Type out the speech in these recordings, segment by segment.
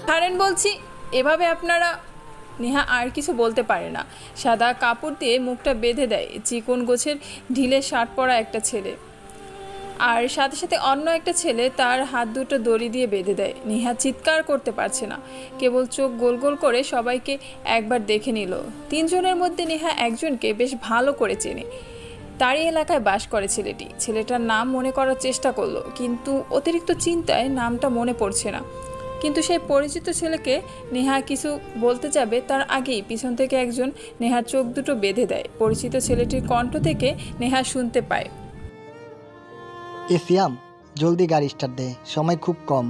ছাড়েন বলছি, এভাবে আপনারা। নেহা আর কিছু বলতে পারে না। সাদা কাপড় দিয়ে মুখটা বেঁধে দেয় চিকন গোছের ঢিলে শার্ট পরা একটা ছেলে, আর সাথে সাথে অন্য একটা ছেলে তার হাত দুটো দড়ি দিয়ে বেঁধে দেয়। নেহা চিৎকার করতে পারছে না, কেবল চোখ গোল গোল করে সবাইকে একবার দেখে নিল। তিনজনের মধ্যে নেহা একজনকে বেশ ভালো করে চেনে। তারই এলাকায় বাস করে ছেলেটি। ছেলেটার নাম মনে করার চেষ্টা করলো, কিন্তু অতিরিক্ত চিন্তায় নামটা মনে পড়ছে না। কিন্তু সেই পরিচিত ছেলেকে নেহা কিছু বলতে যাবে তার আগেই পিছন থেকে একজন নেহার চোখ দুটো বেঁধে দেয়। পরিচিত ছেলেটির কণ্ঠ থেকে নেহা শুনতে পায়, সিয়াম, জলদি গাড়ি স্টার্ট দে, সময় খুব কম।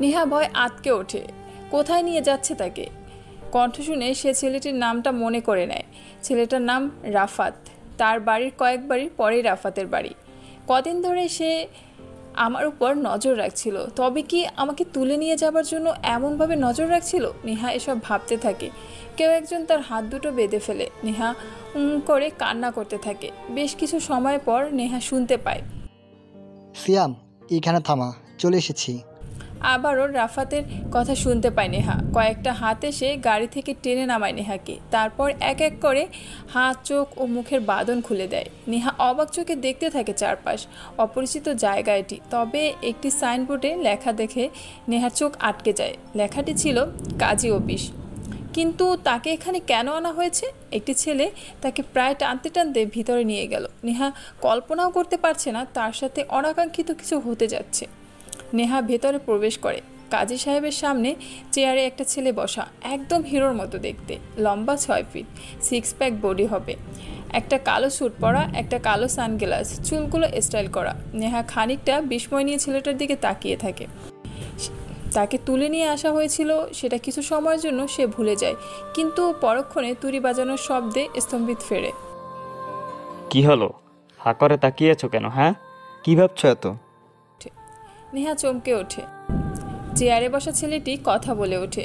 নেহা ভয় আটকে ওঠে। কোথায় নিয়ে যাচ্ছে তাকে? কণ্ঠ শুনে সে ছেলেটির নামটা মনে করে নেয়। ছেলেটার নাম রাফাত। তার বাড়ির কয়েক বাড়ির পরেই রাফাতের বাড়ি। কদিন ধরে সে আমার উপর নজর রাখছিল। তবে কি আমাকে তুলে নিয়ে যাবার জন্য এমনভাবে নজর রাখছিল? নেহা এসব ভাবতে থাকে। কেউ একজন তার হাত দুটো বেঁধে ফেলে। নেহা করে কান্না করতে থাকে। বেশ কিছু সময় পর নেহা শুনতে পায়, সিয়াম, এইখানে থামা, চলে এসেছি। আবারও রাফাতের কথা শুনতে পায় নেহা। কয়েকটা হাত এসে গাড়ি থেকে টেনে নামায় নেহাকে। তারপর এক এক করে হাত, চোখ ও মুখের বাঁধন খুলে দেয়। নেহা অবাক চোখে দেখতে থাকে চারপাশ। অপরিচিত জায়গা এটি। তবে একটি সাইনবোর্ডে লেখা দেখে নেহার চোখ আটকে যায়। লেখাটি ছিল কাজী অফিস। কিন্তু তাকে এখানে কেন আনা হয়েছে? একটি ছেলে তাকে প্রায় টানতে টানতে ভিতরে নিয়ে গেল। নেহা কল্পনাও করতে পারছে না তার সাথে অনাকাঙ্ক্ষিত কিছু হতে যাচ্ছে। নেহা ভেতরে প্রবেশ করে। কাজী সাহেবের সামনে চেয়ারে একটা ছেলে বসা, একদম হিরোর মতো দেখতে। লম্বা 6 ফিট, 6 প্যাক বডি হবে। একটা কালো স্যুট পরা, একটা কালো সানগ্লাস, চুলগুলো স্টাইল করা। নেহা খানিকটা বিস্ময় নিয়ে ছেলেটার দিকে তাকিয়ে থাকে। তাকে তুলে নিয়ে আসা হয়েছিল সেটা কিছু সময়ের জন্য সে ভুলে যায়, কিন্তু পরক্ষণে তুড়ি বাজানোর শব্দে স্তম্ভিত ফেরে। কি হলো? হা করে তাকিয়ে আছো কেন? হ্যাঁ, কি ভাবছো এত? নেহা চমকে ওঠে। চেয়ারে বসা ছেলেটি কথা বলে ওঠে,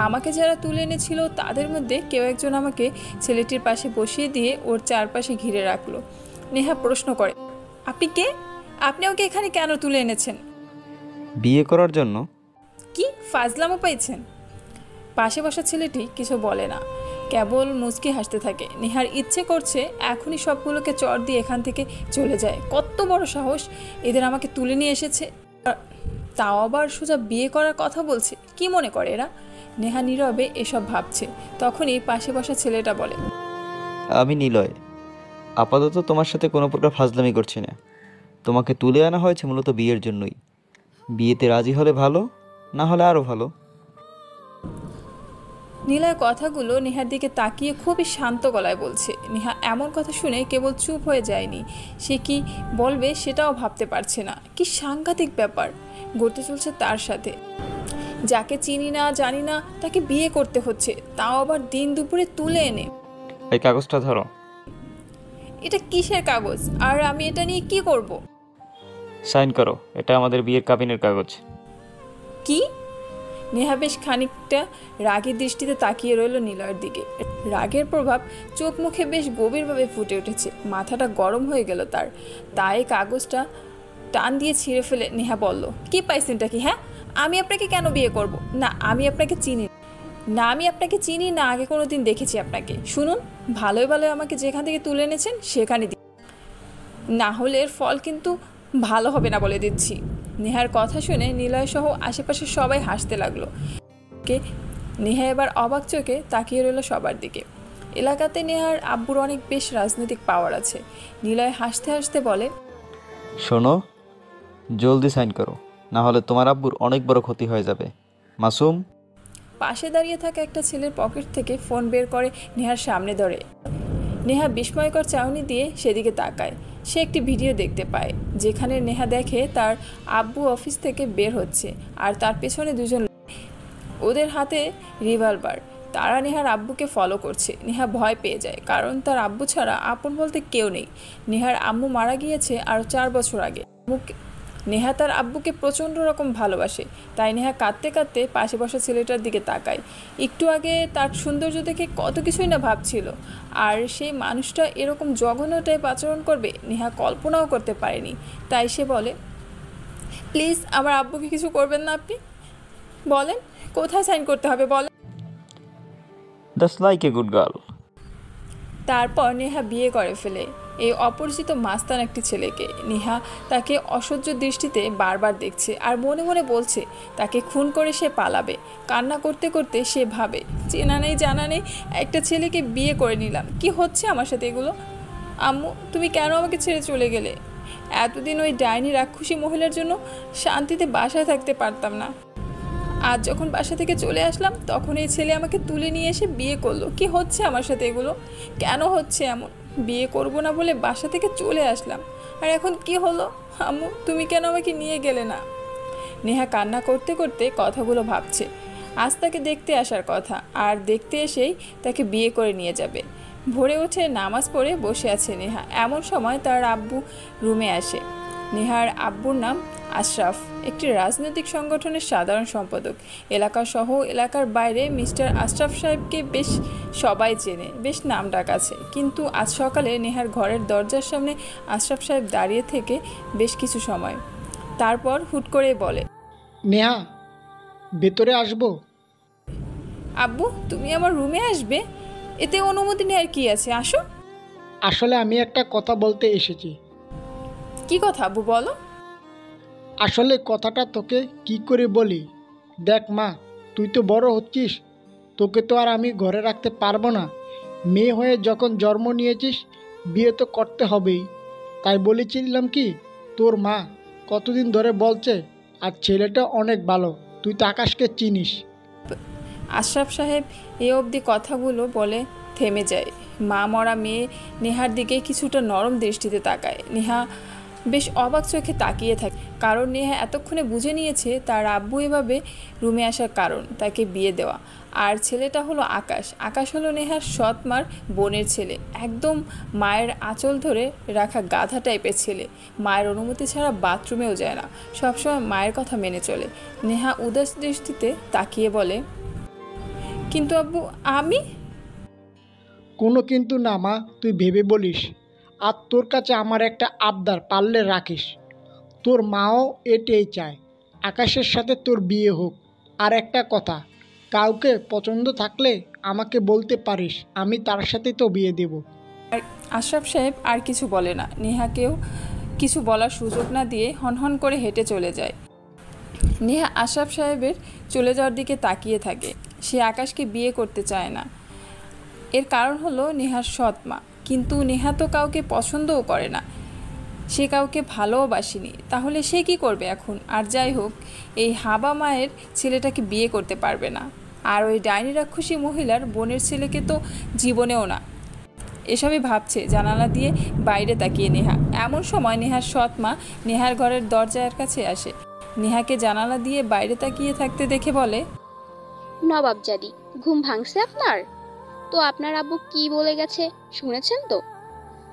আমাকে যারা তুলে এনেছিল তাদের মধ্যে কেউ একজন আমাকে ছেলেটির পাশে বসিয়ে দিয়ে ওর চারপাশে ঘিরে রাখলো। নেহা প্রশ্ন করে, আপনি কে? আপনি ওকে এখানে কেন তুলে এনেছেন? বিয়ে করার জন্য। কি ফাজলামো পাইছেন? পাশে বসা ছেলেটি কিছু বলে না, কেবল মুচকি হাসতে থাকে। নেহার ইচ্ছে করছে এখনই সবগুলোকে চড় দিয়ে এখান থেকে চলে যায়। কত বড় সাহস! এদের আমাকে তুলে নিয়ে এসেছে, তাও আবার সোজা বিয়ে করার কথা বলছে। কি মনে করে এরা? নেহা নীরবে এসব ভাবছে। তখনই পাশে বসা ছেলেটা বলে, আমি নিলয়। আপাতত তোমার সাথে কোনো প্রকার ফাজলামি করছি না। তোমাকে তুলে আনা হয়েছে মূলত বিয়ের জন্যই। বিয়েতে রাজি হলে ভালো, না হলে আরও ভালো। নীলয় কথাগুলো নেহার দিকে তাকিয়ে খুবই শান্ত গলায় বলছে। নেহা এমন কথা শুনে কেবল চুপ হয়ে যায়নি, সে কি বলবে সেটাও ভাবতে পারছে না। কি সাংঘাতিক ব্যাপার ঘটতে চলছে তার সাথে। যাকে চিনি না জানি না তাকে বিয়ে করতে হচ্ছে, তাও আবার দিন দুপুরে তুলে এনে। এই কাগজটা ধরো। এটা কিসের কাগজ? আর আমি এটা নিয়ে কি করব? সাইন করো, এটা আমাদের বিয়ের কাবিনের কাগজ। কি? নেহা বেশ খানিকটা রাগের দৃষ্টিতে তাকিয়ে রইল নিলয়ের দিকে। রাগের প্রভাব চোখ মুখে বেশ গভীরভাবে ফুটে উঠেছে। মাথাটা গরম হয়ে গেল তার। তাই কাগজটা টান দিয়ে ছিঁড়ে ফেলে নেহা বলল, কি পাইছেনটা কি? হ্যাঁ, আমি আপনাকে কেন বিয়ে করব? না, আমি আপনাকে চিনি না। আমি আপনাকে চিনি না, আগে কোনো দিন দেখেছি আপনাকে। শুনুন, ভালোই ভালোই আমাকে যেখান থেকে তুলে এনেছেন সেখানে দিন, না হলে এর ফল কিন্তু ভালো হবে না বলে দিচ্ছি। নেহার কথা শুনে নিলয় সহ আশেপাশে সবাই হাসতে লাগলো। নেহা এবার অবাক চোখে তাকিয়ে রইল সবার দিকে। এলাকাতে নেহার আব্বুর অনেক বেশ রাজনৈতিক পাওয়ার আছে। নিলয় হাসতে হাসতে বলে, শোনো, জলদি সাইন করো, না হলে তোমার আব্বুর অনেক বড় ক্ষতি হয়ে যাবে। মাসুম। পাশে দাঁড়িয়ে থাকা একটা ছেলের পকেট থেকে ফোন বের করে নেহার সামনে ধরে। নেহা বিস্ময়কর চাউনি দিয়ে সেদিকে তাকায়। সে একটি ভিডিও দেখতে পায়, যেখানে নেহা দেখে তার আব্বু অফিস থেকে বের হচ্ছে, আর তার পেছনে দুজন, ওদের হাতে রিভলভার। তারা নেহার আব্বুকে ফলো করছে। নেহা ভয় পেয়ে যায়, কারণ তার আব্বু ছাড়া আপন বলতে কেউ নেই। নেহার আম্মু মারা গিয়েছে আরও 4 বছর আগে। নেহা তার আব্বুকে প্রচণ্ড রকম ভালোবাসে। তাই নেহা কাঁদতে কাঁদতে পাশে বসা ছেলেটার দিকে তাকায়। একটু আগে তার সৌন্দর্য দেখে কত কিছুই না ভাবছিল, আর সেই মানুষটা এরকম জঘন্য টাইপ আচরণ করবে নেহা কল্পনাও করতে পারেনি। তাই সে বলে, প্লিজ আমার আব্বুকে কিছু করবেন না আপনি। বলেন, কোথায় সাইন করতে হবে বলেন। That's like a good girl. তারপর নেহা বিয়ে করে ফেলে এই অপরিচিত মাস্তান একটি ছেলেকে। নেহা তাকে অসহ্য দৃষ্টিতে বারবার দেখছে আর মনে মনে বলছে তাকে খুন করে সে পালাবে। কান্না করতে করতে সে ভাবে, চেনা নেই জানা নেই একটা ছেলেকে বিয়ে করে নিলাম, কি হচ্ছে আমার সাথে এগুলো। আম্মু, তুমি কেন আমাকে ছেড়ে চলে গেলে? এতদিন ওই ডাইনি রাক্ষসী মহিলার জন্য শান্তিতে বাসায় থাকতে পারতাম না। আজ যখন বাসা থেকে চলে আসলাম তখন এই ছেলে আমাকে তুলে নিয়ে এসে বিয়ে করলো। কি হচ্ছে আমার সাথে এগুলো? কেন হচ্ছে এমন? বিয়ে করব না বলে বাসা থেকে চলে আসলাম, আর এখন কি হলো? আম্মু, তুমি কেন আমাকে নিয়ে গেলে না? নেহা কান্না করতে করতে কথাগুলো ভাবছে। আজ তাকে দেখতে আসার কথা, আর দেখতে এসেই তাকে বিয়ে করে নিয়ে যাবে। ভোরে উঠে নামাজ পড়ে বসে আছে নেহা। এমন সময় তার আব্বু রুমে আসে। নেহার আব্বুর নাম আশরাফ, একটি রাজনৈতিক সংগঠনের সাধারণ সম্পাদক। এলাকাসহ এলাকার বাইরে মিস্টার আশরাফ সাহেবকে বেশ সবাই চেনে, বেশ নামডাক আছে। কিন্তু আজ সকালে নেহার ঘরের দরজার সামনে আশরাফ সাহেব দাঁড়িয়ে থেকে বেশ কিছু সময়, তারপর হুট করে বলে, নেহা, ভেতরে আসবো? আব্বু, তুমি আমার রুমে আসবে? এতে অনুমতি নেওয়ার কি আছে, আসো। আসলে আমি একটা কথা বলতে এসেছি। কি কথা আব্বু, বলো। আসলে কথাটা তোকে কি করে বলি? দেখ মা, তুই তো বড় হচ্ছিস, তোকে তো আর আমি ঘরে রাখতে পারবো না। মেয়ে হয়ে যখন জন্ম নিয়েছিস, বিয়ে তো করতে হবেই। তাই বলেছিলাম কি, তোর মা কতদিন ধরে বলছে, আর ছেলেটা অনেক ভালো, তুই তো আকাশকে চিনিস। আশরাফ সাহেব এ অবধি কথাগুলো বলে থেমে যায়। মা মরা মেয়ে নেহার দিকে কিছুটা নরম দৃষ্টিতে তাকায়। নেহা বেশ অবাক চোখে তাকিয়ে থাকে, কারণ নেহা এতক্ষণে বুঝে নিয়েছে তার আব্বু এভাবে রুমে আসার কারণ তাকে বিয়ে দেওয়া। আর ছেলেটা হলো আকাশ। আকাশ হলো নেহার সৎ মার বোনের ছেলে, একদম মায়ের আঁচল ধরে রাখা গাধা টাইপের ছেলে। মায়ের অনুমতি ছাড়া বাথরুমেও যায় না, সবসময় মায়ের কথা মেনে চলে। নেহা উদাস দৃষ্টিতে তাকিয়ে বলে, কিন্তু আব্বু আমি। কোনো কিন্তু না মা, তুই ভেবে বলিস। আর তোর কাছে আমার একটা আবদার পারলে রাখিস। তোর মাও এটাই চায়, আকাশের সাথে তোর বিয়ে হোক। আর একটা কথা, কাউকে পছন্দ থাকলে আমাকে বলতে পারিস, আমি তার সাথে তো বিয়ে দেব। আর আশরাফ সাহেব আর কিছু বলে না। নেহাকেও কিছু বলার সুযোগ না দিয়ে হনহন করে হেঁটে চলে যায়। নেহা আশরাফ সাহেবের চলে যাওয়ার দিকে তাকিয়ে থাকে। সে আকাশকে বিয়ে করতে চায় না। এর কারণ হলো নেহার সৎ মা। কিন্তু নেহা তো কাউকে পছন্দও করে না, সে কাউকে ভালোবাসেনি, তাহলে সে কি করবে এখন? আর যাই হোক, এই হাবা মায়ের ছেলেটাকে বিয়ে করতে পারবে না, আর ওই ডাইনি রাক্ষসী মহিলার বোনের ছেলেকে তো জীবনেও না। এসবই ভাবছে জানালা দিয়ে বাইরে তাকিয়ে নেহা। এমন সময় নেহার সৎ মা নেহার ঘরের দরজার কাছে আসে। নেহাকে জানালা দিয়ে বাইরে তাকিয়ে থাকতে দেখে বলে, নবাবজাদি, ঘুম ভাঙছে আপনার? তো আপনার আব্বু কি বলে গেছে শুনেছেন তো?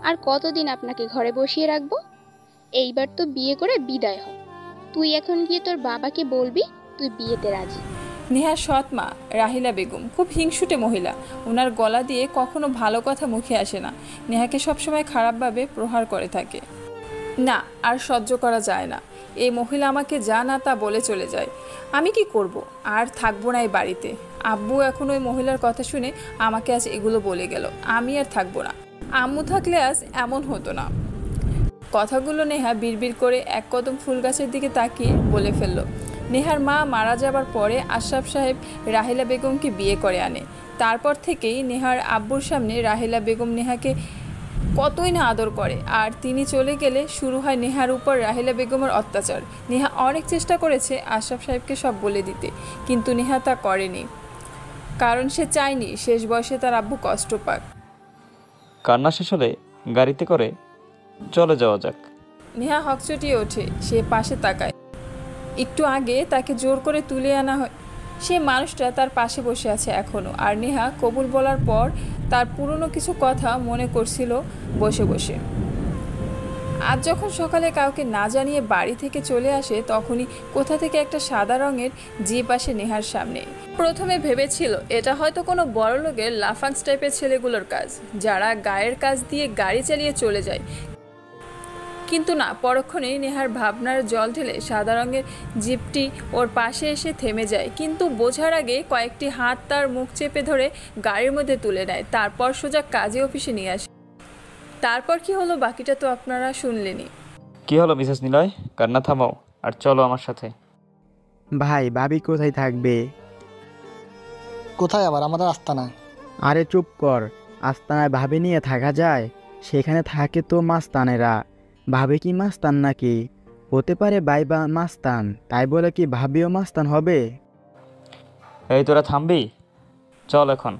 আর কতদিন আপনাকে ঘরে বসিয়ে রাখবো? এইবার তো বিয়ে করে বিদায় হ। তুই এখন গিয়ে তোর বাবাকে বলবি তুই বিয়েতে রাজি। নেহার সৎ মা রাহিলা বেগম খুব হিংসুটে মহিলা। ওনার গলা দিয়ে কখনো ভালো কথা মুখে আসে না। নেহাকে সবসময় খারাপভাবে প্রহার করে থাকে। না, আর সহ্য করা যায় না। এই মহিলা আমাকে যা না তা বলে চলে যায়। আমি কি করব? আর থাকবো না এই বাড়িতে। আব্বু এখন ওই মহিলার কথা শুনে আমাকে আজ এগুলো বলে গেল। আমি আর থাকবো না। আম্মু থাকলে আজ এমন হতো না। কথাগুলো নেহা বিড়বিড় করে এক কদম ফুল গাছের দিকে তাকিয়ে বলে ফেলল। নেহার মা মারা যাবার পরে আশরাফ সাহেব রাহিলা বেগমকে বিয়ে করে আনে। তারপর থেকেই নেহার আব্বুর সামনে রাহিলা বেগম নেহাকে কতই না আদর করে, আর তিনি চলে গেলে শুরু হয় নেহার উপর রাহিলা বেগমের অত্যাচার। নেহা অনেক চেষ্টা করেছে আশরাফ সাহেবকে সব বলে দিতে, কিন্তু নেহা তা করেনি, কারণ সে চায়নি শেষ বয়সে তার আব্বু কষ্ট পাক। কান্না শেষ হলে গাড়িতে করে চলে যাওয়া যাক। নেহা হকচটিয়ে ওঠে। সে পাশে তাকায়। একটু আগে তাকে জোর করে তুলে আনা হয়, সে মানুষটা তার পাশে বসে আছে এখনও। আর নেহা কবুল বলার পর তার পুরনো কিছু কথা মনে করছিল বসে বসে। আজ যখন সকালে কাউকে না জানিয়ে বাড়ি থেকে চলে আসে, তখনই কোথা থেকে একটা সাদা রঙের জিপ আসে নেহার সামনে। প্রথমে ভেবেছিল এটা হয়তো কোনো বড় লোকের লাফাংস টাইপের ছেলেগুলোর কাজ, যারা গায়ের কাজ দিয়ে গাড়ি চালিয়ে চলে যায়। কিন্তু না, পরক্ষণেই নেহার ভাবনার জল ঢেলে সাদা রঙের জিপটি ওর পাশে এসে থেমে যায়, কিন্তু বোঝার আগে কয়েকটি হাত তার মুখ চেপে ধরে গাড়ির মধ্যে তুলে নেয়, তারপর সোজা কাজে অফিসে নিয়ে আসে। তারপর কি হলো বাকিটা তো আপনারা শুনলেনই। কি হলো মিসেস নিলয়, কান্না থামাও আর চলো আমার সাথে। ভাই ভাবি কোথায় থাকবে? কোথায় আবার, আমাদের আস্তানা। আরে চুপ কর, আস্তানায় ভাবি নিয়ে থাকা যায়? সেখানে থাকে তো মাস্তানেরা, ভাবি কি মাস্তান নাকি? হতে পারে বাইবা মাস্তান, তাই বলে কি ভাবিও মাস্তান হবে? এই তোরা থামবি, চল এখন।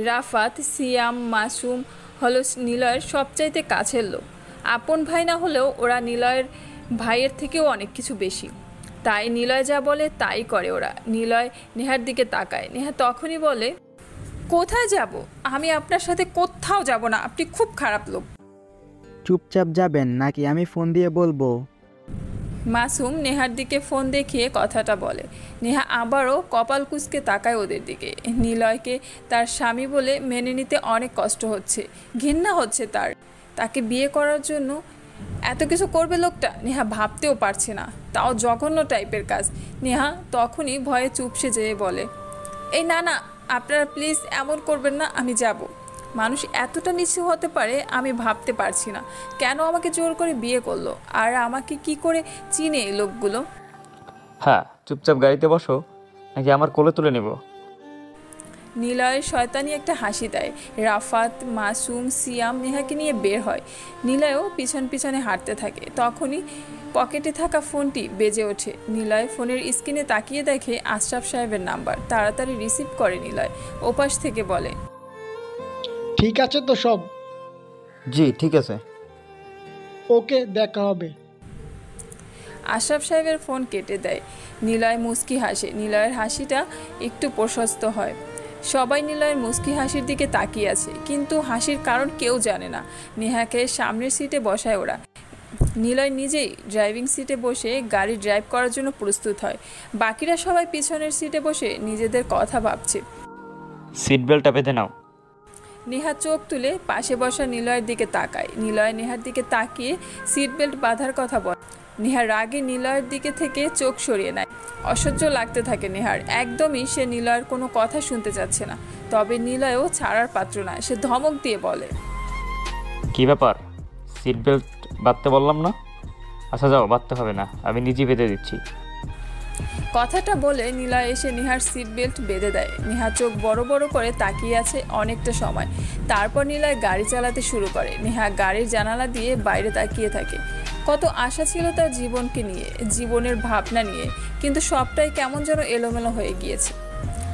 রাফাত, সিয়াম, মাসুম হলো নিলয়ের সবচাইতে কাছের লোক। আপন ভাই না হলেও ওরা নিলয়ের ভাইয়ের থেকেও অনেক কিছু বেশি, তাই নিলয় যা বলে তাই করে ওরা। নিলয় নেহার দিকে তাকায়, নেহা তখনই বলে, কোথায় যাব? আমি আপনার সাথে কোথাও যাব না, আপনি খুব খারাপ লোক। চুপচাপ যাবেন নাকি আমি ফোন দিয়ে বলবো? মাসুম নেহার দিকে ফোন দেখিয়ে কথাটা বলে। নেহা আবারও কপাল কুঁচকে তাকায় ওদের দিকে। নিলয়কে তার স্বামী বলে মেনে নিতে অনেক কষ্ট হচ্ছে, ঘৃণা হচ্ছে তাকে বিয়ে করার জন্য এত কিছু করবে লোকটা, নেহা ভাবতেও পারছে না, তাও জঘন্য টাইপের কাজ। নেহা তখনই ভয়ে চুপসে যেয়ে বলে, এই না না, আপনারা প্লিজ এমন করবেন না, আমি যাব। মানুষ এতটা নিচু হতে পারে আমি ভাবতে পারছি না। কেন আমাকে জোর করে বিয়ে করলো, আর আমাকে কি করে চিনে এই লোকগুলো? হ্যাঁ, চুপচাপ গাড়িতে বসো নাকি আমার কোলে তুলে নেব? নিলয়ের শয়তানি একটা হাসি দেয়। রাফাত, মাসুম, সিয়াম নেহাকে নিয়ে বের হয়। নিলয়ও পিছন পিছনে হাঁটতে থাকে। তখনই পকেটে থাকা ফোনটি বেজে ওঠে। নিলয় ফোনের স্ক্রিনে তাকিয়ে দেখে আশরাফ সাহেবের নাম্বার। তাড়াতাড়ি রিসিভ করে নিলয়, ওপাশ থেকে বলে, ঠিক আছে তো সব? জি ঠিক আছে। ওকে, দেখা হবে। আশরাফ সাহেবের ফোন কেটে দেয়। নিলয় মুচকি হাসে। নিলয়ের হাসিটা একটু প্রশস্ত হয়। সবাই নিলয়ের মুচকি হাসির দিকে তাকিয়ে আছে, কিন্তু হাসির কারণ কেউ জানে না। নেহাকে সামনের সিটে বসায় ওরা। নিলয় নিজেই ড্রাইভিং সিটে বসে গাড়ি ড্রাইভ করার জন্য প্রস্তুত হয়। বাকিরা সবাই পিছনের সিটে বসে নিজেদের কথা ভাবছে। সিট বেল্টটা বেঁধে নাও। নেহা চোখ তুলে পাশে বসা নিলয়ের দিকে তাকায়। নিলয় নেহার দিকে তাকিয়ে সিট বেল্ট বাঁধার কথা বলে। নেহা রাগে নিলয়ের দিকে থেকে চোখ সরিয়ে নেয়। অসহ্য লাগতে থাকে নেহার। একদমই সে নিলয়ের কোনো কথা শুনতে চাচ্ছে না। তবে নিলয়ও ছাড়ার পাত্র না। সে ধমক দিয়ে বলে, কি ব্যাপার, সিট বেল্ট বাঁধতে বললাম না? আচ্ছা যাও, বাঁধতে হবে না, আমি নিজেই বেঁধে দিচ্ছি। কথাটা বলে নিলয় এসে নেহার সিট বেল্ট বেঁধে দেয়। নেহা চোখ বড় বড় করে তাকিয়ে আছে অনেকটা সময়। তারপর নিলয় গাড়ি চালাতে শুরু করে। নেহা গাড়ির জানালা দিয়ে বাইরে তাকিয়ে থাকে। কত আশা ছিল তার জীবনকে নিয়ে, জীবনের ভাবনা নিয়ে, কিন্তু সবটাই কেমন যেন এলোমেলো হয়ে গিয়েছে।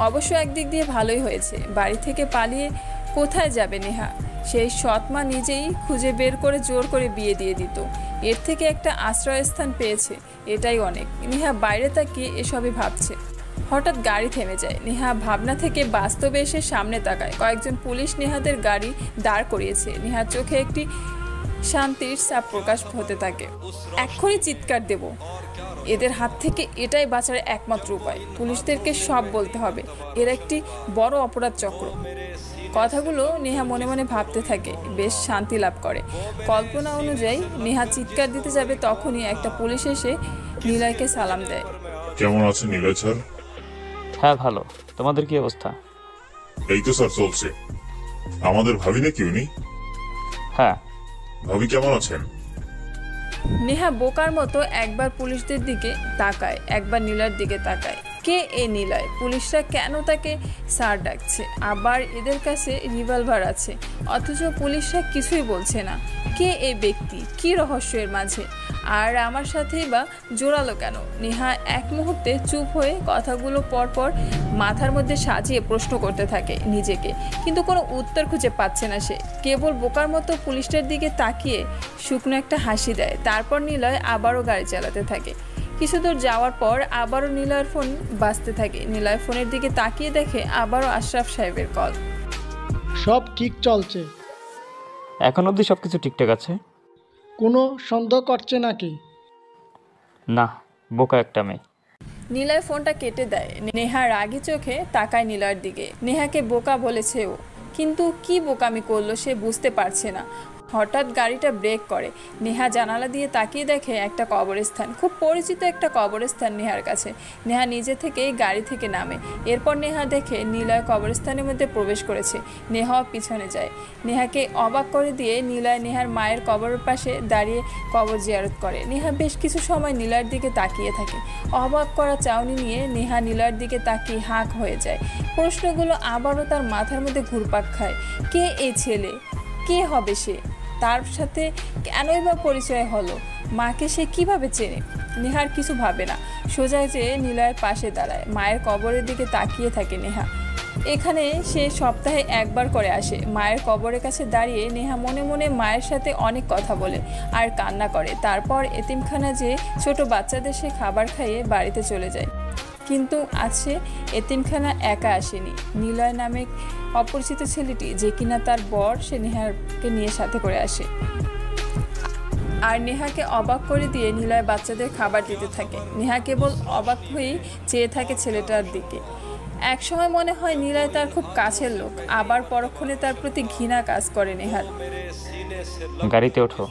অবশ্য একদিক দিয়ে ভালোই হয়েছে। বাড়ি থেকে পালিয়ে কোথায় যাবে নেহা? সেই সৎমা নিজেই খুঁজে বের করে জোর করে বিয়ে দিয়ে দিত। এর থেকে একটা আশ্রয়স্থান পেয়েছে, এটাই অনেক। নেহা বাইরে তাকিয়ে এসবই ভাবছে। হঠাৎ গাড়ি থেমে যায়। নেহা ভাবনা থেকে বাস্তবে এসে সামনে তাকায়। কয়েকজন পুলিশ নেহাদের গাড়ি দাঁড় করিয়েছে। নেহার চোখে একটি শান্তির ছাপ প্রকাশ হতে থাকে। এক্ষুনি চিৎকার দেব, এদের হাত থেকে এটাই বাঁচার একমাত্র উপায়। পুলিশদেরকে সব বলতে হবে, এর একটি বড় অপরাধ চক্র। কথাগুলো নেহা মনে মনে ভাবতে থাকে, বেশ শান্তি লাভ করে। কল্পনা অনুযায়ী নেহা চিৎকার দিতে যাবে, তখনই একটা পুলিশ এসে নিলয়কে সালাম দেয়। কেমন আছেন নিলয় স্যার? হ্যাঁ ভালো, তোমাদের কি অবস্থা? এই তো স্যার চলছে। আমাদের ভাবি নাকি উনি? হ্যাঁ। ভাবি কেমন আছেন? নেহা বোকার মতো একবার পুলিশদের দিকে তাকায়, একবার নিলয়ের দিকে তাকায়। কে এই নিলয়? পুলিশরা কেন তাকে স্যার ডাকছে? আবার এদের কাছে রিভলভার আছে, অথচ পুলিশরা কিছুই বলছে না। কে এই ব্যক্তি? কি রহস্য এর মাঝে? আর আমার সাথেই বা জোরালো কেন? নেহা এক মুহূর্তে চুপ হয়ে কথাগুলো পরপর মাথার মধ্যে সাজিয়ে প্রশ্ন করতে থাকে নিজেকে, কিন্তু কোনো উত্তর খুঁজে পাচ্ছে না সে। কেবল বোকার মতো পুলিশটার দিকে তাকিয়ে শুকনো একটা হাসি দেয়। তারপর নিলয় আবারও গাড়ি চালাতে থাকে। কিছু দূর যাওয়ার পর আবারও নিলয়ের ফোন বাজতে থাকে। নিলয় ফোনের দিকে তাকিয়ে দেখে আবারও আশরাফ সাহেবের কল। সব ঠিক চলছে? এখন অবধি সব কিছু ঠিকঠাক আছে। কোনো সন্দেহ করছে নাকি? না, বোকা একটা মেয়ে। নিলয় ফোনটা কেটে দেয়। নেহা রাগী চোখে তাকায় নিলয়ের দিকে। নেহাকে বোকা বলেছে ও, কিন্তু কি বোকামি করলো সে বুঝতে পারছে না। হঠাৎ গাড়িটা ব্রেক করে। নেহা জানালা দিয়ে তাকিয়ে দেখে একটা কবরস্থান, খুব পরিচিত একটা কবরস্থান নেহার কাছে। নেহা নিজে থেকেই গাড়ি থেকে নামে। এরপর নেহা দেখে নিলয় কবরস্থানের মধ্যে প্রবেশ করেছে। নেহাও পিছনে যায়। নেহাকে অবাক করে দিয়ে নিলয় নেহার মায়ের কবরের পাশে দাঁড়িয়ে কবর জিয়ারত করে। নেহা বেশ কিছু সময় নিলয়ের দিকে তাকিয়ে থাকে। অবাক করা চাউনি নিয়ে নেহা নিলয়ের দিকে তাকিয়ে হাঁক হয়ে যায়। প্রশ্নগুলো আবারও তার মাথার মধ্যে ঘুরপাক খায়। কে এই ছেলে? কে হবে সে? তার সাথে কেনই বা পরিচয় হলো? মাকে সে কিভাবে চেনে? নেহার কিছু ভাবে না, সোজা যেয়ে নিলয়ের পাশে দাঁড়ায়। মায়ের কবরের দিকে তাকিয়ে থাকে নেহা। এখানে সে সপ্তাহে একবার করে আসে। মায়ের কবরের কাছে দাঁড়িয়ে নেহা মনে মনে মায়ের সাথে অনেক কথা বলে আর কান্না করে। তারপর এতিমখানা যেয়ে ছোট বাচ্চাদের সে খাবার খাইয়ে বাড়িতে চলে যায়। কিন্তু আজ সে এতিমখানা একা আসেনি। নিলয় নামে অপরিচিত ছেলেটি, যে কিনা তার বর, সে নেহাকে নিয়ে সাথে করে আসে। আর নেহাকে অবাক করে দিয়ে নিলয় বাচ্চাদের খাবার দিতে থাকে। নেহা কেবল অবাক হয়েই চেয়ে থাকে ছেলেটার দিকে। একসময় মনে হয় নিলয় তার খুব কাছের লোক, আবার পরক্ষণে তার প্রতি ঘৃণা কাজ করে নেহার। গাড়িতে ওঠো।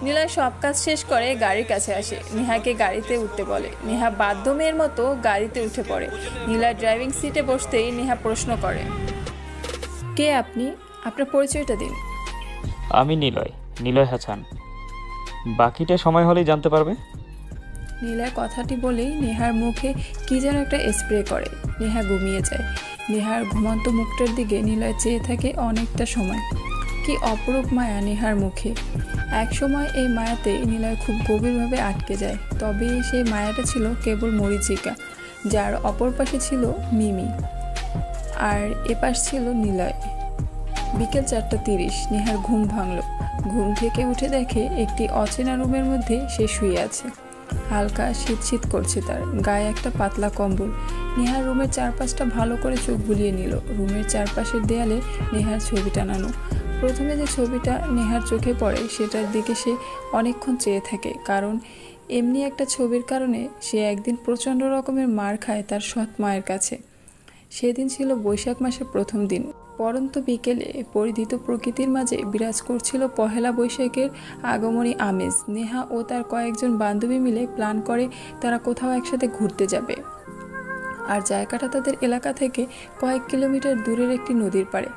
নিলয় সব কাজ শেষ করে গাড়ির কাছে আসে। নেহাকে গাড়িতে উঠতে বলে। নেহা বাধ্য মেয়ের মতো গাড়িতে উঠে পড়ে। নিলয় ড্রাইভিং সিটে বসতেই নেহা প্রশ্ন করে, কে আপনি? আপনার পরিচয়টা দিন। আমি নিলয় হাসান। বাকিটা সময় হলেই জানতে পারবে। নিলয় কথাটি বলেই নেহার মুখে কি যেন একটা স্প্রে করে। নেহা ঘুমিয়ে যায়। নেহার ঘুমন্ত মুখটার দিকে নিলয় চেয়ে থাকে অনেকটা সময়। কি অপরূপ মায়া নেহার মুখে। এক সময় এই মায়াতে নিলয় খুব গভীরভাবে আটকে যায়। তবে সেই মায়াটা ছিল কেবল মরীচিকা, যার অপর পাশে ছিল মিমি, আর এপাশ ছিল নিলয়। বিকেল 4:30। নেহার ঘুম ভাঙল। ঘুম থেকে উঠে দেখে একটি অচেনা রুমের মধ্যে সে শুয়ে আছে। হালকা শীত শীত করছে তার, গায়ে একটা পাতলা কম্বল। নেহার রুমের চারপাশটা ভালো করে চোখ বুলিয়ে নিল। রুমের চারপাশের দেয়ালে নেহার ছবি টানানো। প্রথমে যে ছবিটা নেহার চোখে পড়ে সেটার দিকে সে অনেকক্ষণ চেয়ে থাকে, কারণ এমনি একটা ছবির কারণে সে একদিন প্রচণ্ড রকমের মার খায় তার সৎ মায়ের কাছে। সেদিন ছিল বৈশাখ মাসের প্রথম দিন। পরন্ত বিকেলে পরিধিত প্রকৃতির মাঝে বিরাজ করছিল পহেলা বৈশাখের আগমনী আমেজ। নেহা ও তার কয়েকজন বান্ধবী মিলে প্ল্যান করে তারা কোথাও একসাথে ঘুরতে যাবে। আর জায়গাটা তাদের এলাকা থেকে কয়েক কিলোমিটার দূরের একটি নদীর পাড়ে।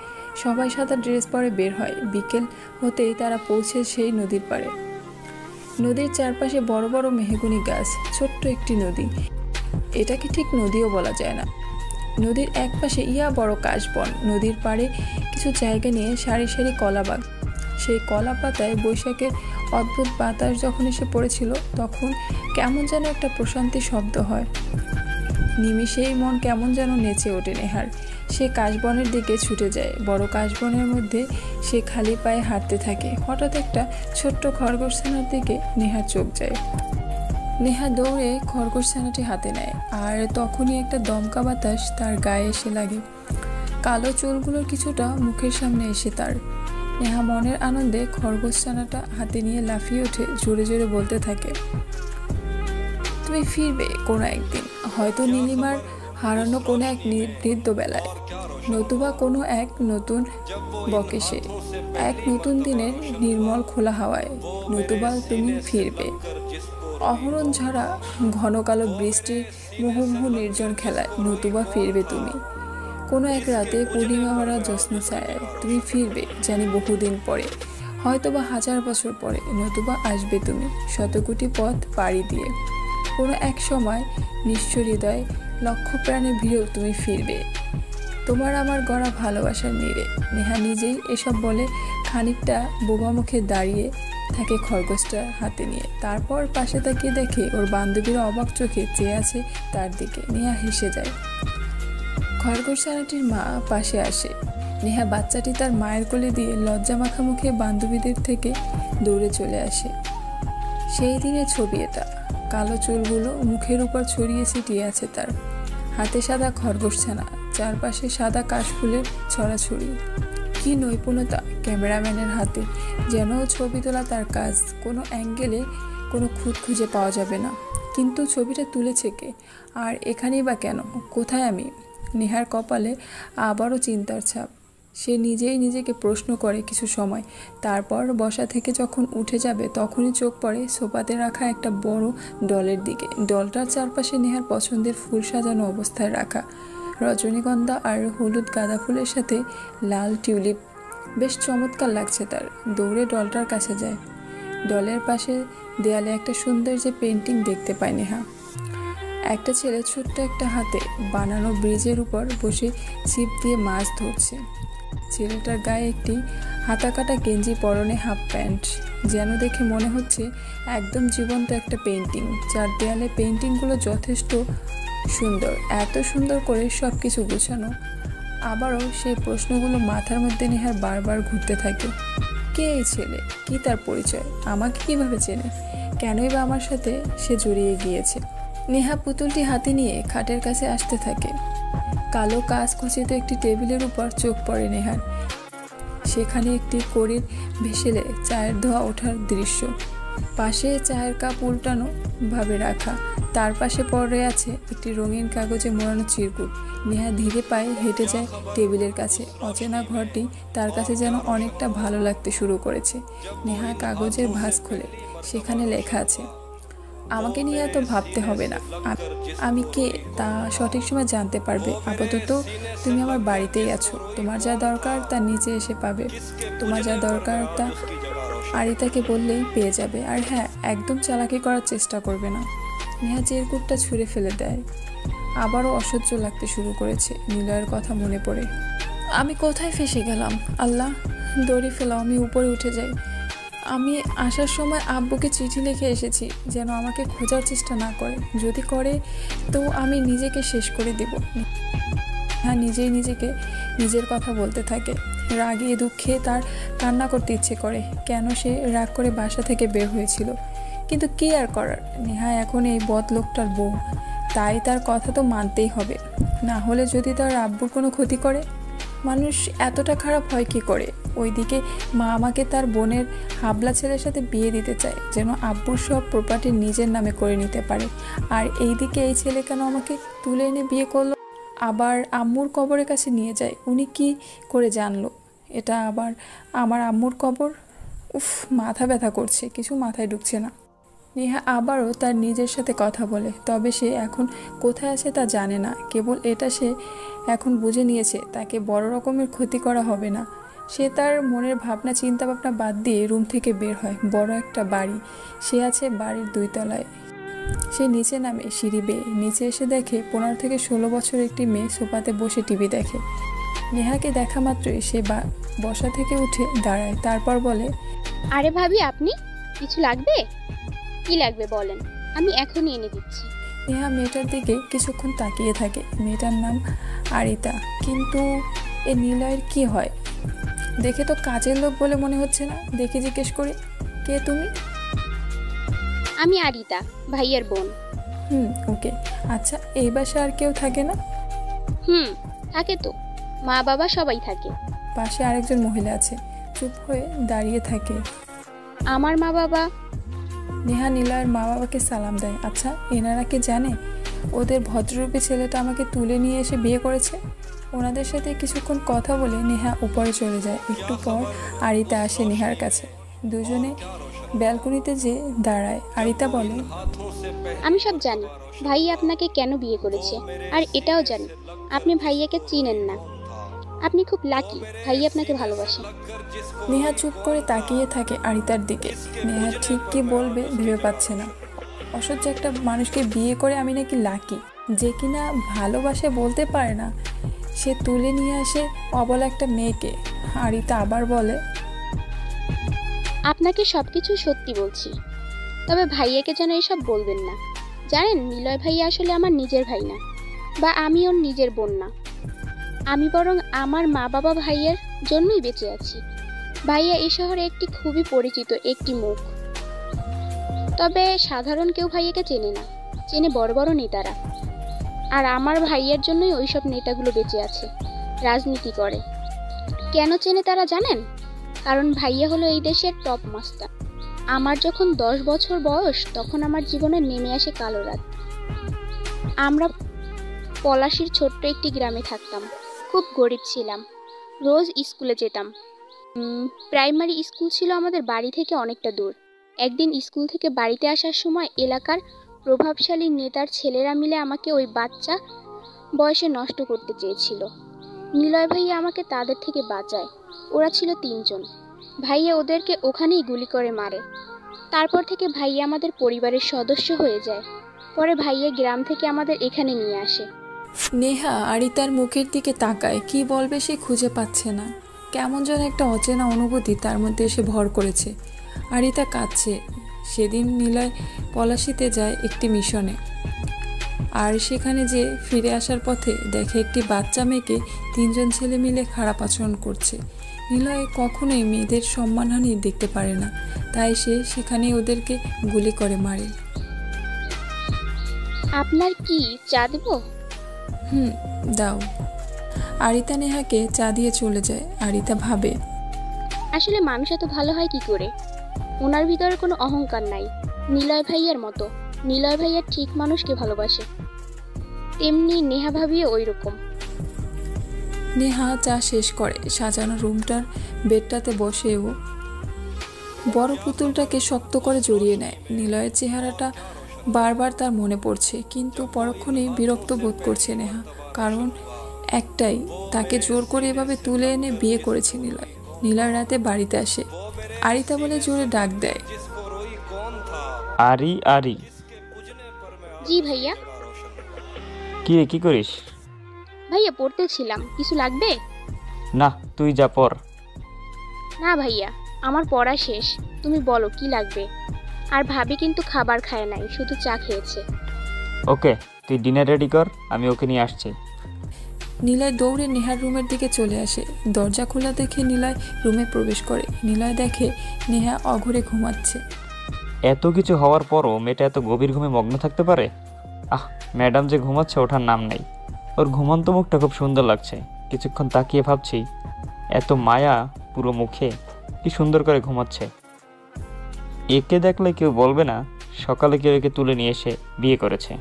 সবাই সাদা ড্রেস পরে বের হয়। বিকেল হতেই তারা পৌঁছে সেই নদীর পাড়ে। নদীর চারপাশে বড় বড় মেহগনি গাছ, ছোট্ট একটি নদী। এটাকে ঠিক নদীও বলা যায় না। নদীর এক পাশে ইয়া বড় কাশবন। নদীর পাড়ে কিছু জায়গা নিয়ে সারি সারি কলাবাগ। সেই কলা পাতায় বৈশাখের অদ্ভুত বাতাস যখন এসে পড়েছিল, তখন কেমন যেন একটা প্রশান্তি শব্দ হয়। নিমিষেই মন কেমন যেন নেচে ওঠে নেহার। সে কাশবনের দিকে ছুটে যায়। বড় কাশবনের মধ্যে সে খালি পায়ে হাঁটতে থাকে। হঠাৎ একটা ছোট্ট খরগোশছানার দিকে নেহার চোখ যায়। নেহা দৌড়ে খরগোশছানাটি হাতে নেয়, আর তখনই একটা দমকা বাতাস তার গায়ে এসে লাগে। কালো চুলগুলোর কিছুটা মুখের সামনে এসে তার। নেহা মনের আনন্দে খরগোশছানাটা হাতে নিয়ে লাফিয়ে উঠে জোরে জোরে বলতে থাকে, তুমি ফিরবে কোনো একদিন, হয়তো নীলিমার হারানো কোনো এক বৃদ্ধ বেলায়, নতুবা কোনো এক নতুন বকেশে, এক নতুন দিনের নির্মল খোলা হাওয়ায়, নতুবা তুমি ফিরবে অহরণ ঝরা ঘন কালো বৃষ্টির মুহুর্মুহু নির্জন খেলায়, নতুবা ফিরবে তুমি কোনো এক রাতে পূর্ণিমা ভরা জ্যোৎস্না ছায়ায়। তুমি ফিরবে জানি বহুদিন পরে, হয়তোবা 1000 বছর পরে, নতুবা আসবে তুমি শতকোটি পথ পাড়ি দিয়ে। কোনো এক সময় নিঃস্ব হৃদয় লক্ষ প্রাণের ভিড়েও তুমি ফিরবে, তোমার আমার গড়া ভালোবাসার নীড়ে। নেহা নিজেই এসব বলে খানিকটা বোবা মুখে দাঁড়িয়ে থাকে খরগোশটা হাতে নিয়ে। তারপর পাশে তাকিয়ে দেখে ওর বান্ধবীরা অবাক চোখে চেয়ে আছে তার দিকে। নেহা হেসে যায়। খরগোশছানাটির মা পাশে আসে। নেহা বাচ্চাটি তার মায়ের কোলে দিয়ে লজ্জা মাখা মুখে বান্ধবীদের থেকে দৌড়ে চলে আসে। সেই দিনের ছবি এটা। কালো চুলগুলো মুখের উপর ছড়িয়ে ছিটিয়ে আছে তার। হাতে সাদা খরগোশছানা, চারপাশে সাদা কাশফুলের ছড়াছড়ি। কি নৈপুণ্যতা ক্যামেরাম্যানের হাতে, যেন ছবি তোলা তার কাজ। কোনো অ্যাঙ্গেলে কোনো খুঁত খুঁজে পাওয়া যাবে না। কিন্তু ছবিটা তুলেছে কে, আর এখানেই বা কেন, কোথায় আমি? নেহার কপালে আবারও চিন্তার ছাপ। সে নিজেই নিজেকে প্রশ্ন করে কিছু সময়। তারপর বসা থেকে যখন উঠে যাবে তখনই চোখ পড়ে সোফাতে রাখা একটা বড় ডলের দিকে। ডলটার চারপাশে নেহার পছন্দের ফুল সাজানো অবস্থায় রাখা, রজনীগন্ধা আর হলুদ গাঁদা ফুলের সাথে লাল টিউলিপ। বেশ চমৎকার লাগছে তার। দৌড়ে ডলটার কাছে যায়। ডলের পাশে দেয়ালে একটা সুন্দর যে পেন্টিং দেখতে পায় নেহা। একটা ছেলে ছোট্ট একটা হাতে বানানো ব্রিজের উপর বসে ছিপ দিয়ে মাছ ধরছে। ছেলেটার গায়ে একটি হাতাকাটা গেঞ্জি, পরনে হাফ প্যান্ট। যেন দেখে মনে হচ্ছে একদম জীবন্ত একটা পেন্টিং। যার দেয়ালে পেন্টিংগুলো যথেষ্ট সুন্দর, এত সুন্দর করে সব কিছু গোছানো। আবারও সেই প্রশ্নগুলো মাথার মধ্যে নেহার বারবার ঘুরতে থাকে। কে এই ছেলে? কি তার পরিচয়? আমাকে কিভাবে চেনে? কেনই বা আমার সাথে সে জড়িয়ে গিয়েছে? নেহা পুতুলটি হাতে নিয়ে খাটের কাছে আসতে থাকে। কালো কাঁচ খচিত একটি টেবিলের উপর চোখ পড়ে নেহার। সেখানে একটি কড়ির ভেসেলে চায়ের ধোয়া ওঠার দৃশ্য। পাশে চায়ের কাপ উল্টানো ভাবে রাখা, তার পাশে পড়ে আছে একটি রঙিন কাগজে মোড়ানো চিরকুট। নেহা ধীরে পায়ে হেঁটে যায় টেবিলের কাছে। অচেনা ঘরটি তার কাছে যেন অনেকটা ভালো লাগতে শুরু করেছে। নেহা কাগজের ভাঁজ খোলে। সেখানে লেখা আছে, আমাকে নিয়ে এত ভাবতে হবে না। আমি কে তা সঠিক সময় জানতে পারবে। আপাতত তুমি আমার বাড়িতেই আছো। তোমার যা দরকার তা নিচে এসে পাবে। তোমার যা দরকার তা আরিতাকে বললেই পেয়ে যাবে। আর হ্যাঁ, একদম চালাকি করার চেষ্টা করবে না। নেহা চিরকুটটা ছুঁড়ে ফেলে দেয়। আবারও অসহ্য লাগতে শুরু করেছে। নিলয়ের কথা মনে পড়ে। আমি কোথায় ফেসে গেলাম? আল্লাহ, দড়ি ফেলাও, আমি উপরে উঠে যাই। আমি আসার সময় আব্বুকে চিঠি লিখে এসেছি যেন আমাকে খোঁজার চেষ্টা না করে। যদি করে তো আমি নিজেকে শেষ করে দেব। হ্যাঁ, নিজেই নিজেকে নিজের কথা বলতে থাকে। রাগে দুঃখে তার কান্না করতে ইচ্ছে করে। কেন সে রাগ করে বাসা থেকে বের হয়েছিল? কিন্তু কী আর করার, নেহা এখন এই বদ লোকটার বউ, তাই তার কথা তো মানতেই হবে। না হলে যদি তার আব্বুর কোনো ক্ষতি করে? মানুষ এতটা খারাপ হয় কি করে? ওইদিকে মা আমাকে তার বোনের হাবলা ছেলের সাথে বিয়ে দিতে চায় যেন আব্বুর সব প্রপার্টি নিজের নামে করে নিতে পারে। আর এইদিকে এই ছেলে কেন আমাকে তুলে এনে বিয়ে করলো, আবার আম্মুর কবরের কাছে নিয়ে যায়। উনি কি করে জানলো এটা আবার আমার আম্মুর কবর? উফ, মাথা ব্যথা করছে, কিছু মাথায় ঢুকছে না। নেহা আবারও তার নিজের সাথে কথা বলে। তবে সে এখন কোথায় আছে তা জানে না। কেবল এটা সে এখন বুঝে নিয়েছে, তাকে বড় রকমের ক্ষতি করা হবে না। সে তার মনের ভাবনা চিন্তা ভাবনা বাদ দিয়ে রুম থেকে বের হয়। বড় একটা বাড়ি। সে আছে বাড়ির 2 তলায়। সে নিচে নামে সিঁড়ি বেয়ে। নিচে এসে দেখে 15 থেকে 16 বছরের একটি মেয়ে সোফাতে বসে টিভি দেখে। নেহাকে দেখা মাত্রই সে বসা থেকে উঠে দাঁড়ায়। তারপর বলে, আরে ভাবি, আপনি কিছু লাগবে? কি লাগবে বলেন, আমি এখনই এনে দিচ্ছি। নেহা মেয়েটার দিকে কিছুক্ষণ তাকিয়ে থাকে। মেয়েটার নাম আরিতা। কিন্তু এ নিলয়ের কি হয়? দেখে তো কাজের লোক বলে মনে হচ্ছে না। দেখে জিজ্ঞেস করি, কে তুমি? আমি আরিতা, ভাইয়ের বোন। ওকে। আচ্ছা, এই বাসা আর কেউ থাকে না? থাকে তো, মা বাবা সবাই থাকে। পাশে আরেকজন মহিলা আছে, চুপ হয়ে দাঁড়িয়ে থাকে। আমার মা বাবা। নেহা নিলয়ের মা বাবাকে সালাম দেয়। আচ্ছা, এনারা কি জানে ওদের ভদ্ররূপী ছেলেটা আমাকে তুলে নিয়ে এসে বিয়ে করেছে? ওনাদের সাথে কিছুক্ষণ কথা বলে নেহা উপরে চলে যায়। একটু পর আরিতা আসে নেহার কাছে। দুজনে ব্যালকনিতে যে দাঁড়ায়। আরিতা বলে, আমি সব জানি ভাইয়া আপনাকে কেন বিয়ে করেছে, আর এটাও জানি আপনি ভাইয়াকে চিনেন না। আপনি খুব লাকি, ভাইয়া আপনাকে ভালোবাসে। নেহা চুপ করে তাকিয়ে থাকে আরিতার দিকে। নেহা ঠিক কি বলবে ভেবে পাচ্ছে না। অসহ্য একটা মানুষকে বিয়ে করে আমি নাকি লাকি, যে কিনা ভালোবাসে বলতে পারে না, সে তুলে নিয়ে আসে অবলা একটা মেয়েকে। আরিতা আবার বলে, আপনাকে সবকিছু সত্যি বলছি, তবে ভাইয়াকে যেন এসব বলবেন না। জানেন, নিলয় ভাইয়া আসলে আমার নিজের ভাই না, বা আমি ওর নিজের বোন না। আমি বরং আমার মা বাবা ভাইয়ের জন্যই বেঁচে আছি। ভাইয়া এই শহরে একটি খুবই পরিচিত একটি মুখ। তবে সাধারণ কেউ ভাইয়াকে চেনে না, চেনে বড় বড় নেতারা। আর আমার ভাইয়ের জন্যই ওইসব নেতাগুলো বেঁচে আছে, রাজনীতি করে। কেন চেনে তারা জানেন? কারণ ভাইয়া হলো এই দেশের টপ মাস্টার। আমার যখন 10 বছর বয়স, তখন আমার জীবনে নেমে আসে কালো রাত। আমরা পলাশির ছোট্ট একটি গ্রামে থাকতাম, খুব গরিব ছিলাম। রোজ স্কুলে যেতাম। প্রাইমারি স্কুল ছিল আমাদের বাড়ি থেকে অনেকটা দূর। একদিন স্কুল থেকে বাড়িতে আসার সময় এলাকার প্রভাবশালী নেতার ছেলেরা মিলে আমাকে ওই বাচ্চা বয়সে নষ্ট করতে চেয়েছিল। নিলয় ভাইয়া আমাকে তাদের থেকে বাঁচায়। ওরা ছিল 3 জন। ভাইয়া ওদেরকে ওখানেই গুলি করে মারে। তারপর থেকে ভাইয়া আমাদের পরিবারের সদস্য হয়ে যায়। পরে ভাইয়া গ্রাম থেকে আমাদের এখানে নিয়ে আসে। নেহা আরিতার মুখের দিকে তাকায়, কি বলবে সে খুঁজে পাচ্ছে না। কেমন যেন একটা অচেনা অনুভূতি তার মধ্যে এসে ভর করেছে। আরিতা কাঁদছে। সেদিন নিলয় পলাশিতে যায় একটি মিশনে, আর সেখানে যে ফিরে আসার পথে দেখে একটি বাচ্চা মেয়েকে 3 জন ছেলে মিলে খারাপ আচরণ করছে। নিলয় কখনোই মেয়েদের সম্মানহানি দেখতে পারে না, তাই সে সেখানেই ওদেরকে গুলি করে মারে। আপনার কি চা দেব? দাও। আরিতা নেহাকে চা দিয়ে চলে যায়। আরিতা ভাবে, আসলে মানুষ এত ভালো হয় কি করে? ওনার ভিতরে কোনো অহংকার নাই, নিলয় ভাইয়ার মতো। নিলয় ভাইয়া ঠিক মানুষকে ভালোবাসে, তেমনি নেহা ভাবিও ওই রকম। নেহা চা শেষ করে সাজানো রুমটার বেডটাতে বসেও বড় পুতুলটাকে শক্ত করে জড়িয়ে নেয়। নিলয়ের চেহারাটা বারবার তার মনে পড়ছে, কিন্তু পরক্ষণেই বিরক্ত বোধ করছে নেহা। কারণ একটাই, তাকে জোর করে এভাবে তুলে এনে বিয়ে করেছে নিলয়। নিলয় রাতে বাড়িতে আসে, আরিতা বলে জোরে ডাক দেয়, আরি আরি। জি ভাইয়া। কি রে, কি করিস? ভাইয়া পড়তেছিলাম, কিছু লাগবে? না, তুই যা পর। না ভাইয়া, আমার পড়া শেষ। তুমি বলো কি লাগবে। আর ভাবি কিন্তু খাবার খায় নাই, শুধু চা খেয়েছে। ওকে, তুই ডিনার রেডি কর, আমি ওকে নিয়ে আসছি। নিলয় দৌড়ে নেহার রুমের দিকে চলে আসে। দরজা খোলা দেখে নিলয় রুমে প্রবেশ করে। নিলয় দেখে নেহা অঘরে ঘুমাচ্ছে। এত কিছু হওয়ার পরও মেয়েটা এত গভীর ঘুমে মগ্ন থাকতে পারে? ম্যাডাম যে ঘুমাচ্ছে ওঠার নাম নেই। ওর ঘুমন্ত মুখটা খুব সুন্দর লাগছে। কিছুক্ষণ তাকিয়ে ভাবছি, এত মায়া পুরো মুখে, কি সুন্দর করে ঘুমাচ্ছে। একে দেখলে কেউ বলবে না সকালে কেউ একে তুলে নিয়ে এসে বিয়ে করেছে।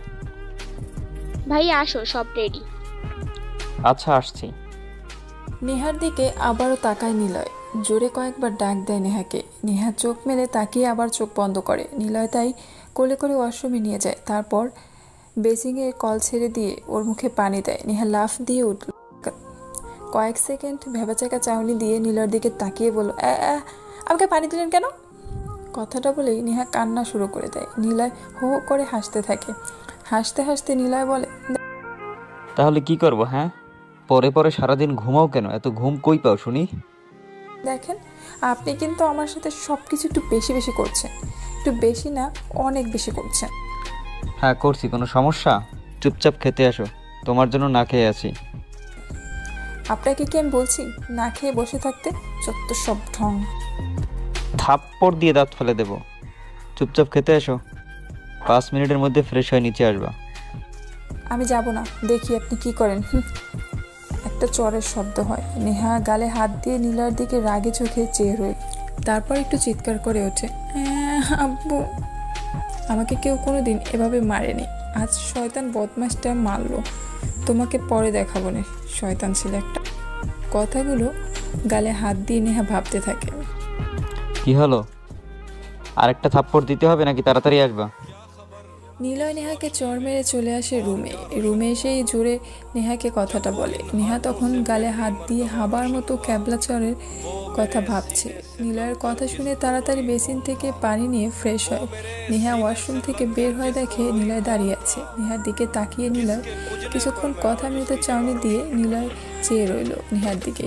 ভাইয়া আসো, সব রেডি। আচ্ছা, আসছি। নেহার দিকে আবারও তাকায় নিলয়। জোরে কয়েকবার ডাক দেয় নেহাকে। নেহা চোখ মেলে তাকিয়ে আবার চোখ বন্ধ করে। নিলয় তাই কোলে করে ওয়াশরুমে নিয়ে যায়। তারপর বেসিংয়ে কল ছেড়ে দিয়ে ওর মুখে পানি দেয়। নেহা লাফ দিয়ে উঠল। কয়েক সেকেন্ড ভেবাচাকা চাউনি দিয়ে নিলয়ের দিকে তাকিয়ে বলল, আমাকে পানি দিলেন কেন? কথাটা বলেই নেহা কান্না শুরু করে দেয়। নিলয় হো হো করে হাসতে থাকে। হাসতে হাসতে নিলয় বলে, তাহলে কি করবো? হ্যাঁ, পরে পরে সারাদিন ঘুমাও কেন? এত ঘুম কই পাও শুনি? দেখেন, আপনি কিন্তু আমার সাথে সব কিছু একটু বেশি বেশি করছেন। একটু বেশি না, অনেক বেশি করছেন। হ্যাঁ করছি, কোনো সমস্যা? চুপচাপ খেতে আসো, তোমার জন্য না খেয়ে আছি। আপনাকে কি আমি বলছি না খেয়ে বসে থাকতে? যত সব ঢং। থাপ্পড় দিয়ে দাঁত ফেলে দেবো। চুপচাপ খেতে এসো, 5 মিনিটের মধ্যে ফ্রেশ হয়ে নিচে আসবা। আমি যাব না, দেখি আপনি কি করেন। একটা চরের শব্দ হয়। নেহা গালে হাত দিয়ে নিলয়ের দিকে রাগে চোখে চেয়ে রয়ে, তারপর একটু চিৎকার করে ওঠে, আব্বু, আমাকে কেউ কোনো দিন এভাবে মারেনি। আজ শয়তান বদমাশটা মারলো। তোমাকে পরে দেখাবো না, শয়তান ছিল একটা। কথাগুলো গালে হাত দিয়ে নেহা ভাবতে থাকে। কি হলো? আরেকটা থাপ্পড় দিতে হবে নাকি তাড়াতাড়ি আসবা? নিলয় নেহাকে চর মেরে চলে আসে রুমে এসেই জোরে নেহাকে কথাটা বলে। নেহা তখন গালে হাত দিয়ে হাবার মতো ক্যাবলা চরের কথা ভাবছে। নিলয়ের কথা শুনে তাড়াতাড়ি বেসিন থেকে পানি নিয়ে ফ্রেশ হয়। নেহা ওয়াশরুম থেকে বের হয়ে দেখে নিলয় দাঁড়িয়ে আছে। নেহার দিকে তাকিয়ে নিলয় কিছুক্ষণ কথা মৃত চাউনি দিয়ে নিলয় চেয়ে রইল নেহার দিকে।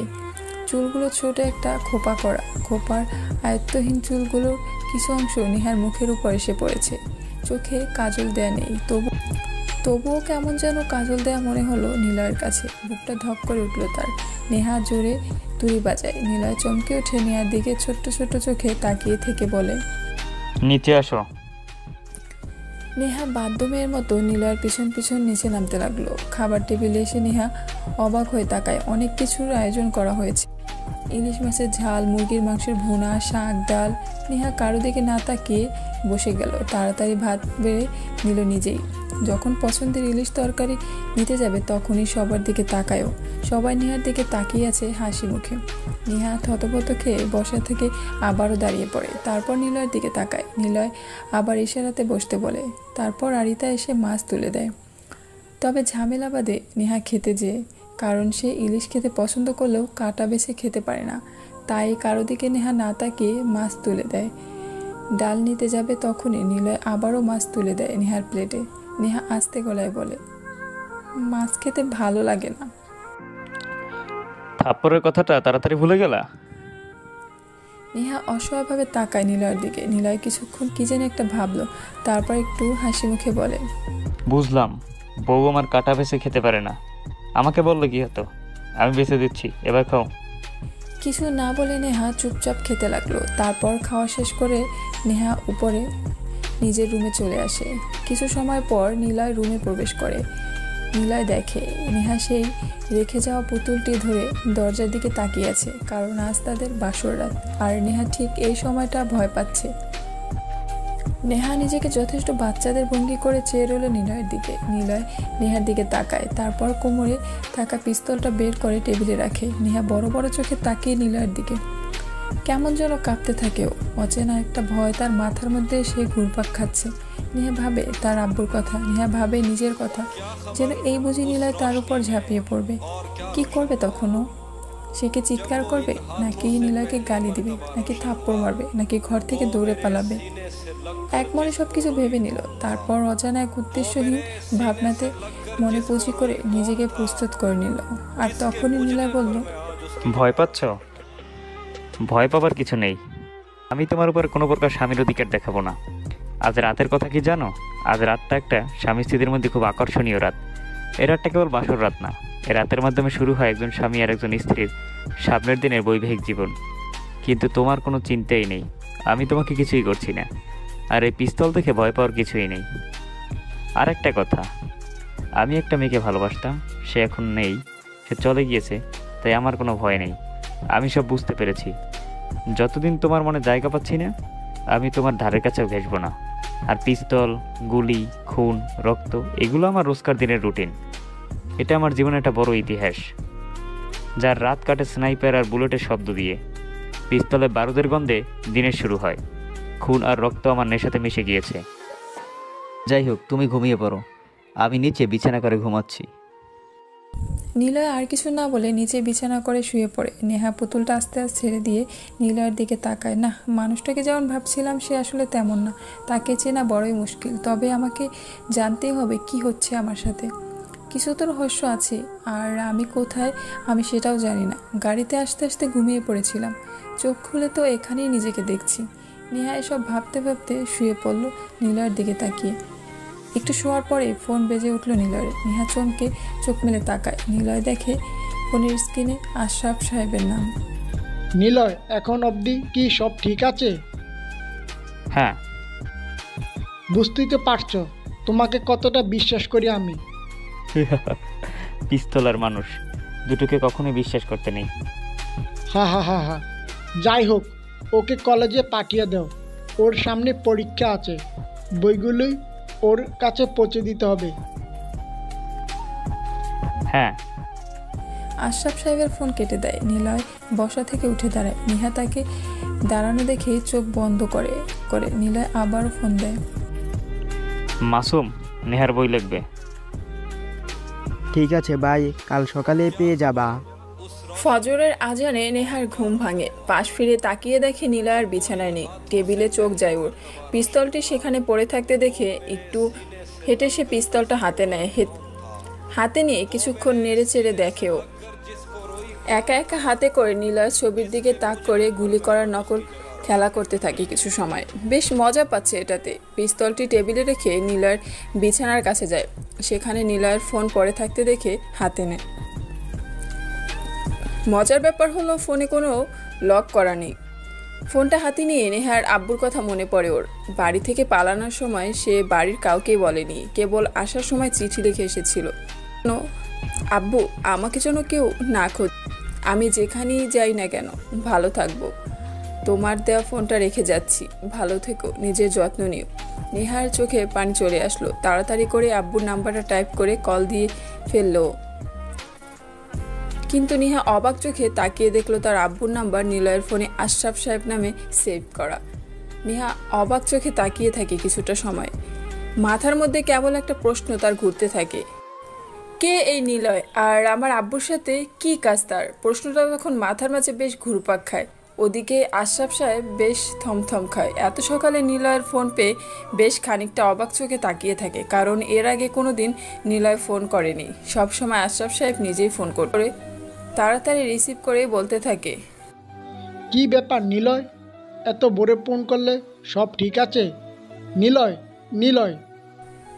চুলগুলো ছোট একটা খোপা করা। খোপার আয়ত্তহীন চুলগুলোর কিছু অংশ নেহার মুখের উপর এসে পড়েছে। চোখে কাজল দেয়া নেই, তবুও কেমন যেন কাজল দেয়া মনে হলো নিলয়ের কাছে। বুকটা ধপ করে উঠল তার। নেহা জোরে তুড়ি বাজায়। নিলয় চমকে উঠে নেহার দিকে ছোট্ট ছোট্ট চোখে তাকিয়ে থেকে বলে, নিচে আসো। নেহা বাথরুমের মতো নিলয়ের পিছন পিছন নিচে নামতে লাগলো। খাবার টেবিলে এসে নেহা অবাক হয়ে তাকায়। অনেক কিছুর আয়োজন করা হয়েছে। ইলিশ মাছের ঝাল, মুরগির মাংসের ভুনা, শাক, ডাল। নেহা কারো দিকে না তাকিয়ে বসে গেল, তাড়াতাড়ি ভাত বেড়ে নিল নিজেই। যখন পছন্দের ইলিশ তরকারি নিতে যাবে তখনই সবার দিকে তাকায়ও। সবাই নেহার দিকে তাকিয়ে আছে হাসি মুখে। নেহা থতপত খেয়ে বসা থেকে আবারও দাঁড়িয়ে পড়ে, তারপর নিলয়ের দিকে তাকায়। নিলয় আবার ইশারাতে বসতে বলে, তারপর আরিতা এসে মাছ তুলে দেয়। তবে ঝামেলা বাদে নেহা খেতে যেয়ে, কারণ সে ইলিশ খেতে পছন্দ করলেও কাঁটা বেছে খেতে পারে না, তাই কারো দিকে নেহা না তাকিয়ে মাছ তুলে দেয়। ডাল নিতে যাবে তখনই নিলয় আবারও মাছ তুলে দেয় নেহার প্লেটে। নেহা আস্তে গলায় বলে, মাছ খেতে ভালো লাগে না। থাপ্পড়ের কথাটা তাড়াতাড়ি ভুলে গেলা? নেহা অসহায়ভাবে তাকায় নিলয়ের দিকে। নিলয় কিছুক্ষণ কি যেন একটা ভাবলো, তারপর একটু হাসি মুখে বলে, বুঝলাম, বউ আমার কাটা বেছে খেতে পারে না। আমাকে বললে কি হতো? আমি বেছে দিচ্ছি, এবার খাও। কিছু না বলে নেহা চুপচাপ খেতে লাগলো। তারপর খাওয়া শেষ করে নেহা উপরে নিজের রুমে চলে আসে। কিছু সময় পর নিলয় রুমে প্রবেশ করে। নিলয় দেখে নেহা সেই রেখে যাওয়া পুতুলটি ধরে দরজার দিকে তাকিয়ে আছে, কারণ আজ তাদের বাসর রাত। আর নেহা ঠিক এই সময়টা ভয় পাচ্ছে। নেহা নিজেকে যথেষ্ট বাচ্চাদের ভঙ্গি করে চেয়ে রইল নিলয়ের দিকে। নিলয় নেহার দিকে তাকায়, তারপর কোমরে থাকা পিস্তলটা বের করে টেবিলে রাখে। নেহা বড় বড় চোখে তাকিয়ে নিলয়ের দিকে, কেমন যেন কাঁপতে থাকে। অচেনা একটা ভয় তার মাথার মধ্যে সে ঘুরপাক খাচ্ছে। নেহা ভাবে তার আব্বুর কথা, নেহা ভাবে নিজের কথা, যেন এই বুঝি নিলয় তার উপর ঝাঁপিয়ে পড়বে। কি করবে তখনও? সে কি চিৎকার করবে, নাকি নিলয়কে গালি দিবে, নাকি থাপ্পড় মারবে, নাকি ঘর থেকে দৌড়ে পালাবে? এক মনে সব কিছু ভেবে নিল। তারপর অজানা এক উদ্দেশ্যহীন ভাবনাতে মনে পুঁজি করে নিজেকে প্রস্তুত করে নিল। আর তখনই নিলয় বলল, ভয় পাচ্ছ? ভয় পাবার কিছু নেই। আমি তোমার উপর কোনো প্রকার স্বামীর অধিকার দেখাবো না। আজ রাতের কথা কি জানো? আজ রাতটা একটা স্বামী স্ত্রীর মধ্যে খুব আকর্ষণীয় রাত। এ রাতটা কেবল বাসর রাত না, এ রাতের মাধ্যমে শুরু হয় একজন স্বামী আর একজন স্ত্রীর সামনের দিনের বৈবাহিক জীবন। কিন্তু তোমার কোনো চিন্তাই নেই, আমি তোমাকে কিছুই করছি না। আর এই পিস্তল দেখে ভয় পাওয়ার কিছুই নেই। আর একটা কথা, আমি একটা মেয়েকে ভালোবাসতাম, সে এখন নেই, সে চলে গিয়েছে, তাই আমার কোনো ভয় নেই। আমি সব বুঝতে পেরেছি। যতদিন তোমার মনে জায়গা পাচ্ছি না, আমি তোমার ধারের কাছেও ঘেসবো না। আর পিস্তল, গুলি, খুন, রক্ত এগুলো আমার রোজকার দিনের রুটিন। এটা আমার জীবনে একটা বড় ইতিহাস, যার রাত কাটে স্নাইপার আর বুলেটের শব্দ দিয়ে। পিস্তলের বারুদের গন্ধে দিনের শুরু হয়। খুন আর রক্ত আমার নেশাতে মিশে গিয়েছে। যাই হোক, তুমি ঘুমিয়ে পড়ো, আমি নিচে বিছানা করে ঘুমাচ্ছি। নিলয় আর কিছু না বলে নিচে বিছানা করে শুয়ে পড়ে। নেহা পুতুলটা আস্তে আস্তে ছেড়ে দিয়ে নিলয়ের দিকে তাকায়। না, মানুষটাকে যেমন ভাবছিলাম সে আসলে তেমন না। তাকে চেনা বড়ই মুশকিল। তবে আমাকে জানতেই হবে কি হচ্ছে আমার সাথে। কিছু তো রহস্য আছে, আর আমি কোথায় আমি সেটাও জানি না। গাড়িতে আসতে আসতে ঘুমিয়ে পড়েছিলাম, চোখ খুলে তো এখানেই নিজেকে দেখছি। নেহা এসব ভাবতে ভাবতে শুয়ে পড়ল নিলয়ের দিকে তাকিয়ে। একটু শোয়ার পরে ফোন বেজে উঠল নিলয়ের। নেহা চমকে চোখ মেলে তাকায়। নিলয় দেখে ফোনের স্ক্রিনে আশরাফ সাহেবের নাম। নিলয়, এখন অবধি কি সব ঠিক আছে? হ্যাঁ। বুঝতেই তো পারছো তোমাকে কতটা বিশ্বাস করি আমি। পিস্তল আর মানুষ দুটোকে কখনোই বিশ্বাস করতে নেই। হা হা হা হা। যাই হোক, ওকে কলেজে পাঠিয়ে দাও। ওর সামনে পরীক্ষা আছে, বইগুলোই ওর কাছে পৌঁছে দিতে হবে। হ্যাঁ। আশরাফ সাহেবের ফোন কেটে দেয়। নিলয় বসা থেকে উঠে দাঁড়ায়। নেহা তাকে দাঁড়ানো দেখেই চোখ বন্ধ করে করে নিলয় আবারও ফোন দেয়। মাসুম, নেহার বই লিখবে। ঠিক আছে ভাই, কাল সকালে পেয়ে যাবা। ফজরের আজানে নেহার ঘুম ভাঙে। পাশ ফিরে তাকিয়ে দেখে নিলয়ের বিছানায় নেই। টেবিলে চোখ যায় ওর। পিস্তলটি সেখানে পড়ে থাকতে দেখে একটু হেঁটে সে পিস্তলটা হাতে নেয়। হাতে নিয়ে কিছুক্ষণ নেড়ে চেড়ে দেখেও। একা একা হাতে করে নিলয়ের ছবির দিকে তাক করে গুলি করার নকল খেলা করতে থাকে কিছু সময়। বেশ মজা পাচ্ছে এটাতে। পিস্তলটি টেবিলে রেখে নিলয়ের বিছানার কাছে যায়। সেখানে নিলয়ের ফোন পড়ে থাকতে দেখে হাতে নেয়। মজার ব্যাপার হলো ফোনে কোনো লক করা নেই। ফোনটা হাতে নিয়ে নেহার আব্বুর কথা মনে পড়ে ওর। বাড়ি থেকে পালানোর সময় সে বাড়ির কাউকেই বলেনি, কেবল আসার সময় চিঠি লিখে এসেছিল, আব্বু আমাকে যেন কেউ না খোঁজ। আমি যেখানেই যাই না কেন ভালো থাকবো। তোমার দেওয়া ফোনটা রেখে যাচ্ছি, ভালো থেকো, নিজের যত্ন নিও। নেহার চোখে পানি চলে আসলো। তাড়াতাড়ি করে আব্বুর নাম্বারটা টাইপ করে কল দিয়ে ফেললো। কিন্তু নেহা অবাক চোখে তাকিয়ে দেখলো তার আব্বুর নাম্বার নিলয়ের ফোনে আশরাফ সাহেব নামে সেভ করা। নেহা অবাক চোখে তাকিয়ে থাকে কিছুটা সময়। মাথার মধ্যে কেবল একটা প্রশ্ন তার ঘুরতে থাকে, কে এই নিলয় আর আমার আব্বুর সাথে কি কাজ তার? প্রশ্নটা তখন মাথার মাঝে বেশ ঘুরপাক খায়। ওদিকে আশরাফ সাহেব বেশ থমথম খায়। এত সকালে নিলয়ের ফোন পেয়ে বেশ খানিকটা অবাক চোখে তাকিয়ে থাকে, কারণ এর আগে কোনো দিন নিলয় ফোন করেনি। সবসময় আশরাফ সাহেব নিজেই ফোন করে তাড়াতাড়ি রিসিভ করে বলতে থাকে, কি ব্যাপার নিলয়, এত ভোরে ফোন করলে? সব ঠিক আছে? নিলয়, নিলয়।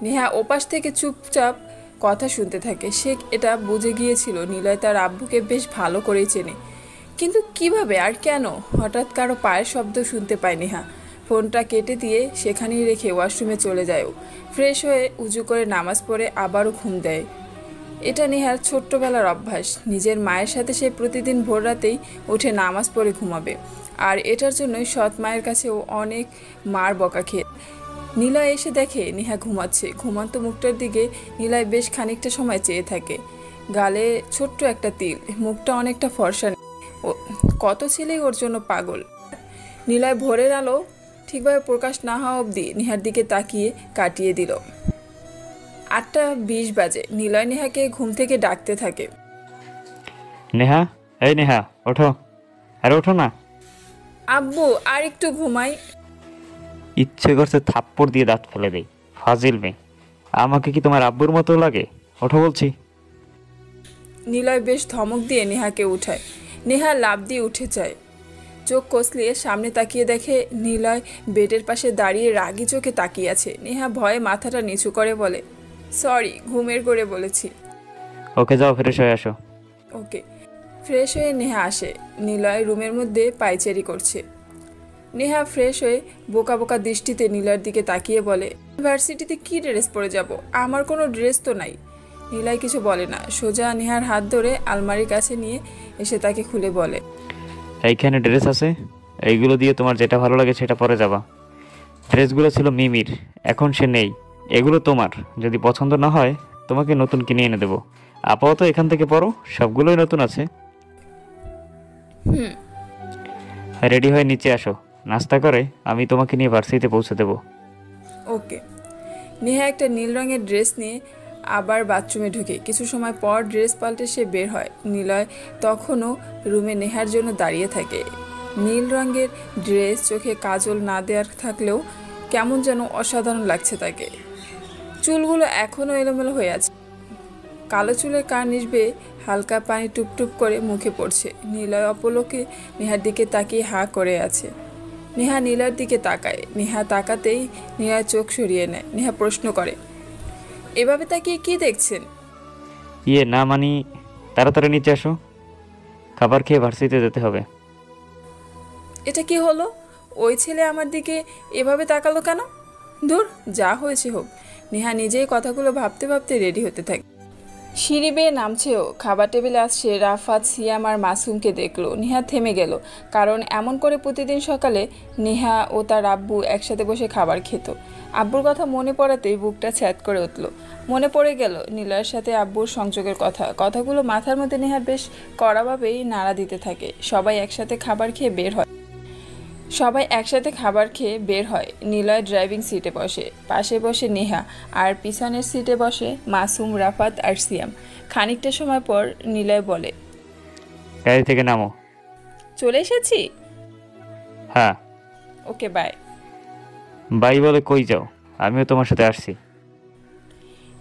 নেহা ওপাশ থেকে চুপচাপ কথা শুনতে থাকে। সে এটা বুঝে গিয়েছিল নিলয় তার আব্বুকে বেশ ভালো করেই চেনে, কিন্তু কিভাবে আর কেন? হঠাৎ কারো পায়ের শব্দ শুনতে পায় নেহা। ফোনটা কেটে দিয়ে সেখানেই রেখে ওয়াশরুমে চলে যায়। ফ্রেশ হয়ে উজু করে নামাজ পড়ে আবারও ঘুম দেয়। এটা নেহার ছোট্টবেলার অভ্যাস। নিজের মায়ের সাথে সে প্রতিদিন ভোর রাতেই উঠে নামাজ পড়ে ঘুমাবে, আর এটার জন্যই সৎ মায়ের কাছেও অনেক মার বকা খেয়ে। নিলয় এসে দেখে নেহা ঘুমাচ্ছে। ঘুমান্ত মুখটার দিকে নিলয় বেশ খানিকটা সময় চেয়ে থাকে। গালে ছোট্ট একটা তিল, মুখটা অনেকটা ফর্সা। কত ছেলেই ওর জন্য পাগল। নিলয় ভোরের আলো ঠিকভাবে প্রকাশ না হওয়া অবধি নেহার দিকে তাকিয়ে কাটিয়ে দিল। 8:20 বাজে। নিলয় নেহাকে ঘুম থেকে ডাকতে থাকে, নেহা, এই নেহা, ওঠো, আরে ওঠো না। আব্বু আর একটু ঘুমাই। ইচ্ছে করছে থাপ্পড় দিয়ে দাঁত ফেলে দেই। ফাজিল মেয়ে, আমাকে কি তোমার আব্বুর মতো লাগে? ওঠো বলছি। নিলয় বেশ ধমক দিয়ে নেহাকে উঠায়। নেহা লাফ দিয়ে উঠে যায়। চোখ কষলিয়ে সামনে তাকিয়ে দেখে নিলয় বেডের পাশে দাঁড়িয়ে রাগি চোখে তাকিয়ে আছে। নেহা ভয়ে মাথাটা নিচু করে বলে, সরি, ঘুমের করে বলেছি। ওকে, যাও ফ্রেশ হয়ে আসো। ওকে। ফ্রেশ হয়ে নেহা আসে। নিলয় রুমের মধ্যে পায়চারি করছে। নেহা ফ্রেশ হয়ে বোকা বোকা দৃষ্টিতে নিলয়ের দিকে তাকিয়ে বলে, ইউনিভার্সিটিতে কি ড্রেস পরে যাব? আমার কোনো ড্রেস তো নাই। নিলয় কিছু বলে না, সোজা নেহার হাত ধরে আলমারির কাছে নিয়ে এসে তাকে খুলে বলে, এইখানে ড্রেস আছে, এইগুলো দিয়ে তোমার যেটা ভালো লাগে সেটা পরে যাবা। ড্রেসগুলো ছিল মিমির, এখন সে নেই। এগুলো তোমার, যদি পছন্দ না হয় তোমাকে নতুন কিনে এনে দেবো। আপাতত এখান থেকে পরো, সবগুলোই নতুন আছে। রেডি হয়ে নিচে আসো, নাস্তা করে আমি তোমাকে নিয়ে ভার্সিটিতে পৌঁছে দেবো। ওকে। নেহা একটা নীল রঙের ড্রেস নিয়ে আবার বাথরুমে ঢুকে কিছু সময় পর ড্রেস পাল্টে সে বের হয়। নিলয় তখনও রুমে নেহার জন্য দাঁড়িয়ে থাকে। নীল রঙের ড্রেস, চোখে কাজল না দেওয়ার থাকলেও কেমন যেন অসাধারণ লাগছে তাকে। চুলগুলো এখনও এলোমেলো হয়ে আছে। কালো চুলের কার্নিশ বেয়ে হালকা পানি টুপটুপ করে মুখে পড়ছে। নিলয় অপলকে নেহার দিকে তাকিয়ে হাঁ করে আছে। নেহা নীলার দিকে তাকায়। নেহা তাকাতেই নেহা চোখ সরিয়ে নেয়। নেহা প্রশ্ন করে, এভাবে তাকিয়ে কি দেখছেন? না মানি, তাড়াতাড়ি নিচে আসো, খাবার খেয়ে ভার্সিটিতে যেতে হবে। এটা কি হলো? ওই ছেলে আমার দিকে এভাবে তাকালো কেন? ধুর, যা হয়েছে হোক। নেহা নিজেই কথাগুলো ভাবতে ভাবতে রেডি হতে থাকে। সিঁড়ি বেয়ে নামছেও। খাবার টেবিলে আসছে রাফাত, সিয়াম আর মাসুমকে দেখলো। নেহা থেমে গেল, কারণ এমন করে প্রতিদিন সকালে নেহা ও তার আব্বু একসাথে বসে খাবার খেত। আব্বুর কথা মনে পড়াতেই বুকটা ছ্যাদ করে উঠল। মনে পড়ে গেল নিলয়ের সাথে আব্বুর সংযোগের কথা। কথাগুলো মাথার মধ্যে নেহার বেশ কড়াভাবেই নাড়া দিতে থাকে। সবাই একসাথে খাবার খেয়ে বের হয়। নিলয় ড্রাইভিং সিটে বসে, পাশে বসে নেহা, আর পিছনের সিটে বসে মাসুম, রাফাত আর সিয়াম। খানিকটা সময় পর নিলয় বলে, গাড়ি থেকে নামো। চলে এসেছি। হ্যাঁ। ওকে, বাই। বাই বলে কই যাও? আমিও তোমার সাথে আসছি।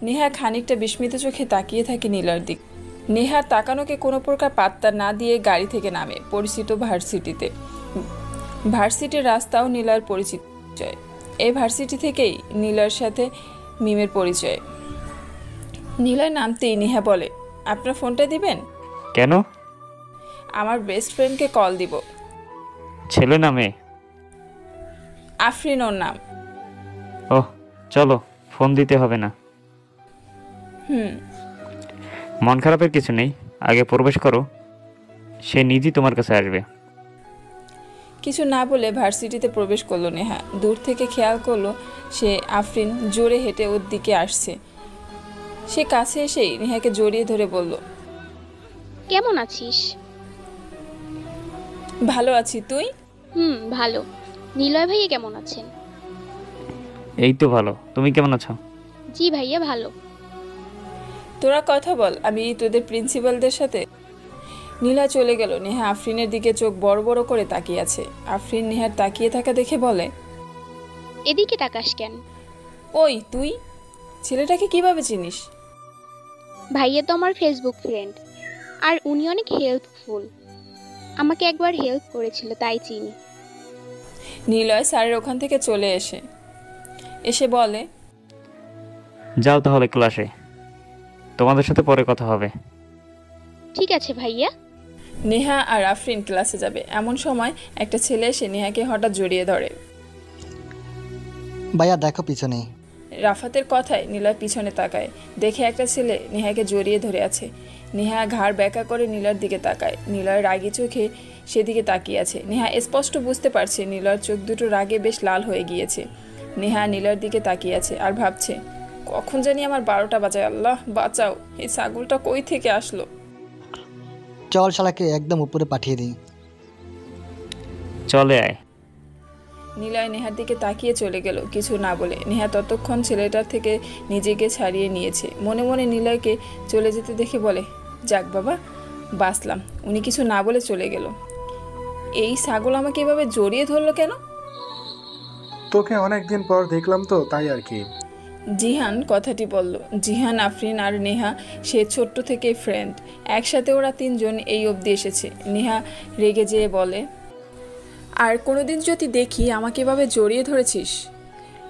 নেহা খানিকটা বিস্মিত চোখে তাকিয়ে থাকে নিলয়ের দিক। নেহার তাকানোকে কোনো প্রকার পাত্তা না দিয়ে গাড়ি থেকে নামে পরিচিত ভার্সিটিতে। ভার্সিটির রাস্তাও নিলয়ের পরিচিত। এই ভার্সিটি থেকেই নিলয়ের সাথে মিমের পরিচয়। নিলয় নামতেই নেহা বলে, আপনার ফোনটা দিবেন? কেন? আমার বেস্ট ফ্রেন্ডকে কল দিব। ছেলে না মেয়ে? আফরিন ওর নাম। ওহ, চলো, ফোন দিতে হবে না। মন খারাপের কিছু নেই, আগে প্রবেশ করো। সে নিজেই তোমার কাছে আসবে। কিছু না বলে ভার্সিটিতে প্রবেশ করলো নেহা। দূর থেকে খেয়াল করলো সে আফরিন জোরে হেঁটে ওর দিকে আসছে। সে কাছে এসেই নেহাকে জড়িয়ে ধরে বলল, কেমন আছিস? ভালো আছি, তুই? ভালো। নিলয় ভাইয়া কেমন আছেন? এই তো ভালো, তুমি কেমন আছো? জি ভাইয়া ভালো। তোরা কথা বল, আমি তোদের প্রিন্সিপালদের সাথে। নীলা চলে গেল। নেহা আফরিনের দিকে চোখ বড় বড় করে তাকিয়ে আছে। আফরিন নেহার তাকিয়ে থাকা দেখে বলে, এদিকে তাকাস কেন? ওই তুই ছেলেটাকে কিভাবে চিনিস? ভাইয়া তো আমার ফেসবুক ফ্রেন্ড, আর উনি অনেক হেল্পফুল। আমাকে একবার হেল্প করেছিল, তাই চিনি। নিলয় স্যারের ওখান থেকে চলে এসে বলে, যাও তাহলে ক্লাসে, তোমাদের সাথে পরে কথা হবে। ঠিক আছে ভাইয়া। নেহা আর আফরিন ক্লাসে যাবে। এমন সময় একটা ছেলে এসে নেহাকে হঠাৎ জড়িয়ে ধরে। ভাইয়া দেখো পিছনে। রাফাতের কথায় নীলার পিছনে তাকায়, দেখে একটা ছেলে নেহাকে জড়িয়ে ধরে আছে। নেহা ঘাড় ব্যাকা করে নীলার দিকে তাকায়। নীলার রাগী চোখে সেদিকে তাকিয়ে আছে। নেহা স্পষ্ট বুঝতে পারছে নীলার চোখ দুটো রাগে বেশ লাল হয়ে গিয়েছে। নেহা নীলার দিকে তাকিয়ে আছে আর ভাবছে, কখন জানি আমার 12টা বাজায়, আল্লাহ বাঁচাও, এই ছাগলটা কই থেকে আসলো। চল শালাকে একদম উপরে পাঠিয়ে দিই। চলে আয়। নিলয় নেহার দিকে তাকিয়ে চলে গেল কিছু না বলে। নেহা ততক্ষণ ছেলেটার থেকে নিজেকে ছাড়িয়ে নিয়েছে। মনে মনে নিলয়কে চলে যেতে দেখে বলে, যাক বাবা, বাঁচলাম। উনি কিছু না বলে চলে গেল। এই ছাগল আমাকে এভাবে জড়িয়ে ধরলো কেন? তোকে অনেকদিন পর দেখলাম তো, তাই আর কি। জিহান কথাটি বলল। জিহান, আফরিন আর নেহা সে ছোট্ট থেকে ফ্রেন্ড। একসাথে ওরা 3 জন এই অবধি এসেছে। নেহা রেগে যেয়ে বলে, আর কোনোদিন যদি দেখি আমাকে এভাবে জড়িয়ে ধরেছিস,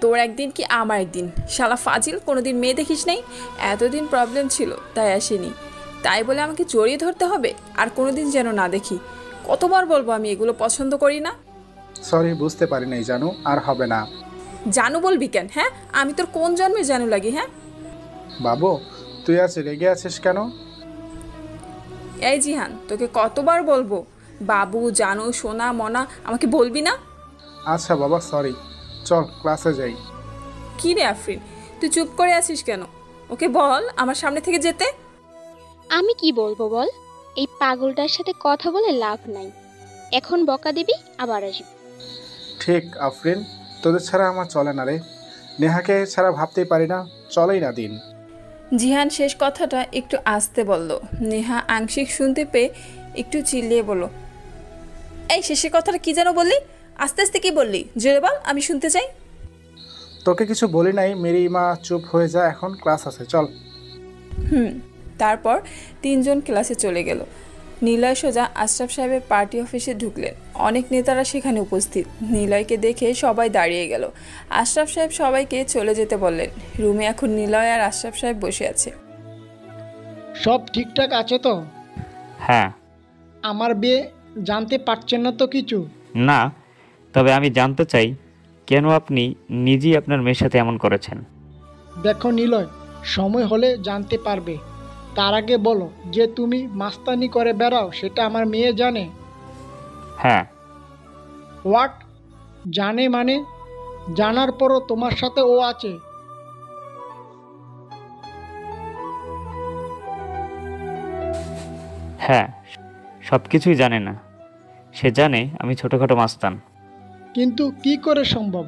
তোর একদিন কি আমার একদিন। শালা ফাজিল, কোনোদিন মেয়ে দেখিস নাই? এতদিন প্রবলেম ছিল তাই আসেনি, তাই বলে আমাকে জড়িয়ে ধরতে হবে? আর কোনোদিন যেন না দেখি। কতবার বলবো আমি এগুলো পছন্দ করি না। সরি, বুঝতে পারি নাই জানু, আর হবে না। জানু বলবি কেন? হ্যাঁ, আমি তোর কোন জন্মের জানু লাগি? হ্যাঁ বাবু, তুই আজ রেগে আছিস কেন? এই জিহান, তোকে কতবার বলবো বাবু, জানু, সোনা, মনা আমাকে বলবি না? আচ্ছা বাবা, সরি। চল ক্লাসে যাই। কি রে আফরিন, তুই চুপ করে আছিস কেন? ওকে বল আমার সামনে থেকে যেতে। আমি কি বলবো বল? এই পাগলটার সাথে কথা বলে লাভ নাই। এখন বকা দিবি, আবার আসবি। ঠিক আফরিন, তোদের ছাড়া আমার চলে না রে। নেহাকে ছাড়া ভাবতেই পারি না, চলেই না দিন। জিহান শেষ কথাটা একটু আস্তে বলল। নেহা আংশিক শুনতে পেয়ে একটু চিল্লিয়ে বলল, এই শেষের কথাটা কি যেন বললি? আস্তে আস্তে কি বললি? জোরে বল, আমি শুনতে চাই। তোকে কিছু বলি নাই মেরি মা, চুপ হয়ে যা, এখন ক্লাস আছে, চল। তারপর 3 জন ক্লাসে চলে গেল। নিলয় সোজা আশরাফ সাহেবের পার্টি অফিসে ঢুকলেন। অনেক নেতারা সেখানে উপস্থিত। নিলয়কে দেখে সবাই দাঁড়িয়ে গেল। আশরাফ সাহেব সবাইকে চলে যেতে বললেন। রুমে এখন নিলয় আর আশরাফ সাহেব বসে আছে। সব ঠিকঠাক আছে তো? হ্যাঁ। আমার বিয়ে জানতে পারছেন না তো কিছু? না, তবে আমি জানতে চাই কেন আপনি নিজেই আপনার মেয়ের সাথে এমন করেছেন। দেখো নিলয়, সময় হলে জানতে পারবে। তার আগে বলো, যে তুমি মাস্তানি করে বেড়াও সেটা আমার মেয়ে জানে? হ্যাঁ। হোয়াট? জানে মানে? জানার পরও তোমার সাথে ও আছে? হ্যাঁ, সব কিছুই জানে না। সে জানে আমি ছোটোখাটো মাস্তান। কিন্তু কি করে সম্ভব?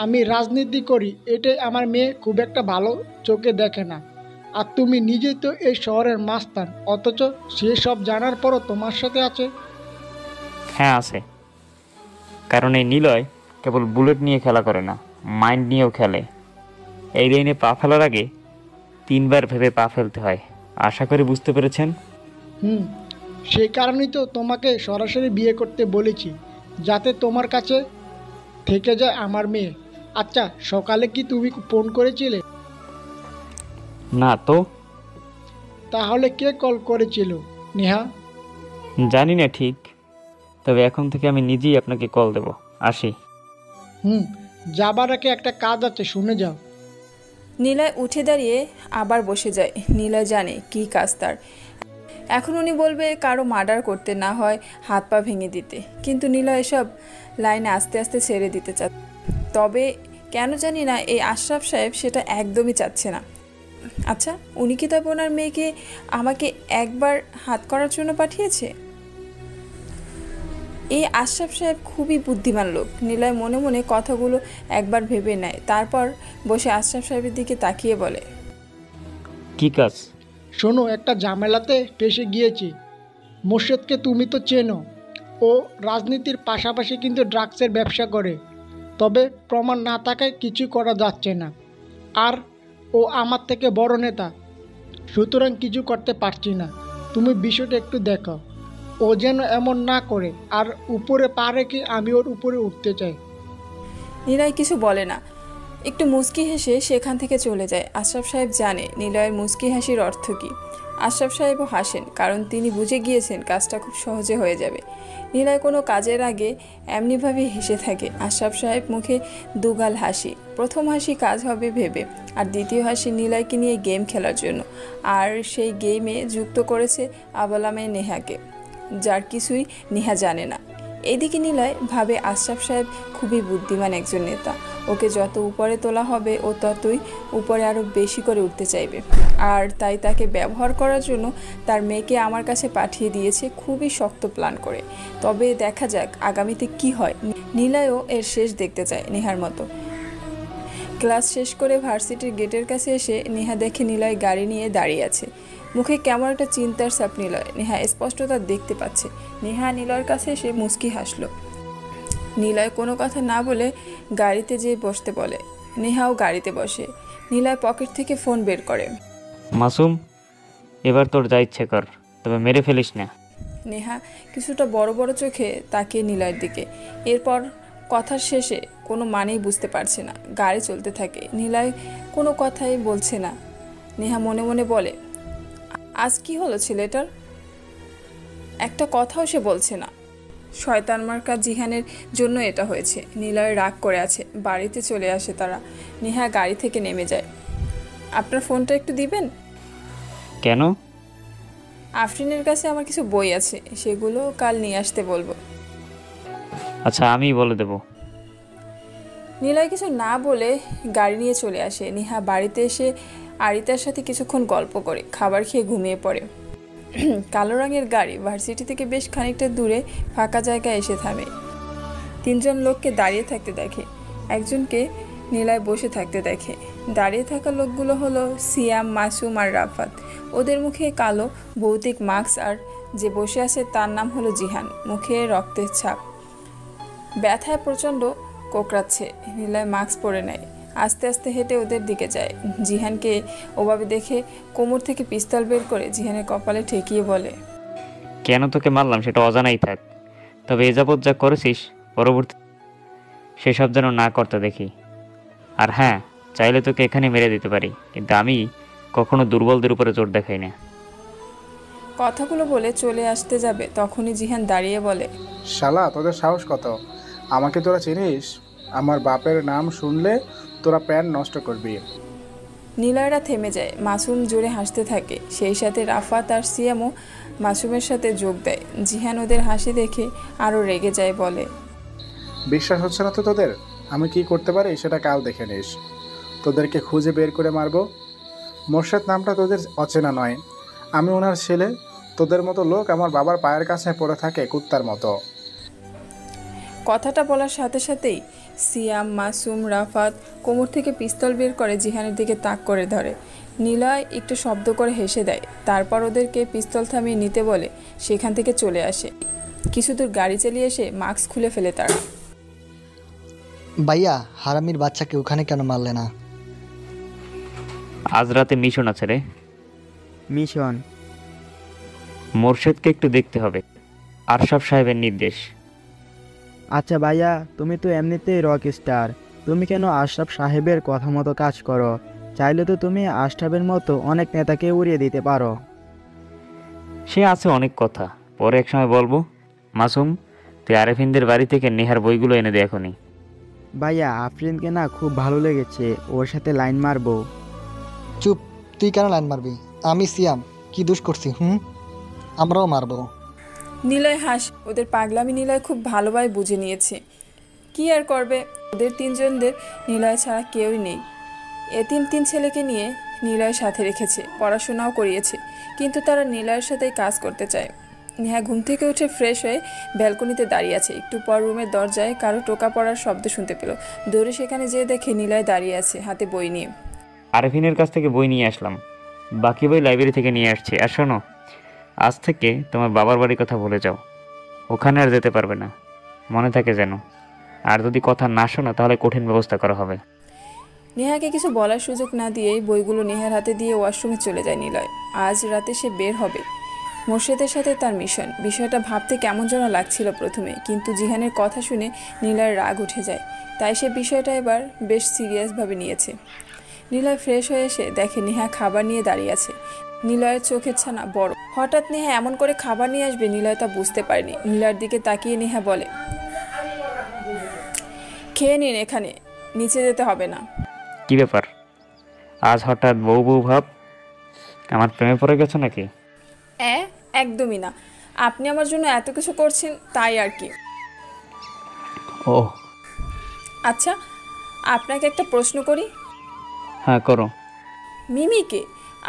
আমি রাজনীতি করি, এটাই আমার মেয়ে খুব একটা ভালো চোখে দেখে না। আর তুমি নিজেই তো এই শহরের মাস্তান, অথচ সে সব জানার পরও তোমার সাথে আছে? হ্যাঁ আছে, কারণ এই নিলয় কেবল বুলেট নিয়ে খেলা করে না, মাইন্ড নিয়েও খেলে। এই লাইনে পা ফেলার আগে 3 বার ভেবে পা ফেলতে হয়। আশা করি বুঝতে পেরেছেন। সেই কারণেই তো তোমাকে সরাসরি বিয়ে করতে বলেছি, যাতে তোমার কাছে থেকে যায় আমার মেয়ে। আচ্ছা, সকালে কি তুমি ফোন করেছিলে? না তো। তাহলে কে কল করেছিল? নেহা? জানি না ঠিক, তবে এখন থেকে আমি নিজেই আপনাকে কল দেব। আসি। যাবার আগে একটা কাজ আছে, শুনে যাও। নিলয় উঠে দাঁড়িয়ে আবার বসে যায়। নিলয় জানে কি কাজ তার। এখন উনি বলবে কারো মার্ডার করতে, না হয় হাত পা ভেঙে দিতে, কিন্তু নিলয় এসব লাইনে আস্তে আস্তে ছেড়ে দিতে চাচ্ছে। তবে কেন জানি না এই আশরাফ সাহেব সেটা একদমই চাচ্ছে না। আচ্ছা, উনি কি তবে ওনার মেয়েকে আমাকে একবার হাত করার জন্য পাঠিয়েছে? এই আশরাফ সাহেব খুবই বুদ্ধিমান লোক। নিলয় মনে মনে কথাগুলো একবার ভেবে নেয়, তারপর বসে আশরাফ সাহেবের দিকে তাকিয়ে বলে, কি কাজ? শোনো, একটা ঝামেলাতে ফেসে গিয়েছি। মোর্শেদকে তুমি তো চেনো, ও রাজনীতির পাশাপাশি কিন্তু ড্রাগসের ব্যবসা করে। তবে প্রমাণ না থাকায় কিছু করা যাচ্ছে না, আর ও আমার থেকে বড় নেতা, সুতরাং কিছু করতে পারছি না। তুমি বিষয়টা একটু দেখো, ও যেন এমন না করে, আর উপরে পা রেখে আমি ওর উপরে উঠতে চাই। নিলয় কিছু বলে না, একটু মুচকি হেসে সেখান থেকে চলে যায়। আশরাফ সাহেব জানে নিলয়ের মুচকি হাসির অর্থ কী। আশরাফ সাহেবও হাসেন, কারণ তিনি বুঝে গিয়েছেন কাজটা খুব সহজে হয়ে যাবে। নিলয় কোনো কাজের আগে এমনিভাবে হেসে থাকে। আশরাফ সাহেব মুখে দুগাল হাসি। প্রথম হাসি কাজ হবে ভেবে, আর দ্বিতীয় হাসি নিলয়কে নিয়ে গেম খেলার জন্য। আর সেই গেমে যুক্ত করেছে আবলামে নেহাকে, যার কিছুই নেহা জানে না। এদিকে নিলয় ভাবে আশরাফ সাহেব খুবই বুদ্ধিমান একজন নেতা। ওকে যত উপরে তোলা হবে ও ততই উপরে আরও বেশি করে উঠতে চাইবে, আর তাই তাকে ব্যবহার করার জন্য তার মেয়েকে আমার কাছে পাঠিয়ে দিয়েছে খুবই শক্ত প্ল্যান করে। তবে দেখা যাক আগামীতে কি হয়। নিলয়ও এর শেষ দেখতে চায় নেহার মতো। ক্লাস শেষ করে ভার্সিটির গেটের কাছে এসে নেহা দেখে নিলয় গাড়ি নিয়ে দাঁড়িয়ে আছে। মুখে কেমন একটা চিন্তার ছাপ নিলয়। নেহা স্পষ্ট তা দেখতে পাচ্ছে। নেহা নিলয়ের কাছে এসে মুচকি হাসলো। নিলয় কোনো কথা না বলে গাড়িতে যেয়ে বসতে বলে। নেহাও গাড়িতে বসে। নিলয় পকেট থেকে ফোন বের করে। মাসুম, এবার তোর যা ইচ্ছে কর, তবে মেরে ফেলিস না। নেহা কিছুটা বড় বড় চোখে তাকিয়ে নিলয়ের দিকে। এরপর কথার শেষে কোনো মানেই বুঝতে পারছে না। গাড়ি চলতে থাকে। নিলয় কোনো কথাই বলছে না। নেহা মনে মনে বলে, আজ কি হলো ছেলেটার? একটা কথাও সে বলছে না। শয়তান মার্কা জিহানের জন্য এটা হয়েছে। নিলয় রাগ করে আছে। বাড়িতে চলে আসে তারা। নেহা গাড়ি থেকে নেমে যায়। আপনার ফোনটা একটু দিবেন? কেন? আফরিনের কাছে আমার কিছু বই আছে, সেগুলো কাল নিয়ে আসতে বলবো। আচ্ছা, আমি বলে দেব। নিলয় কিছু না বলে গাড়ি নিয়ে চলে আসে। নেহা বাড়িতে এসে আরিতার সাথে কিছুক্ষণ গল্প করে খাবার খেয়ে ঘুমিয়ে পড়ে। কালো রঙের গাড়ি ভার্সিটি থেকে বেশ খানিকটা দূরে ফাঁকা জায়গায় এসে থামে। তিনজন লোককে দাঁড়িয়ে থাকতে দেখে, একজনকে নিলয় বসে থাকতে দেখে। দাঁড়িয়ে থাকা লোকগুলো হলো সিয়াম, মাসুম আর রাফাত। ওদের মুখে কালো ভৌতিক মাস্ক, আর যে বসে আছে তার নাম হলো জিহান। মুখে রক্তের ছাপ, ব্যথায় প্রচণ্ড কোঁকড়াচ্ছে। নিলয় মাস্ক পরে নেয়, আস্তে আস্তে হেঁটে ওদের দিকে যায়। জিহানকে ওভাবে দেখে কোমর থেকে পিস্তল বের করে জিহানের কপালে ঠেকিয়ে বলে, কেন তোকে মারলাম সেটা অজানাই থাক, তবে এ যাবৎ যা করেছিস পরবর্তী সেসব যেন না করতে দেখি। আর হ্যাঁ, চাইলে তোকে এখানে মেরে দিতে পারি, কিন্তু আমি কখনো দুর্বলদের উপরে জোর দেখাই না। কথাগুলো বলে চলে আসতে যাবে, তখনই জিহান দাঁড়িয়ে বলে, শালা, তোদের সাহস কত? আমাকে তোরা চিনিস? আমার বাপের নাম শুনলে তোরা প্যান্ট নষ্ট করবি। নিলয়রা থেমে যায়। মাসুম জোরে হাসতে থাকে। সেই সাথে রাফাত আর সিয়ামও মাসুমের সাথে যোগ দেয়। জিহান ওদের হাসি দেখে আরও রেগে যায়, বলে, বিশ্বাস হচ্ছে না তো তোদের? আমি কি করতে পারি সেটা কাল দেখে নিস। তোদেরকে খুঁজে বের করে মারবো। মোর্শেদ নামটা তোদের অচেনা নয়। আমি ওনার ছেলে। তোদের মতো লোক আমার বাবার পায়ের কাছে পড়ে থাকে কুত্তার মতো। কথাটা বলার সাথে সাথেই সিয়াম, মাসুম, রাফাত কোমর থেকে পিস্তল বের করে জিহানের দিকে তাক করে ধরে। নিলয় একটু শব্দ করে হেসে দেয়, তারপর ওদেরকে পিস্তল থামিয়ে নিতে বলে সেখান থেকে চলে আসে। কিছু দূর গাড়ি চালিয়ে এসে মাস্ক খুলে ফেলে তারা। ভাইয়া, হারামির বাচ্চাকে ওখানে কেন মারলে না? আজ রাতে মিশন আছে রে। মিশন? মোর্শেদকে একটু দেখতে হবে, আশরাফ সাহেবের নির্দেশ। আচ্ছা ভাইয়া, তুমি তো এমনিতেই রক স্টার, তুমি কেন আশরাফ সাহেবের কথা মতো কাজ করো? চাইলে তো তুমি আশরাফের মতো অনেক নেতাকে উড়িয়ে দিতে পারো। সে আছে অনেক কথা, পরে এক সময় বলবো। মাসুম, তুই আরেফিনদের বাড়ি থেকে নেহার বইগুলো এনে দে এখনই। ভাইয়া, আফরিনকে না খুব ভালো লেগেছে, ওর সাথে লাইন মারবো। চুপ, তুই কেন লাইন মারবি? আমি সিয়াম, কি দোষ করছি? আমরাও মারবো। নিলয় ওদের পাগলামি নিলয় খুব ভালোভাবে বুঝে নিয়েছে। কি আর করবে, ওদের তিনজনদের নিলয় ছাড়া কেউই নেই। এতিম 3 ছেলেকে নিয়ে নিলয়ের সাথে রেখেছে, পড়াশোনাও করিয়েছে, কিন্তু তারা নিলয়ের সাথেই কাজ করতে চায়। নেহা ঘুম থেকে উঠে ফ্রেশ হয়ে ব্যালকনিতে দাঁড়িয়ে আছে। একটু পর রুমের দরজায় কারো টোকা পড়ার শব্দ শুনতে পেল। দৌড়ে সেখানে যেয়ে দেখে নিলয় দাঁড়িয়ে আছে হাতে বই নিয়ে। আরফিনের কাছ থেকে বই নিয়ে আসলাম, বাকি বই লাইব্রেরি থেকে নিয়ে আসছি। আর শোনো, আজ থেকে তোমার বাবার বাড়ির কথা ভুলে যাও, ওখানে আর যেতে পারবে না, মনে থাকে যেন। আর যদি কথা না শোনো তাহলে কঠিন ব্যবস্থা করা হবে। নেহাকে কিছু বলার সুযোগ না দিয়েই বইগুলো নেহার হাতে দিয়ে ওয়াশরুমে চলে যায় নিলয়। আজ রাতে সে বের হবে মোর্শেদের সাথে, তার মিশন। বিষয়টা ভাবতে কেমন যেন লাগছিল প্রথমে, কিন্তু জিহানের কথা শুনে নিলয়ের রাগ উঠে যায়। তাই সে বিষয়টা এবার বেশ সিরিয়াসভাবে নিয়েছে। নিলয় ফ্রেশ হয়ে এসে দেখে নেহা খাবার নিয়ে দাঁড়িয়ে আছে। নিলয়ের চোখের ছানা বড়। হঠাৎ নেহা এমন করে খাবার নিয়ে আসবে নিলয় তা বুঝতে পারেনি। নিলয়ের দিকে তাকিয়ে নেহা বলে, খেয়ে নিন, এখানে নিচে যেতে হবে না। কি ব্যাপার, আজ হঠাৎ বউ বউ ভাব? আমার প্রেমে পড়ে গেছো নাকি? একদমই না, আপনি আমার জন্য এত কিছু করছেন তাই আর কি। ও আচ্ছা, আপনাকে একটা প্রশ্ন করি। হ্যাঁ, করো। মিমিকে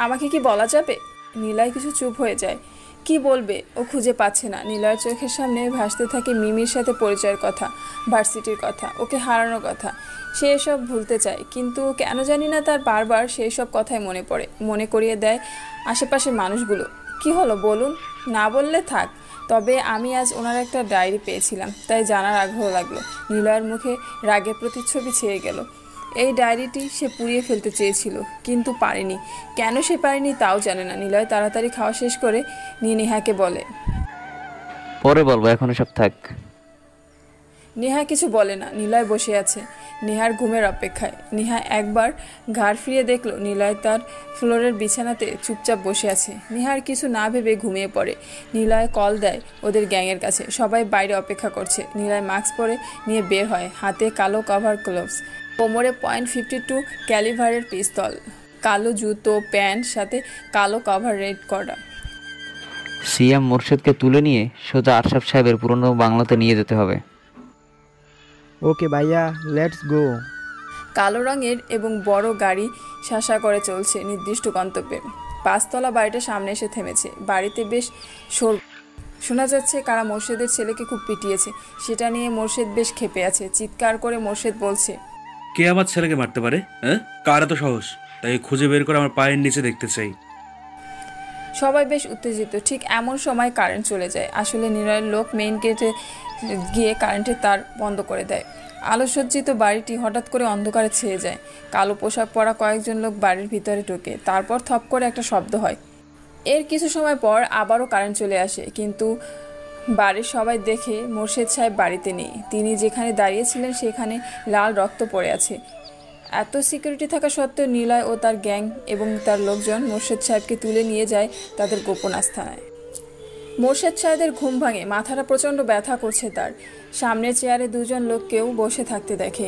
আমাকে কি বলা যাবে? নিলয় কিছু চুপ হয়ে যায়। কি বলবে ও খুঁজে পাচ্ছে না। নিলয়ের চোখের সামনে ভাসতে থাকে মিমির সাথে পরিচয়ের কথা, ভার্সিটির কথা, ওকে হারানোর কথা। সে এসব ভুলতে চায়, কিন্তু কেন জানি না তার বারবার সেই সব কথাই মনে পড়ে। মনে করিয়ে দেয় আশেপাশের মানুষগুলো। কি হলো বলুন? না বললে থাক। তবে আমি আজ ওনার একটা ডায়েরি পেয়েছিলাম, তাই জানার আগ্রহ লাগলো। নিলয়ের মুখে রাগের প্রতিচ্ছবি ছেয়ে গেল। এই ডায়েরিটি সে পুড়িয়ে ফেলতে চেয়েছিল, কিন্তু পারেনি। কেন সে পারেনি তাও জানে না। নিলয় তাড়াতাড়ি খাওয়া শেষ করে নিয়ে নেহাকে বলে, পরে বলবো, এখন সব থাক। নেহা কিছু বলে না। নিলয় বসে আছে নেহার ঘুমের অপেক্ষায়। নেহা একবার ঘাড় ফিরিয়ে দেখলো নিলয় তার ফ্লোরের বিছানাতে চুপচাপ বসে আছে। নেহার কিছু না ভেবে ঘুমিয়ে পড়ে। নিলয় কল দেয় ওদের গ্যাংয়ের কাছে। সবাই বাইরে অপেক্ষা করছে। নিলয় মাস্ক পরে নিয়ে বের হয়, হাতে কালো কভার গ্লোভস, কোমরে .52 ক্যালিভারের পিস্তল, কালো জুতো, প্যান্ট, সাথে কালো কভার রেড করা। সিয়াম মোর্শেদকে তুলে নিয়ে সোজা আশরাফ সাহেবের পুরনো বাংলাতে নিয়ে যেতে হবে। ওকে ভাইয়া, লেটস গো। কালো রঙের এবং বড় গাড়ি শাসা করে চলছে নির্দিষ্ট গন্তব্যে। 5 তলা বাড়িটার সামনে এসে থেমেছে। বাড়িতে বেশ শোনা যাচ্ছে কারা মোর্শেদের ছেলেকে খুব পিটিয়েছে। সেটা নিয়ে মোর্শেদ বেশ ক্ষেপে আছে। চিৎকার করে মোর্শেদ বলছে, কে আমার ছেলেকে মারতে পারে? হ্যাঁ, কার এত সাহস? তাই খুঁজে বের করে আমার পায়ের নিচে দেখতে চাই। সবাই বেশ উত্তেজিত। ঠিক এমন সময় কারেন্ট চলে যায়। আসলে নিলয়ের লোক মেইন গেটে গিয়ে কারেন্টের তার বন্ধ করে দেয়। আলোসজ্জিত বাড়িটি হঠাৎ করে অন্ধকারে ছেয়ে যায়। কালো পোশাক পরা কয়েকজন লোক বাড়ির ভিতরে ঢোকে। তারপর থপ করে একটা শব্দ হয়। এর কিছু সময় পর আবারও কারেন্ট চলে আসে, কিন্তু বাড়ির সবাই দেখে মোর্শেদ সাহেব বাড়িতে নেই। তিনি যেখানে দাঁড়িয়েছিলেন সেখানে লাল রক্ত পড়ে আছে। এত সিকিউরিটি থাকা সত্ত্বেও নিলয় ও তার গ্যাং এবং তার লোকজন মোর্শেদ সাহেবকে তুলে নিয়ে যায় তাদের গোপন আস্তানায়। মোর্শেদ সাহেবের ঘুম ভাঙে। মাথাটা প্রচণ্ড ব্যথা করছে তার। সামনের চেয়ারে 2 জন লোককেও বসে থাকতে দেখে।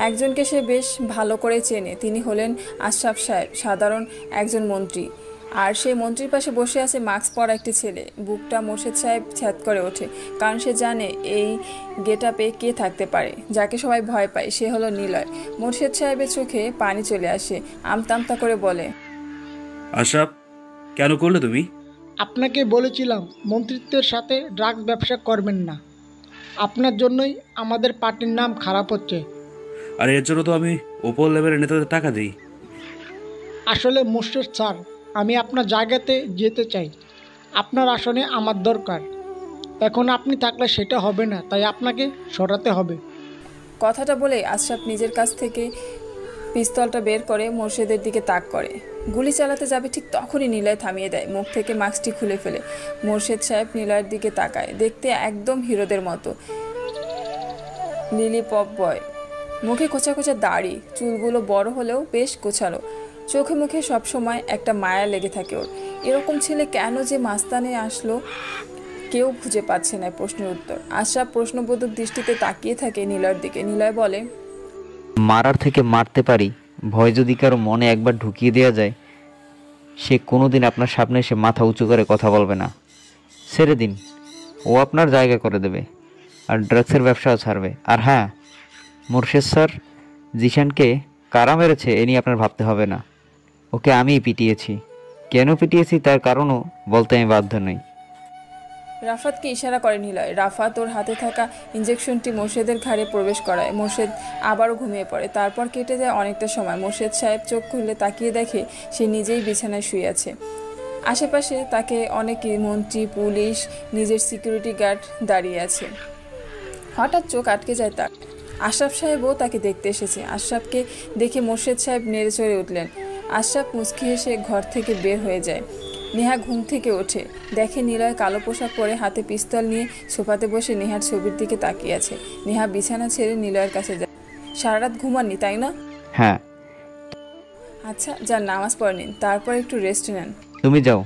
একজনকে সে বেশ ভালো করে চেনে। তিনি হলেন আশরাফ সাহেব, সাধারণ একজন মন্ত্রী। আর সেই মন্ত্রীর পাশে বসে আছে মাস্ক পরা একটি ছেলে। বুকটা মোর্শেদ সাহেব ছ্যাদ করে ওঠে, কারণ সে জানে এই গেটআপে কে থাকতে পারে, যাকে সবাই ভয় পায়। সে হলো নিলয়। মোর্শেদ সাহেবের চোখে পানি চলে আসে। আমতা আমতা করে বলে, আশরাফ, কেন করলে তুমি? আপনাকে বলেছিলাম মন্ত্রিত্বের সাথে ড্রাগস ব্যবসা করবেন না। আপনার জন্যই আমাদের পার্টির নাম খারাপ হচ্ছে। আর এর জন্য তো আমি ওপর লেভেলের নেতাদের টাকা দিই। আসলে মোর্শেদ স্যার, আমি আপনার জায়গাতে যেতে চাই। আপনার আসনে আমার দরকার। এখন আপনি থাকলে সেটা হবে না, তাই আপনাকে সরাতে হবে। কথাটা বলে আশরাফ নিজের কাছ থেকে পিস্তলটা বের করে মোর্শেদের দিকে তাক করে। গুলি চালাতে যাবে, ঠিক তখনই নিলয় থামিয়ে দেয়। মুখ থেকে মাস্কটি খুলে ফেলে মোর্শেদ সাহেব নিলয়ের দিকে তাকায়। দেখতে একদম হিরোদের মতো, লিলি পপ বয়। মুখে কোচা কোচা দাড়ি, চুলগুলো বড় হলেও বেশ গোছালো। চোখে মুখে সবসময় একটা মায়া লেগে থাকে ওর। এরকম ছেলে কেন যে মাস্তানে আসলো কেউ খুঁজে পাচ্ছে না প্রশ্নের উত্তর। আশরাফ প্রশ্নবোধক দৃষ্টিতে তাকিয়ে থাকে নিলয়ের দিকে। নিলয় বলে, মারার থেকে মারতে পারি ভয় যদি কারো মনে একবার ঢুকিয়ে দেওয়া যায়, সে কোনোদিন আপনার সামনে এসে মাথা উঁচু করে কথা বলবে না। ছেড়ে দিন, ও আপনার জায়গা করে দেবে আর ড্রাগসের ব্যবসাও ছাড়বে। আর হ্যাঁ, মোরশেদ স্যার জিশানকে কারা মেরেছে এ নিয়ে আপনার ভাবতে হবে না। ওকে আমিই পিটিয়েছি। কেন পিটিয়েছি তার কারণও বলতে আমি বাধ্য নই। রাফাতকে ইশারা করে নিলয়। রাফাত ওর হাতে থাকা ইঞ্জেকশনটি মোর্শেদের ঘাড়ে প্রবেশ করায়। মোর্শেদ আবারও ঘুমিয়ে পড়ে। তারপর কেটে যায় অনেকটা সময়। মোর্শেদ সাহেব চোখ খুলে তাকিয়ে দেখে সে নিজেই বিছানায় শুয়ে আছে। আশেপাশে তাকে অনেকে মন্ত্রী, পুলিশ, নিজের সিকিউরিটি গার্ড দাঁড়িয়ে আছে। হঠাৎ চোখ আটকে যায় তার। আশরাফ সাহেবও তাকে দেখতে এসেছে। আশরাফকে দেখে মোর্শেদ সাহেব নেড়ে চড়ে উঠলেন। আশরাফ মুচকি হেসে ঘর থেকে বের হয়ে যায়। নেহা ঘুম থেকে ওঠে, দেখে নিলয় কালো পোশাক পরে হাতে পিস্তল নিয়ে সোফাতে বসে নেহার ছবির দিকে তাকিয়ে আছে। নেহা বিছানা ছেড়ে নিলয়ের কাছে যায়। সারা রাত ঘুমাননি তাই না? হ্যাঁ। আচ্ছা, যান নামাজ পড়ে নিন, তারপর একটু রেস্ট নেন। তুমি যাও।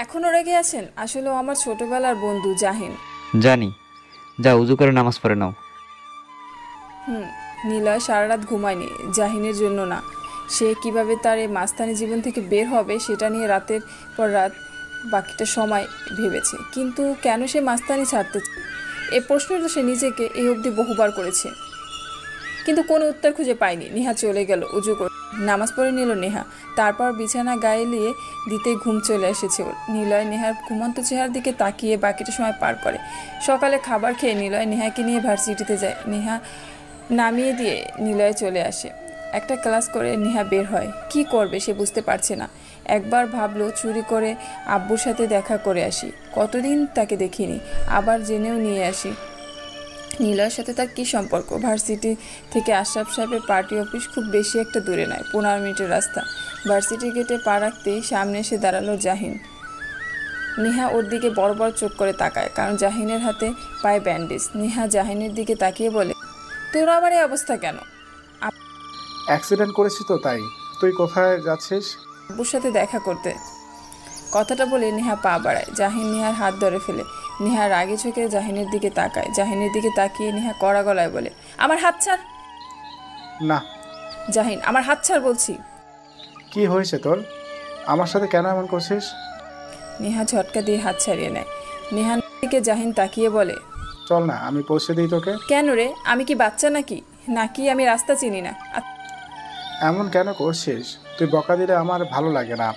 এখনও রেগে আছেন? আসলে ও আমার ছোটবেলার বন্ধু জাহিন। জানি, যাও উজু করে নামাজ পড়ে নাও। নিলয় সারা রাত ঘুমায়নি, জাহিনের জন্য না। সে কিভাবে তার এই মাস্তানি জীবন থেকে বের হবে সেটা নিয়ে রাতের পর রাত বাকিটা সময় ভেবেছে। কিন্তু কেন সে মাস্তানি ছাড়তে চায়, এ প্রশ্নটা সে নিজেকে এই অবধি বহুবার করেছে, কিন্তু কোনো উত্তর খুঁজে পায়নি। নেহা চলে গেল উজু করে, নামাজ পড়ে নিল নেহা। তারপর বিছানা গায়ে নিয়ে দিতেই ঘুম চলে এসেছে ওর। নিলয় নেহার ঘুমন্ত চেহারার দিকে তাকিয়ে বাকিটা সময় পার করে। সকালে খাবার খেয়ে নিলয় নেহাকে নিয়ে ভার্সিটিতে যায়। নেহা নামিয়ে দিয়ে নিলয় চলে আসে। একটা ক্লাস করে নেহা বের হয়। কি করবে সে বুঝতে পারছে না। একবার ভাবলো চুরি করে আব্বুর সাথে দেখা করে আসি, কতদিন তাকে দেখিনি, আবার জেনেও নিয়ে আসি নিলয়ের সাথে তার কী সম্পর্ক। ভার্সিটি থেকে আশরাফ সাহেবের পার্টি অফিস খুব বেশি একটা দূরে নয়, 15 মিনিটের রাস্তা। ভার্সিটি গেটে পা রাখতেই সামনে এসে দাঁড়ালো জাহিন। নেহা ওর দিকে বড় বড় চোখ করে তাকায়, কারণ জাহিনের হাতে পায়ে ব্যান্ডেজ। নেহা জাহিনের দিকে তাকিয়ে বলে, তোর আবার এই অবস্থা কেন? অ্যাক্সিডেন্ট করেছি তো তাই। তুই কোথায় যাচ্ছিস? আব্বুর সাথে দেখা করতে। কথাটা বলে নেহা পা বাড়ায়। জাহিন নেহার হাত ধরে ফেলে। নেহা রাগে চোখে জাহিনের দিকে তাকায়। জাহিনের দিকে তাকিয়ে নেহা কড়া গলায় বলে, আমার হাত ছাড়। না। জাহিন, আমার হাত ছাড় বলছি। কি হয়েছে তোর? আমার সাথে কেন এমন করছিস? নেহা ঝটকা দিয়ে হাত ছাড়িয়ে নেয়। নেহার দিকে জাহিন তাকিয়ে বলে, চল না, আমি পৌঁছে দিই তোকে। কেন রে, আমি কি বাচ্চা নাকি? নাকি আমি রাস্তা চিনি না? এমন কেন করছিস? তুই বকা দিলে আমার ভালো লাগে না।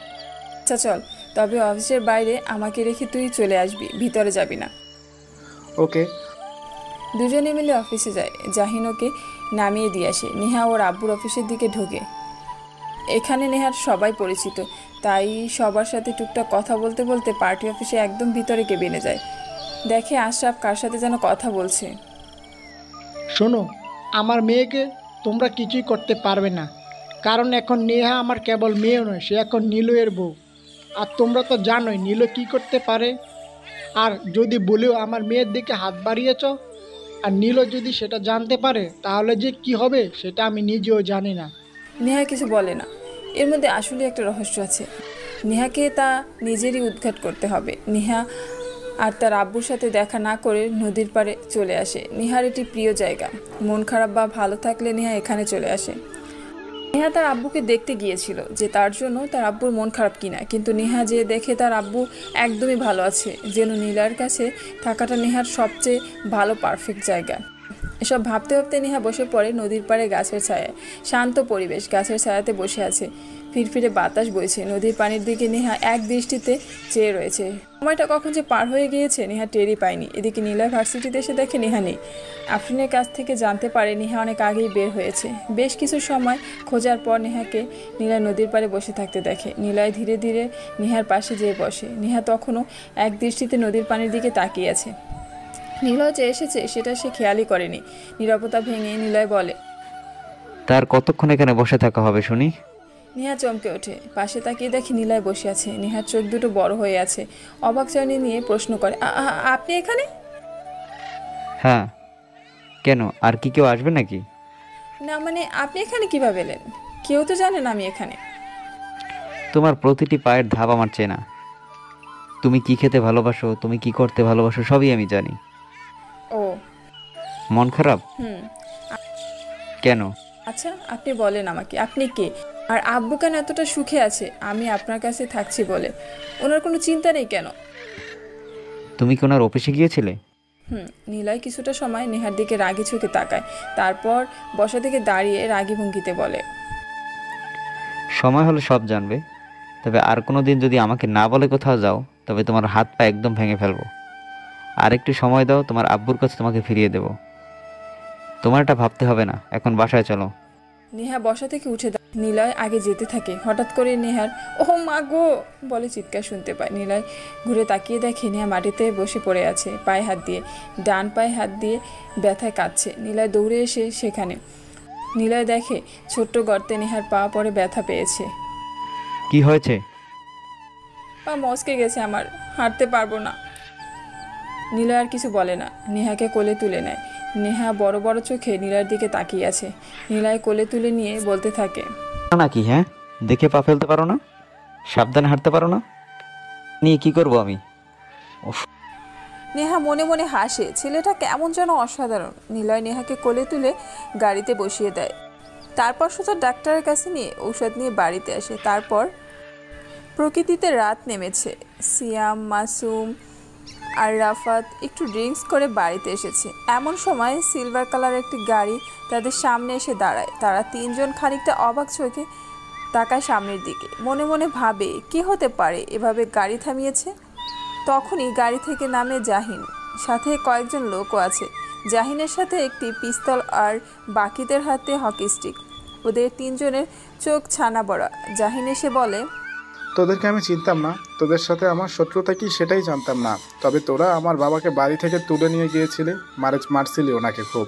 আচ্ছা চল, তবে অফিসের বাইরে আমাকে রেখে তুই চলে আসবি, ভিতরে যাবি না। ওকে। দুজনে মিলে অফিসে যায়। জাহিন ওকে নামিয়ে দিয়ে আসে। নেহা ওর আব্বুর অফিসের দিকে ঢোকে। এখানে নেহার সবাই পরিচিত, তাই সবার সাথে টুকটাক কথা বলতে বলতে পার্টি অফিসে একদম ভিতরে কেবিনে যায়। দেখে আশরাফ কার সাথে যেন কথা বলছে। শোনো, আমার মেয়েকে তোমরা কিছুই করতে পারবে না, কারণ এখন নেহা আমার কেবল মেয়ে নয়, সে এখন নীলয়ের বউ। আর তোমরা তো জানোই নীল কি করতে পারে। আর যদি বলেও আমার মেয়ের দিকে হাত বাড়িয়েছ, আর নীল যদি সেটা জানতে পারে তাহলে যে কি হবে সেটা আমি নিজেও জানি না। নেহা কিছু বলে না। এর মধ্যে আসলে একটা রহস্য আছে। নেহাকে তা নিজেরই উদ্ঘাট করতে হবে। নেহা আর তার আব্বুর সাথে দেখা না করে নদীর পাড়ে চলে আসে। নেহার এটি প্রিয় জায়গা। মন খারাপ বা ভালো থাকলে নেহা এখানে চলে আসে। নেহা তার আব্বুকে দেখতে গিয়েছিল যে তার জন্য তার আব্বুর মন খারাপ কিনা, কিন্তু নেহা যে দেখে তার আব্বু একদমই ভালো আছে, যেন নীলার কাছে থাকাটা নেহার সবচেয়ে ভালো পারফেক্ট জায়গা। এসব ভাবতে ভাবতে নেহা বসে পড়ে নদীর পাড়ে গাছের ছায়ায়। শান্ত পরিবেশ, গাছের ছায়াতে বসে আছে, ফিরফিরে বাতাস বইছে। নদীর পানির দিকে নেহা এক দৃষ্টিতে চেয়ে রয়েছে। সময়টা কখন যে পার হয়ে গিয়েছে নেহা টেরই পায়নি। এদিকে নীলয় ভার্সিটিতে এসে দেখে নেহা নেই। আফরিনের কাছ থেকে জানতে পারে নেহা অনেক আগেই বের হয়েছে। বেশ কিছু সময় খোঁজার পর নেহাকে নীলয় নদীর পাড়ে বসে থাকতে দেখে। নীলয় ধীরে ধীরে নেহার পাশে যেয়ে বসে। নেহা তখনও এক দৃষ্টিতে নদীর পানির দিকে তাকিয়ে আছে। নীলয় যে এসেছে সেটা সে খেয়ালই করেনি। নীরবতা ভেঙে নীলয় বলে, তার কতক্ষণ এখানে বসে থাকা হবে শুনি? নেহা চমকে ওঠে। পাশে তাকিয়ে দেখে নীলয় বসে আছে। নেহার চোখ দুটো বড় হয়ে আছে। অবাক চাউনি নিয়ে প্রশ্ন করে, আপনি এখানে? হ্যাঁ, কেন আর কি কেউ আসবে নাকি? না মানে আপনি এখানে কিভাবে এলেন? কেউ তো জানে না আমি এখানে। তোমার প্রতিটি পায়ের ধাপ আমার চেনা। তুমি কি খেতে ভালোবাসো, তুমি কি করতে ভালোবাসো, সবই আমি জানি। ও মন খারাপ? কেন? আচ্ছা আপনি বলেন আমাকে, আপনি কে? আর আব্বু কেন এতটা সুখে আছে আমি আপনার কাছে থাকছি বলে? ওনার কোনো চিন্তা নেই কেন? তুমি কি ওনার অফিসে গিয়েছিলে? নিলয় কিছুটা সময় নেহার দিকে রাগি চোখে তাকায়, তারপর বসা থেকে দাঁড়িয়ে রাগি ভঙ্গিতে বলে, সময় হলে সব জানবে। তবে আর কোনো দিন যদি আমাকে না বলে কোথাও যাও, তবে তোমার হাত পা একদম ভেঙে ফেলবো। আর একটু সময় দাও, তোমার আব্বুর কাছে তোমাকে ফিরিয়ে দেব। তোমার এটা ভাবতে হবে না, এখন বাসায় চলো। নেহা বসা থেকে উঠে নিলয় আগে যেতে থাকে। হঠাৎ করে নেহার ও মা গো বলে চিৎকার শুনতে পায়। নিলয় ঘুরে তাকিয়ে দেখে নেহা মাটিতে বসে পড়ে আছে, পায়ে হাত দিয়ে, ডান পায়ে হাত দিয়ে ব্যথায় কাঁদছে। নিলয় দৌড়ে এসে সেখানে নিলয় দেখে ছোট্ট গর্তে নেহার পা পড়ে ব্যথা পেয়েছে। কি হয়েছে? পা মচকে গেছে আমার, হাঁটতে পারবো না। নিলয় আর কিছু বলে না, নেহাকে কোলে তুলে নেয়। নেহা বড় বড় চোখে নিলয়ের দিকে তাকিয়ে আছে। নিলয় কোলে তুলে নিয়ে বলতে থাকে, নাকি হ্যাঁ, দেখে পা ফেলতে পারো না, সাবধানে হাঁটতে পারো না, নিয়ে কি করব আমি? নেহা মনে মনে হাসে, ছেলেটা কেমন যেন অসাধারণ। নিলয় নেহাকে কোলে তুলে গাড়িতে বসিয়ে দেয়। তারপর সোজা ডাক্তারের কাছে নিয়ে ঔষধ নিয়ে বাড়িতে আসে। তারপর প্রকৃতিতে রাত নেমেছে। সিয়াম, মাসুম আর রাফাত একটু ড্রিঙ্কস করে বাড়িতে এসেছে। এমন সময় সিলভার কালার একটি গাড়ি তাদের সামনে এসে দাঁড়ায়। তারা তিনজন খানিকটা অবাক চোখে তাকায় সামনের দিকে। মনে মনে ভাবে কি হতে পারে এভাবে গাড়ি থামিয়েছে। তখনই গাড়ি থেকে নামে জাহিন, সাথে কয়েকজন লোকও আছে। জাহিনের সাথে একটি পিস্তল আর বাকিদের হাতে হকি স্টিক। ওদের তিনজনের চোখ ছানা বড়া। জাহিন এসে বলে, তোদেরকে আমি চিনতাম না, তোদের সাথে আমার শত্রুতা কি সেটাই জানতাম না। তবে তোরা আমার বাবাকে বাড়ি থেকে তুলে নিয়ে গিয়েছিলে, মারছিলি ওনাকে খুব।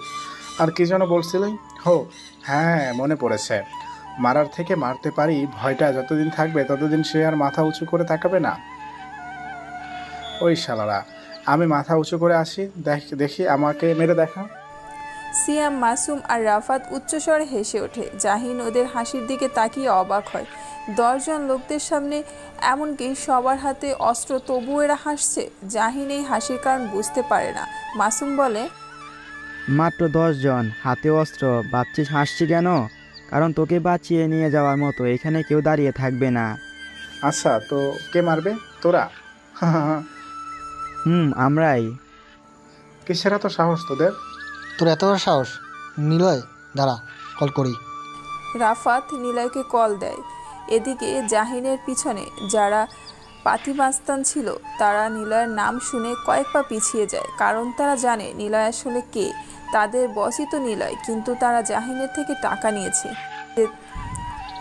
আর কি যেন বলছিলি? হো হ্যাঁ, মনে পড়েছে। মারার থেকে মারতে পারি ভয়টা যতদিন থাকবে ততদিন সে আর মাথা উঁচু করে তাকাবে না। ওই শালারা, আমি মাথা উঁচু করে আসি, দেখি আমাকে মেরে দেখা। সিয়াম, মাসুম আর রাফাত উচ্চস্বরে হেসে ওঠে। জাহিন ওদের হাসির দিকে তাকিয়ে অবাক হয়। 10 জন লোকদের সামনে, এমনকি সবার হাতে অস্ত্র, তবু এরা হাসছে। জাহিন এই হাসির কারণ বুঝতে পারে না। মাসুম বলে, মাত্র 10 জন, হাতে অস্ত্র, ভাবছিস হাসছি কেন? কারণ তোকে বাঁচিয়ে নিয়ে যাওয়ার মতো এখানে কেউ দাঁড়িয়ে থাকবে না। আচ্ছা, তো কে মারবে? তোরা? আমরাই। কিসের এত সাহস তোদের? তোর এত বড় সাহস? নিলয়, দাঁড়া, কল করি। রাফাত নিলয়কে কল দেয়। এদিকে জাহিনের পিছনে যারা পাতিমাস্তান ছিল তারা নিলয়ের নাম শুনে কয়েক পা পিছিয়ে যায়, কারণ তারা জানে নিলয় আসলে কে। তাদের বসই তো নিলয়, কিন্তু তারা জাহিনের থেকে টাকা নিয়েছে,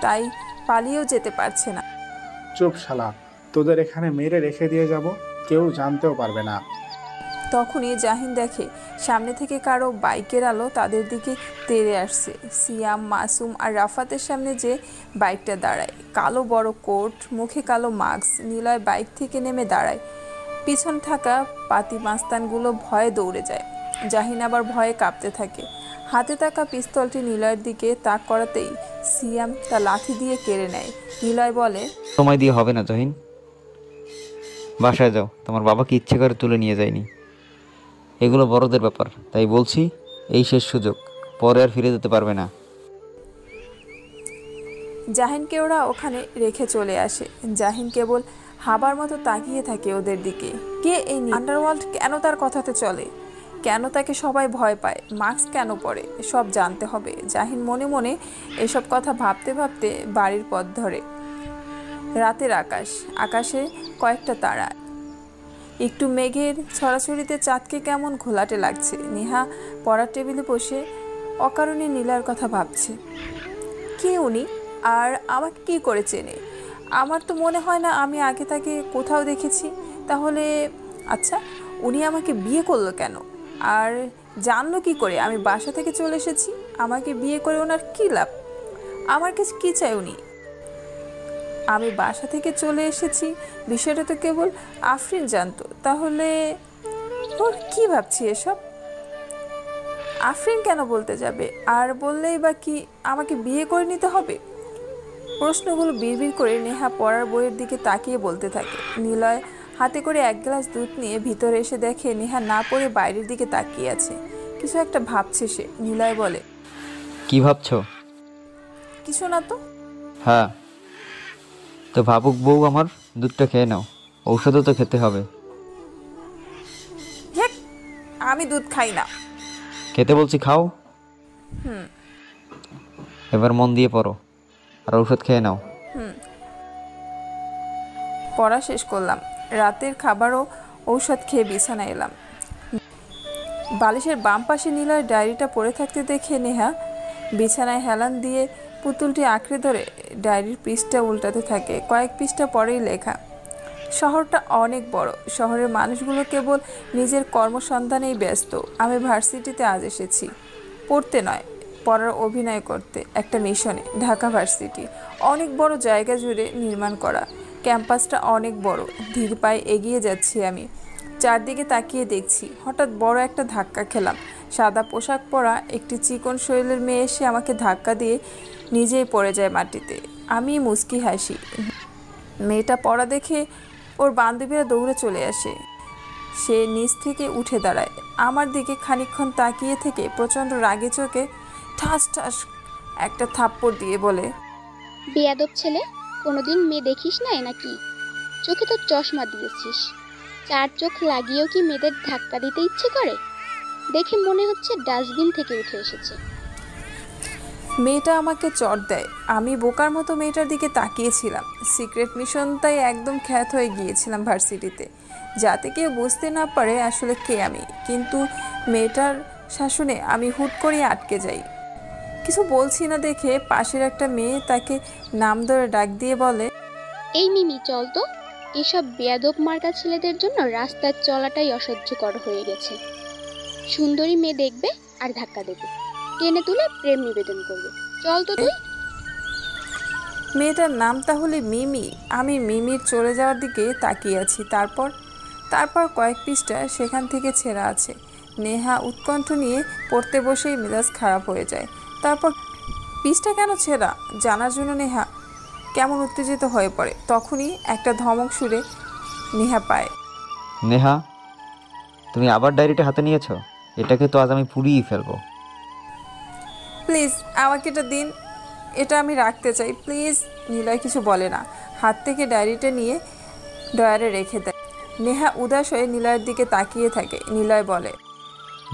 তাই পালিয়েও যেতে পারছে না। চুপ শালা, তোদের এখানে মেরে রেখে দিয়ে যাব, কেউ জানতেও পারবে না। তখনই জাহিন দেখে সামনে থেকে কারো বাইকের আলো তাদের দিকে তেড়ে আসছে। সিয়াম, মাসুম আর রাফাতের সামনে যে বাইকটা দাঁড়ায়, কালো বড় কোট, মুখে কালো মাস্ক। নিলয় বাইক থেকে নেমে দাঁড়ায়। পিছন থাকা পাতি মাস্তানগুলো ভয়ে দৌড়ে যায়। জাহিন আবার ভয়ে কাঁপতে থাকে। হাতে থাকা পিস্তলটি নিলয়ের দিকে তাক করাতেই সিয়াম তা লাথি দিয়ে কেড়ে নেয়। নিলয় বলে, সময় দিয়ে হবে না জাহিন, বাসায় যাও, তোমার বাবাকে ইচ্ছে করে তুলে নিয়ে যায়নি। এগুলো বড়দের ব্যাপার, তাই বলছি এই শেষ সুযোগ, পরে আর ফিরে যেতে পারবে না। জাহিনকে ওরা ওখানে রেখে চলে আসে। জাহিন কেবল হাবার মতো তাকিয়ে থাকে ওদের দিকে। কে এই আন্ডারওয়ার্ল্ড? কেন তার কথাতে চলে? কেন তাকে সবাই ভয় পায়? মাস্ক কেন পরে? সব জানতে হবে। জাহিন মনে মনে এসব কথা ভাবতে ভাবতে বাড়ির পথ ধরে। রাতের আকাশে কয়েকটা তারা, একটু মেঘের ছড়াছড়িতে চাঁদকে কেমন ঘোলাটে লাগছে। নেহা পড়ার টেবিলে বসে অকারণে নীলার কথা ভাবছে। কে উনি, আর আমাকে কি করে চেনে? আমার তো মনে হয় না আমি আগে তাকে কোথাও দেখেছি। তাহলে আচ্ছা, উনি আমাকে বিয়ে করলো কেন? আর জানলো কি করে আমি বাসা থেকে চলে এসেছি? আমাকে বিয়ে করে ওনার কী লাভ? আমার কাছে কী চাই উনি? আমি বাসা থেকে চলে এসেছি বিষয়টা তো কেবল আফরিন জানতো। তাহলে ওর কী ভাবছি এসব? আফরিন কেন বলতে যাবে? আর বললেই বা কি আমাকে বিয়ে করে নিতে হবে? প্রশ্নগুলো বিড়বিড় করে নেহা পড়ার বইয়ের দিকে তাকিয়ে বলতে থাকে। নিলয় হাতে করে 1 গ্লাস দুধ নিয়ে ভিতরে এসে দেখে নেহা না পড়ে বাইরের দিকে তাকিয়ে আছে। কিছু একটা ভাবছে সে। নিলয় বলে, কি ভাবছো? কিছু না তো। হ্যাঁ, তো ভাবুক বউ আমার, দুধটা খেয়ে নাও, ঔষধও তো খেতে হবে। আমি দুধ খাই না। খেতে বলছি খাও। এবার মন দিয়ে পড়ো আর ঔষধ খেয়ে নাও। পড়া শেষ করলাম, রাতের খাবারও ঔষধ খেয়ে বিছানায় এলাম। বালিশের বাম পাশে নীলয়ের ডায়েরিটা পড়ে থাকতে দেখে নেহা বিছানায় হেলান দিয়ে পুতুলটি আঁকড়ে ধরে ডায়েরির পৃষ্ঠা উল্টাতে থাকে। কয়েক পৃষ্ঠা পরেই লেখা, শহরটা অনেক বড়, শহরের মানুষগুলো কেবল নিজের কর্মসন্ধানেই ব্যস্ত। আমি ভার্সিটিতে আজ এসেছি পড়তে নয়, পড়ার অভিনয় করতে। একটা মিশনে। ঢাকা ভার্সিটি অনেক বড় জায়গা জুড়ে নির্মাণ করা, ক্যাম্পাসটা অনেক বড়। ধীর পায়ে এগিয়ে যাচ্ছি আমি, চারদিকে তাকিয়ে দেখছি। হঠাৎ বড় একটা ধাক্কা খেলাম। সাদা পোশাক পরা একটি চিকন শরীরের মেয়ে এসে আমাকে ধাক্কা দিয়ে নিজেই পড়ে যায় মাটিতে। আমি মুচকি হাসি। মেয়েটা পড়া দেখে ওর বান্ধবীরা দৌড়ে চলে আসে। সে নিচ থেকে উঠে দাঁড়ায়, আমার দিকে খানিকক্ষণ তাকিয়ে থেকে প্রচণ্ড রাগে চোখে ঠাস ঠাস একটা থাপ্পড় দিয়ে বলে, বেয়াদব ছেলে, কোনোদিন মেয়ে দেখিস নাই নাকি? চোখে তো চশমা দিয়েছিস, চার চোখ লাগিয়েও কি মেয়েদের ধাক্কা দিতে ইচ্ছে করে? দেখে মনে হচ্ছে ডাস্টবিন থেকে উঠে এসেছে। মেয়েটা আমাকে চট দেয়। আমি বোকার মতো মেয়েটার দিকে তাকিয়েছিলাম। সিক্রেট মিশন তাই একদম খ্যাত হয়ে গিয়েছিলাম ভার্সিটিতে, যাতে কেউ বুঝতে না পারে আসলে কে আমি। কিন্তু মেয়েটার শাসনে আমি হুট করে আটকে যাই। কিছু বলছি না দেখে পাশের একটা মেয়ে তাকে নাম ধরে ডাক দিয়ে বলে, এই মিমি চল তো, এসব বেয়াদব মার্কা ছেলেদের জন্য রাস্তায় চলাটাই অসহ্যকর হয়ে গেছে। সুন্দরী মেয়ে দেখবে আর ধাক্কা দেবে, টেনে তুলে প্রেম নিবেদন করবে। চল তো তুই। মেয়েটার নাম তাহলে মিমি? আমি মিমির চলে যাওয়ার দিকে তাকিয়ে আছি। তারপর কয়েক পৃষ্ঠা সেখান থেকে ছেঁড়া আছে। নেহা উৎকণ্ঠ নিয়ে পড়তে বসেই মেজাজ খারাপ হয়ে যায়। তারপর পৃষ্ঠা কেন ছেঁড়া জানার জন্য নেহা কেমন উত্তেজিত হয়ে পড়ে। তখনই একটা ধমক সুরে নেহা পায়। নেহা, তুমি আবার ডায়েরিটা হাতে নিয়েছো? এটাকে তো আজ আমি পুড়িয়ে ফেলবো। প্লিজ আমাকে এটা দিন, এটা আমি রাখতে চাই প্লিজ। নিলয় কিছু বলে না, হাত থেকে ডায়েরিটা নিয়ে ডয়ারে রেখে দেয়। নেহা উদাস হয়ে নিলয়ের দিকে তাকিয়ে থাকে। নিলয় বলে,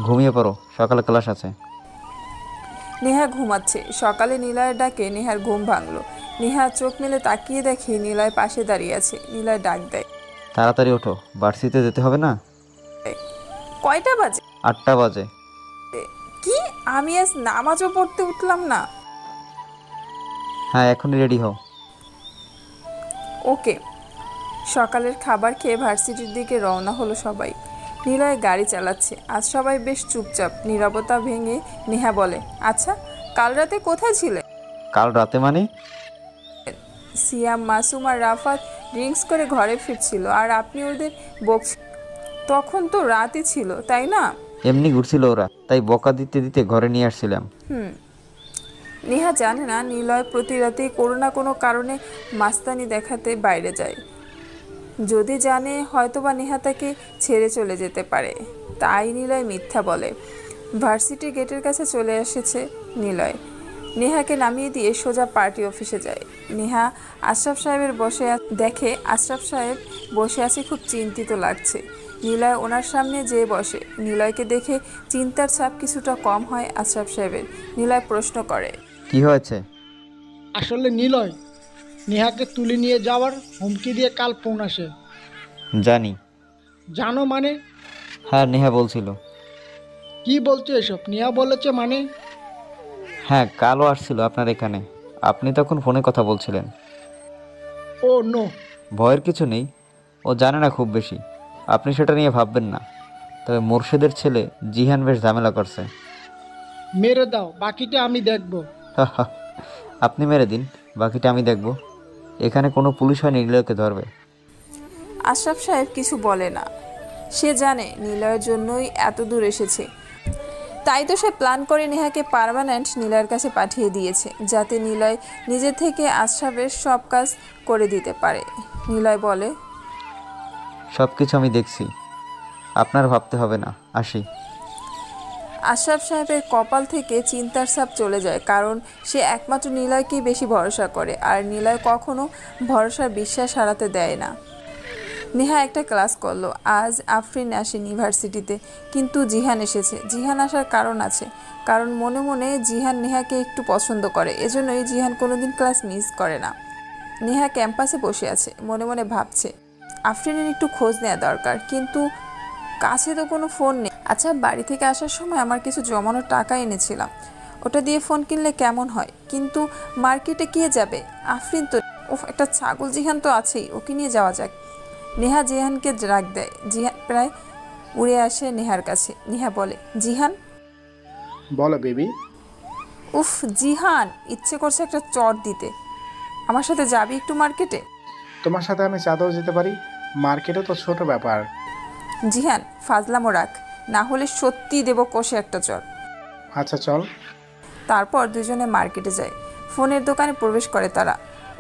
ঘুমিয়ে পড়ো, সকালে ক্লাস আছে। নেহা ঘুমাচ্ছে। সকালে নিলয়ের ডাকে নেহার ঘুম ভাঙলো। নেহা চোখ মেলে তাকিয়ে দেখে নিলয় পাশে দাঁড়িয়ে আছে। নিলয় ডাক দেয়, তাড়াতাড়ি ওঠো, ভার্সিটিতে যেতে হবে না? কয়টা বাজে? 8টা বাজে। কি, আমি আজ নামাজও পড়তে উঠলাম না? হ্যাঁ, এখনই রেডি হও। ওকে। সকালের খাবার খেয়ে ভার্সিটির দিকে রওনা হলো সবাই। নিলয় গাড়ি চালাচ্ছে। আজ সবাই বেশ চুপচাপ। নীরবতা ভেঙে নেহা বলে, আচ্ছা কাল রাতে কোথায় ছিলে? কাল রাতে মানে? সিয়াম, মাসুম আর রাফাত ড্রিঙ্কস করে ঘরে ফিরছিল আর আপনি ওদের বকছেন। তখন তো রাতই ছিল, তাই না? এমনি ঘুরছিল ওরা, তাই বকা দিতে দিতে ঘরে নিয়ে আসছিলাম। নেহা জানে না নিলয় প্রতি রাতেই কোনো না কোনো কারণে মাস্তানি দেখাতে বাইরে যায়। যদি জানে হয়তোবা নেহা তাকে ছেড়ে চলে যেতে পারে, তাই নিলয় মিথ্যা বলে। ভার্সিটি গেটের কাছে চলে এসেছে নিলয়। নেহাকে নামিয়ে দিয়ে সোজা পার্টি অফিসে যায়। নেহা আশরাফ সাহেবের দেখে আশরাফ সাহেব বসে আছে, খুব চিন্তিত লাগছে। নিলয় ওনার সামনে যেয়ে বসে। নিলয়কে দেখে চিন্তার ছাপ কিছুটা কম হয় আশরাফ সাহেবের। নিলয় প্রশ্ন করে, কি হয়েছে? আসলে নিলয় নেহাকে তুলে নিয়ে যাওয়ার হুমকি দিয়ে কাল ফোন আসে। জানি। জানো মানে? হ্যাঁ, নেহা বলছিল। কি বলছো এসব? নেহা বলেছে মানে? হ্যাঁ, কালও আসছিল আপনার এখানে, আপনি তখন ফোনে কথা বলছিলেন। ও নো। ভয়ের কিছু নেই, ও জানে না খুব বেশি, আপনি সেটা নিয়ে ভাববেন না। তবে মোর্শেদের ছেলে জিহান বেশ ঝামেলা করছে। মেরে দাও, বাকিটা আমি দেখব। আপনি মেরে দিন, বাকিটা আমি দেখব। এখানে কোনো পুলিশ হয়নি নিলয়কে ধরবে। আশরাফ সাহেব কিছু বলে না। সে জানে নিলয়ের জন্যই এত দূর এসেছে। তাই তো সে প্ল্যান করে নেহাকে পার্মানেন্ট নিলয়ের কাছে পাঠিয়ে দিয়েছে, যাতে নিলয় নিজে থেকে আশরাফের সব কাজ করে দিতে পারে। নিলয় বলে, সব কিছু আমি দেখছি, আপনার ভাবতে হবে না, আসি। আশরাফ সাহেবের কপাল থেকে চিন্তার ছাপ চলে যায়, কারণ সে একমাত্র নিলয়কেই বেশি ভরসা করে, আর নিলয় কখনো ভরসার বিশ্বাস হারাতে দেয় না। নেহা একটা ক্লাস করলো। আজ আফরিন আসেনি ইউনিভার্সিটিতে, কিন্তু জিহান এসেছে। জিহান আসার কারণ আছে, কারণ মনে মনে জিহান নেহাকে একটু পছন্দ করে, এজন্যই জিহান কোনোদিন ক্লাস মিস করে না। নেহা ক্যাম্পাসে বসে আছে, মনে মনে ভাবছে আফরিনের একটু খোঁজ নেওয়া দরকার, কিন্তু কাছে তো কোনো ফোন নেই। আচ্ছা, বাড়ি থেকে আসার সময় আমার কিছু জমানো টাকা এনেছিলাম, ওটা দিয়ে ফোন কিনলে কেমন হয়? কিন্তু মার্কেটে কে যাবে? আফরিন তো, একটা ছাগল জিহান তো আছেই, ওকে নিয়ে যাওয়া যাক। নেহা জিহানকে ডাক দেয়। জিহান প্রায় উড়ে আসে নেহার কাছে। নেহা বলে, জিহান। বলো বেবি। উফ জিহান, ইচ্ছে করছে একটা চট দিতে। আমার সাথে যাবি একটু মার্কেটে? তোমার সাথে আমি চাঁদেও যেতে পারি, মার্কেটে তো ছোট ব্যাপার। জিহান ফাজলামো রাখ, না হলে সত্যি দেব কষে একটা চট। আচ্ছা চল। তারপর দুজনে মার্কেটে যায়। ফোনের দোকানে প্রবেশ করে তারা।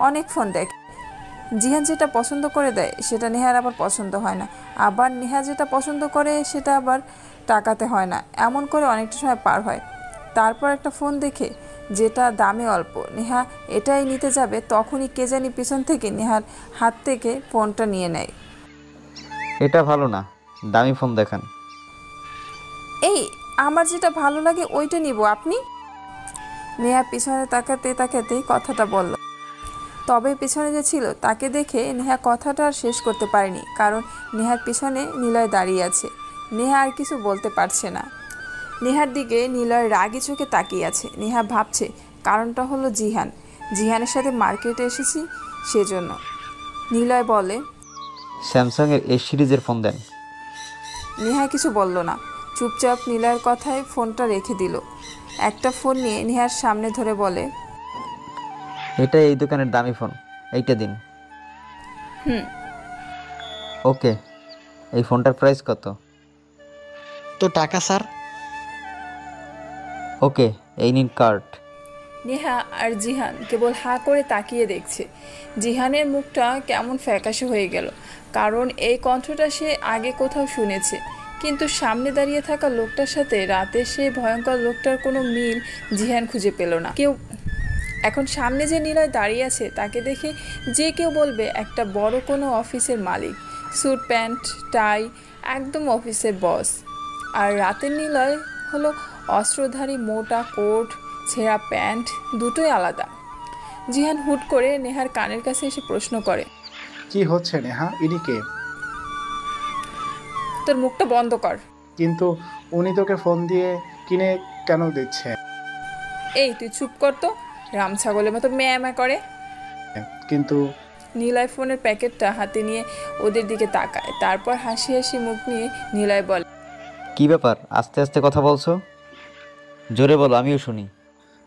অনেক ফোন দেখে। জিহান যেটা পছন্দ করে দেয় সেটা নেহার আবার পছন্দ হয় না, আবার নেহা যেটা পছন্দ করে সেটা আবার টাকাতে হয় না। এমন করে অনেকটা সময় পার হয়। তারপর একটা ফোন দেখে যেটা দামে অল্প, নেহা এটাই নিতে যাবে, তখনই কে জানি পিছন থেকে নেহার হাত থেকে ফোনটা নিয়ে নেয়। এটা ভালো না, দামি ফোন দেখান। এই, আমার যেটা ভালো লাগে ওইটা নিব, আপনি? নেহা পিছনে তাকাতে তাকাতেই কথাটা বলল। তবে পিছনে যে ছিল তাকে দেখে নেহা কথাটা আর শেষ করতে পারেনি, কারণ নেহার পিছনে নিলয় দাঁড়িয়ে আছে। নেহা আর কিছু বলতে পারছে না। নেহার দিকে নিলয় রাগি চোখে তাকিয়ে আছে। নেহা ভাবছে কারণটা হলো জিহান, জিহানের সাথে মার্কেটে এসেছি সেজন্য। নিলয় বলে, স্যামসাংয়ের এস সিরিজের ফোন দেন। নেহা কিছু বলল না, চুপচাপ নিলয়ের কথায় ফোনটা রেখে দিল। একটা ফোন নিয়ে নেহার সামনে ধরে বলে, এটা এই দোকানের দামি ফোন, এইটা দিন। ওকে, এই ফোনটার প্রাইস কত? তো টাকা স্যার? ওকে, এই নিন কার্ড। নেহা আর জিহান কেবল হাঁ করে তাকিয়ে দেখছে। জিহানের মুখটা কেমন ফ্যাকাশে হয়ে গেল, কারণ এই কণ্ঠটা সে আগে কোথাও শুনেছে, কিন্তু সামনে দাঁড়িয়ে থাকা লোকটার সাথে রাতে সেই ভয়ঙ্কর লোকটার কোনো মিল জিহান খুঁজে পেল না। এখন সামনে যে নিলয় দাঁড়িয়ে আছে তাকে দেখে যে কেউ বলবে একটা বড় কোনো অফিসের মালিক, স্যুট প্যান্ট টাই, একদম অফিসের বস। আর রাতের নিলয় হলো অস্ত্রধারী, মোটা কোট, ছেঁড়া প্যান্ট, দুটোই আলাদা। জিহান হুট করে নেহার কানের কাছে এসে প্রশ্ন করে, কি হচ্ছে নেহা, ইনি কে? তোর মুখটা বন্ধ কর। কিন্তু উনি তোকে ফোন দিয়ে কিনে কেন দিচ্ছে? এই তুই চুপ কর তো, রাম ছাগলের মতো ম্যামা করে। কিন্তু নিলয় ফোনের প্যাকেটটা হাতে নিয়ে ওদের দিকে তাকায়, তারপর হাসি হাসি মুখ নিয়ে নিলয় বলে, কি ব্যাপার, আস্তে আস্তে কথা বলছো? জোরে বলো, আমিও শুনি।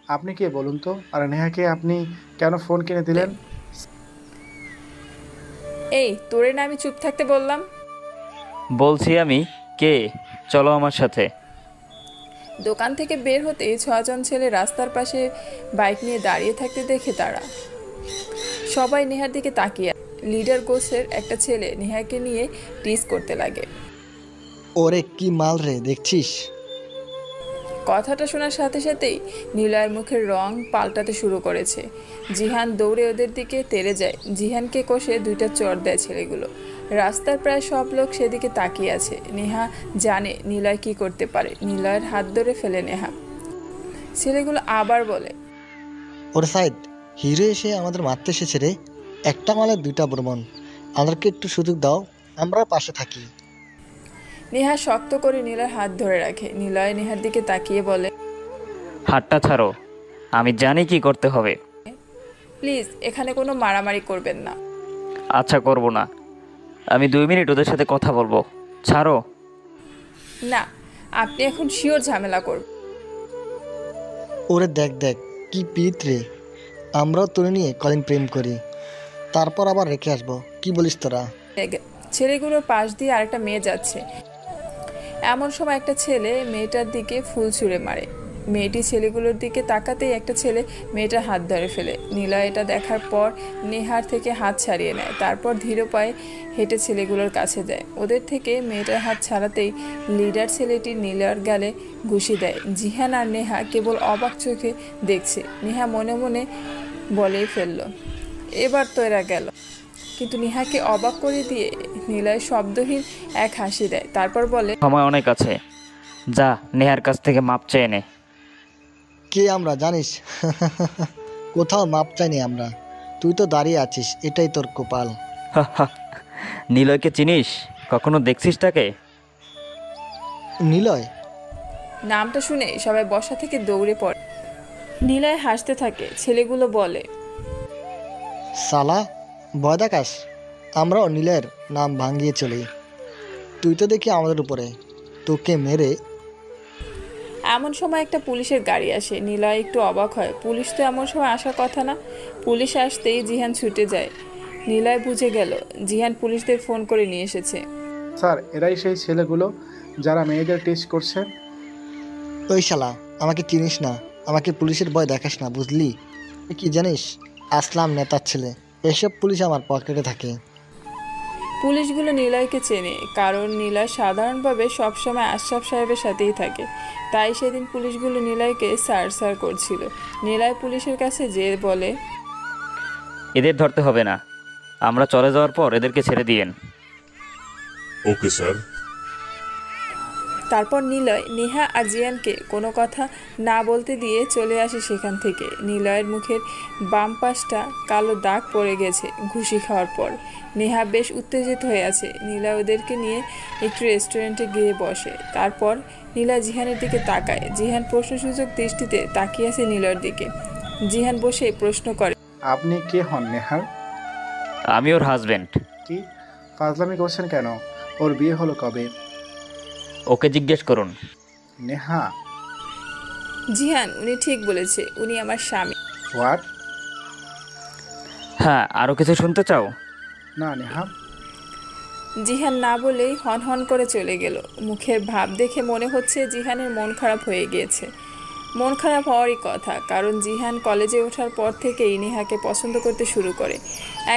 আপনি কে বলুন তো? আর নেহাকে আপনি কেন ফোন কিনে দিলেন? এই তোরে না আমি চুপ থাকতে বললাম? বলছি আমি কে, চলো আমার সাথে। দোকান থেকে বের হতে 6 জন ছেলে রাস্তার পাশে বাইক নিয়ে দাঁড়িয়ে থাকতে দেখে তারা সবাই নেহার দিকে তাকিয়ে। লিডার গোছের একটা ছেলে নেহাকে নিয়ে টিজ করতে লাগে। ওরে কি মাল রে, দেখছিস? কথাটা শোনার সাথে সাথেই নিলয়ের মুখের রং পাল্টাতে শুরু করেছে। জিহান দৌড়ে ওদের দিকে তেড়ে যায়। জিহানকে কষে 2টা চড় দেয় ছেলেগুলো। রাস্তার প্রায় সব লোক সেদিকে তাকিয়ে আছে। নেহা জানে নিলয় কি করতে পারে। নিলয়ের হাত ধরে ফেলে নেহা। ছেলেগুলো আবার বলে, ওরে সাইদ, হিরো এসে আমাদের মারতে এসেছে রে। একটা মালে 2টা ভ্রমণ, আমাদেরকে একটু সুযোগ দাও, আমরা পাশে থাকি। নেহা শক্ত করে নিলয়ের হাত ধরে রাখে। নিলয় নেহার দিকে তাকিয়ে বলে, হাতটা ছাড়ো, আমি জানি কি করতে হবে। প্লিজ এখানে কোনো মারামারি করবেন না। আচ্ছা, করব না, আমি 2 মিনিট ওদের সাথে কথা বলবো, ছাড়ো। না, আপনি এখন শিওর ঝামেলা করবেন। ওরে দেখ দেখ কি পিত রে, আমরাও তোরে নিয়ে কদিন প্রেম করি, তারপর আবার রেখে আসবো, কি বলিস তোরা? ছেলেগুলোর পাশ দিয়ে আরেকটা মেয়ে যাচ্ছে। এমন সময় একটা ছেলে মেয়েটার দিকে ফুল ছুঁড়ে মারে। মেয়েটি ছেলেগুলোর দিকে তাকাতেই একটা ছেলে মেয়েটার হাত ধরে ফেলে। নীলয় এটা দেখার পর নেহার থেকে হাত ছাড়িয়ে নেয়, তারপর ধীর পায়ে হেঁটে ছেলেগুলোর কাছে যায়। ওদের থেকে মেয়েটার হাত ছাড়াতেই লিডার ছেলেটি নীলয়ের গালে ঘুষি দেয়। জিহান আর নেহা কেবল অবাক চোখে দেখছে। নেহা মনে মনে বলেই ফেলল, এবার তো এরা গেল। কিন্তু নেহাকে অবাক করে দিয়ে নিলয় শব্দহীন এক হাসি দেয়, তারপর বলে, সময় অনেক আছে, যা নেহার কাছ থেকে মাপ চেয়ে নে। কে আমরা জানিস? কোথাও মাপ চাইনি আমরা, তুই তো দাঁড়িয়ে আছিস, এটাই তোর কপাল। নিলয়কে চিনিস? কখনো দেখছিস তাকে? নিলয়? নামটা শুনে সবাই বসা থেকে দৌড়ে পড়ে। নিলয় হাসতে থাকে। ছেলেগুলো বলে, সালা ভয় দেখাস? আমরাও নীলের নাম ভাঙিয়ে চলি, তুই তো দেখি আমাদের উপরে, তোকে মেরে। এমন সময় একটা পুলিশের গাড়ি আসে। নিলয় একটু অবাক হয়, পুলিশ তো এমন সময় আসার কথা না। পুলিশ আসতেই জিহান ছুটে যায়। নিলয় বুঝে গেল জিহান পুলিশদের ফোন করে নিয়ে এসেছে। স্যার, এরাই সেই ছেলেগুলো যারা মেয়েদের টেস্ট করছে। ওই শালা, আমাকে চিনিস না, আমাকে পুলিশের ভয় দেখাস না, বুঝলি? কি জানিস, আসলাম নেতার ছেলে, এসব পুলিশ আমার পকেটে থাকে। পুলিশগুলো নিলয়কে চেনে, কারণ নিলয় সাধারণভাবে সবসময় আশরাফ সাহেবের সাথেই থাকে। তাই সেদিন পুলিশগুলো নিলয়কে স্যার করছিল। নিলয় পুলিশের কাছে যেয়ে বলে, এদের ধরতে হবে না, আমরা চলে যাওয়ার পর এদেরকে ছেড়ে দিয়েন। Okay sir. তারপর নিলয় নেহা আর জিয়ানকে কোনো কথা না বলতে দিয়ে চলে আসে সেখান থেকে। নিলয়ের মুখের বাম পাশটা কালো দাগ পড়ে গেছে ঘুষি খাওয়ার পর। নেহা বেশ উত্তেজিত হয়ে আছে। নিলয় ওদেরকে নিয়ে একটু রেস্টুরেন্টে গিয়ে বসে। তারপর নিলয় জিহানের দিকে তাকায়। জিহান প্রশ্নসূচক দৃষ্টিতে তাকিয়ে আছে নিলয়ের দিকে। জিহান বসে প্রশ্ন করে, আপনি কে হন নেহার? আমি ওর হাজব্যান্ড। কি ফাজলামি করছেন কেন? ওর বিয়ে হলো কবে? ওকে জিজ্ঞেস করুন। নেহা? জিহান, উনি ঠিক বলেছে, উনি আমার স্বামী। হোয়াট? হ্যাঁ, আরও কিছু শুনতে চাও? না নেহা। জিহান না বলেই হন হন করে চলে গেল। মুখের ভাব দেখে মনে হচ্ছে জিহানের মন খারাপ হয়ে গিয়েছে। মন খারাপ হওয়ারই কথা, কারণ জিহান কলেজে ওঠার পর থেকেই নেহাকে পছন্দ করতে শুরু করে।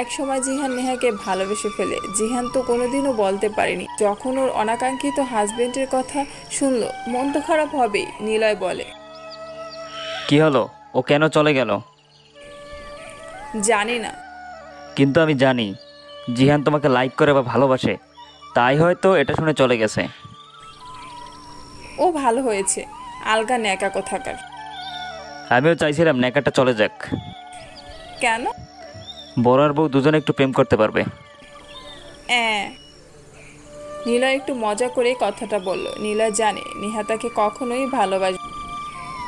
এক সময় জিহান নেহাকে ভালোবেসে ফেলে। জিহান তো কোনোদিনও বলতে পারেনি। যখন ওর অনাকাঙ্ক্ষিত হাজবেন্ডের কথা শুনলো, মন তো খারাপ হবেই। নিলয় বলে, কি হলো? ও কেন চলে গেল? জানি না। কিন্তু আমি জানি জিহান তোমাকে লাইক করে বা ভালোবাসে, তাই হয়তো এটা শুনে চলে গেছে। ও ভালো হয়েছে, আলগা ন্যাকা কোথাকার। আমিও চাইছিলাম নেকাটা চলে যাক। কেন? বড় আর বউ দুজনে একটু প্রেম করতে পারবে। নিলয় একটু মজা করে কথাটা বলল। নিলয় জানে নেহা তাকে কখনোই ভালোবাসে।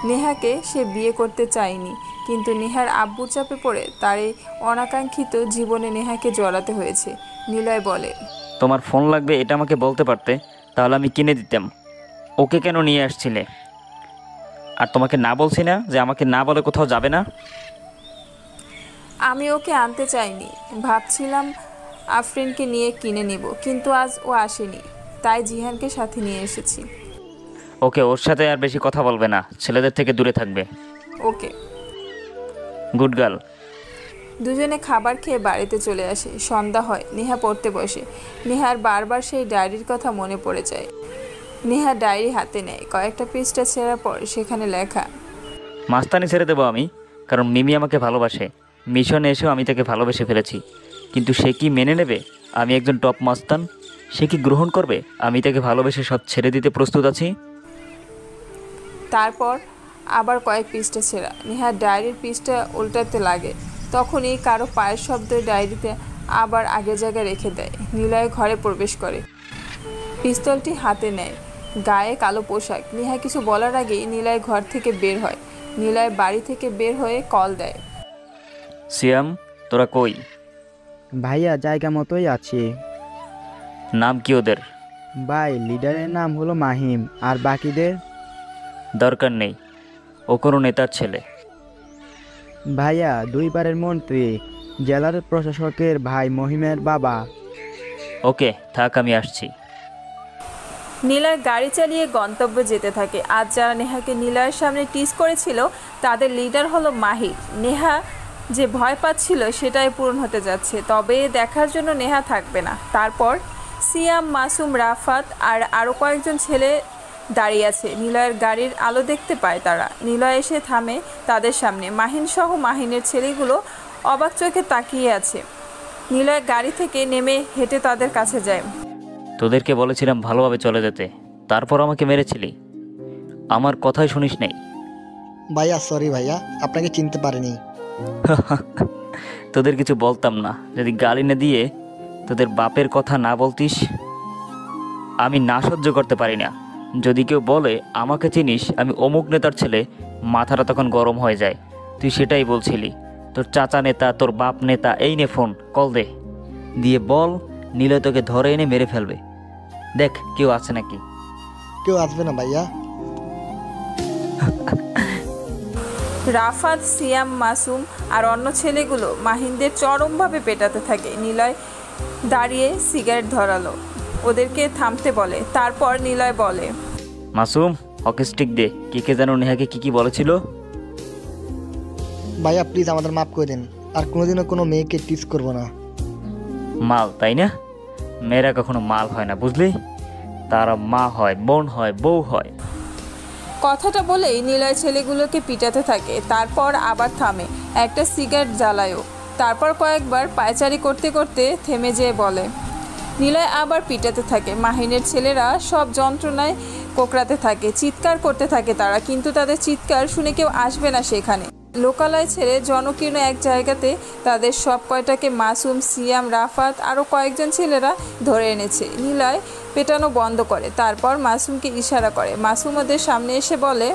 নেহাকে সে বিয়ে করতে চায়নি, কিন্তু নেহার আব্বুর চাপে পড়ে তার এই অনাকাঙ্ক্ষিত জীবনে নেহাকে জড়াতে হয়েছে। নিলয় বলে, তোমার ফোন লাগবে এটা আমাকে বলতে পারতে, তাহলে আমি কিনে দিতাম। ওকে কেন নিয়ে আসছিলে? আর তোমাকে না বলছি না যে আমাকে না বলে কোথাও যাবে না? আমি ওকে আনতে চাইনি, ভাবছিলাম আফরিনকে নিয়ে কিনে নিব, কিন্তু আজ ও আসেনি, তাই জিহানকে সাথে নিয়ে এসেছি। ওকে, ওর সাথে আর বেশি কথা বলবে না, ছেলেদের থেকে দূরে থাকবে। ওকে। Good girl. দুজনে খাবার খেয়ে বাড়িতে চলে আসে। সন্ধ্যা হয়, নেহা পড়তে বসে। নেহার বারবার সেই ডায়েরির কথা মনে পড়ে যায়। নেহা ডায়েরি হাতে নেয়। কয়েকটা পৃষ্ঠা ছেঁড়ার পর সেখানে লেখা, মাস্তানি ছেড়ে দেবো আমি, কারণ মিমি আমাকে ভালোবাসে। মিশনে এসেও আমি তাকে ভালোবেসে ফেলেছি, কিন্তু সে কি মেনে নেবে আমি একজন টপ মাস্তান? সে কি গ্রহণ করবে আমি তাকে ভালোবেসে সব ছেড়ে দিতে প্রস্তুত আছি? তারপর আবার কয়েক পৃষ্ঠা ছেঁড়া। নেহার ডায়েরির পৃষ্ঠা উল্টাতে লাগে। তখনই কারো পায়ের শব্দ ডায়েরিতে আবার আগের জায়গায় রেখে দেয়। নিলয় ঘরে প্রবেশ করে, পিস্তলটি হাতে নেয়, গায়ে কালো পোশাক। নেহা কিছু বলার আগেই নিলয় ঘর থেকে বের হয়। নিলয় বাড়ি থেকে বের হয়ে কল দেয়, সিয়াম, তোরা কই? ভাইয়া জায়গা মতোই আছি। নাম কি ওদের? ভাই, লিডারের নাম হলো মাহিম, আর বাকিদের দরকার নেই, ও কোনো নেতার ছেলে। ভাইয়া 2 বারের মন্ত্রী, জেলার প্রশাসকের ভাই মহিমের বাবা। ওকে থাক, আমি আসছি। নিলয় গাড়ি চালিয়ে গন্তব্যে যেতে থাকে। আজ যারা নেহাকে নিলয়ের সামনে টিজ করেছিল তাদের লিডার হলো মাহির। নেহা যে ভয় পাচ্ছিল সেটাই পূরণ হতে যাচ্ছে। তবে দেখার জন্য নেহা থাকবে না। তারপর সিয়াম, মাসুম, রাফাত আর আরও কয়েকজন ছেলে দাঁড়িয়ে আছে। নিলয়ের গাড়ির আলো দেখতে পায় তারা। নিলয় এসে থামে তাদের সামনে। মাহিন সহ মাহিনের ছেলেগুলো অবাক চোখে তাকিয়ে আছে। নিলয় গাড়ি থেকে নেমে হেঁটে তাদের কাছে যায়। তোদেরকে বলেছিলাম ভালোভাবে চলে যেতে, তারপর আমাকে মেরেছিলি। আমার কথাই শুনিস নাই। ভাইয়া সরি ভাইয়া, আপনাকে চিনতে পারিনি। তোদের কিছু বলতাম না যদি গালি না দিয়ে তোদের বাপের কথা না বলতিস। আমি না সহ্য করতে পারি না যদি কেউ বলে আমাকে চিনিস, আমি অমুক নেতার ছেলে, মাথাটা তখন গরম হয়ে যায়। তুই সেটাই বলছিলি। তোর চাচা নেতা, তোর বাপ নেতা, এই নে ফোন, কল দে, দিয়ে বল নিলয় তোকে ধরে এনে মেরে ফেলবে। দেখ কেউ আছে নাকি। কেউ আসবে না ভাইয়া। রাফাত, সিয়াম, মাসুম আর অন্য ছেলেগুলো মাহিনদের চরমভাবে পেটাতে থাকে। নিলয় দাঁড়িয়ে সিগারেট ধরালো, ওদেরকে থামতে বলে। তারপর নিলয় বলে, মাসুম হকি স্টিক দে। কে যেন নেহাকে কি বলেছিল। ভাইয়া প্লিজ আমাদের মাফ করে দিন, আর কোনোদিনও কোনো মেয়েকে টিস করবো না। মাল তাই না? মেয়েরা কখনো মাল হয় না, বুঝলি? তারা মা হয়, বোন হয়, বউ হয়। কথাটা বলেই নিলয় ছেলেগুলোকে পিটাতে থাকে। তারপর আবার থামে, একটা সিগারেট জ্বালায়ও। তারপর কয়েকবার পায়চারি করতে করতে থেমে যেয়ে বলে। নিলয় আবার পিটাতে থাকে। মাহিনের ছেলেরা সব যন্ত্রণায় কোকড়াতে থাকে, চিৎকার করতে থাকে তারা, কিন্তু তাদের চিৎকার শুনে কেউ আসবে না সেখানে। লোকালয় ছেড়ে জনকীর্ণ এক জায়গাতে তাদের সব কয়টাকে মাসুম, সিয়াম, রাফাত আরও কয়েকজন ছেলেরা ধরে এনেছে। নিলয় পেটানো বন্ধ করে, তারপর মাসুমকে ইশারা করে। মাসুম ওদের সামনে এসে বলে,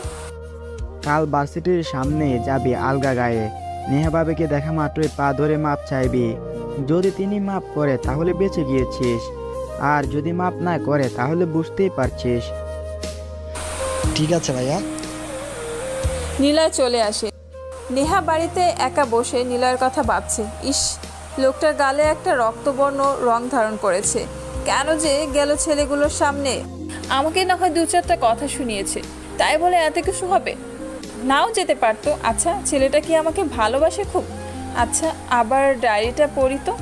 কাল ভার্সিটির সামনে যাবি আলগা গায়ে, নেহা বাবাকে দেখা মাত্রই পা ধরে মাপ চাইবি। যদি তিনি মাপ করে তাহলে বেঁচে গিয়েছিস, আর যদি মাপ না করে তাহলে বুঝতেই পারছিস। ঠিক আছে ভাইয়া। নিলয় চলে আসে। নেহা বাড়িতে একা বসে নিলয়ের কথা ভাবছে। ইস, লোকটার গালে একটা রক্তবর্ণ রং ধারণ করেছে, কেন যে গেল ছেলেগুলোর সামনে? আমাকে না হয় 2-4টা কথা শুনিয়েছে, তাই বলে এত কিছু হবে? নাও যেতে পারতো। আচ্ছা, ছেলেটা কি আমাকে ভালোবাসে খুব? আচ্ছা, আবার ডায়েরিটা পড়ি তো,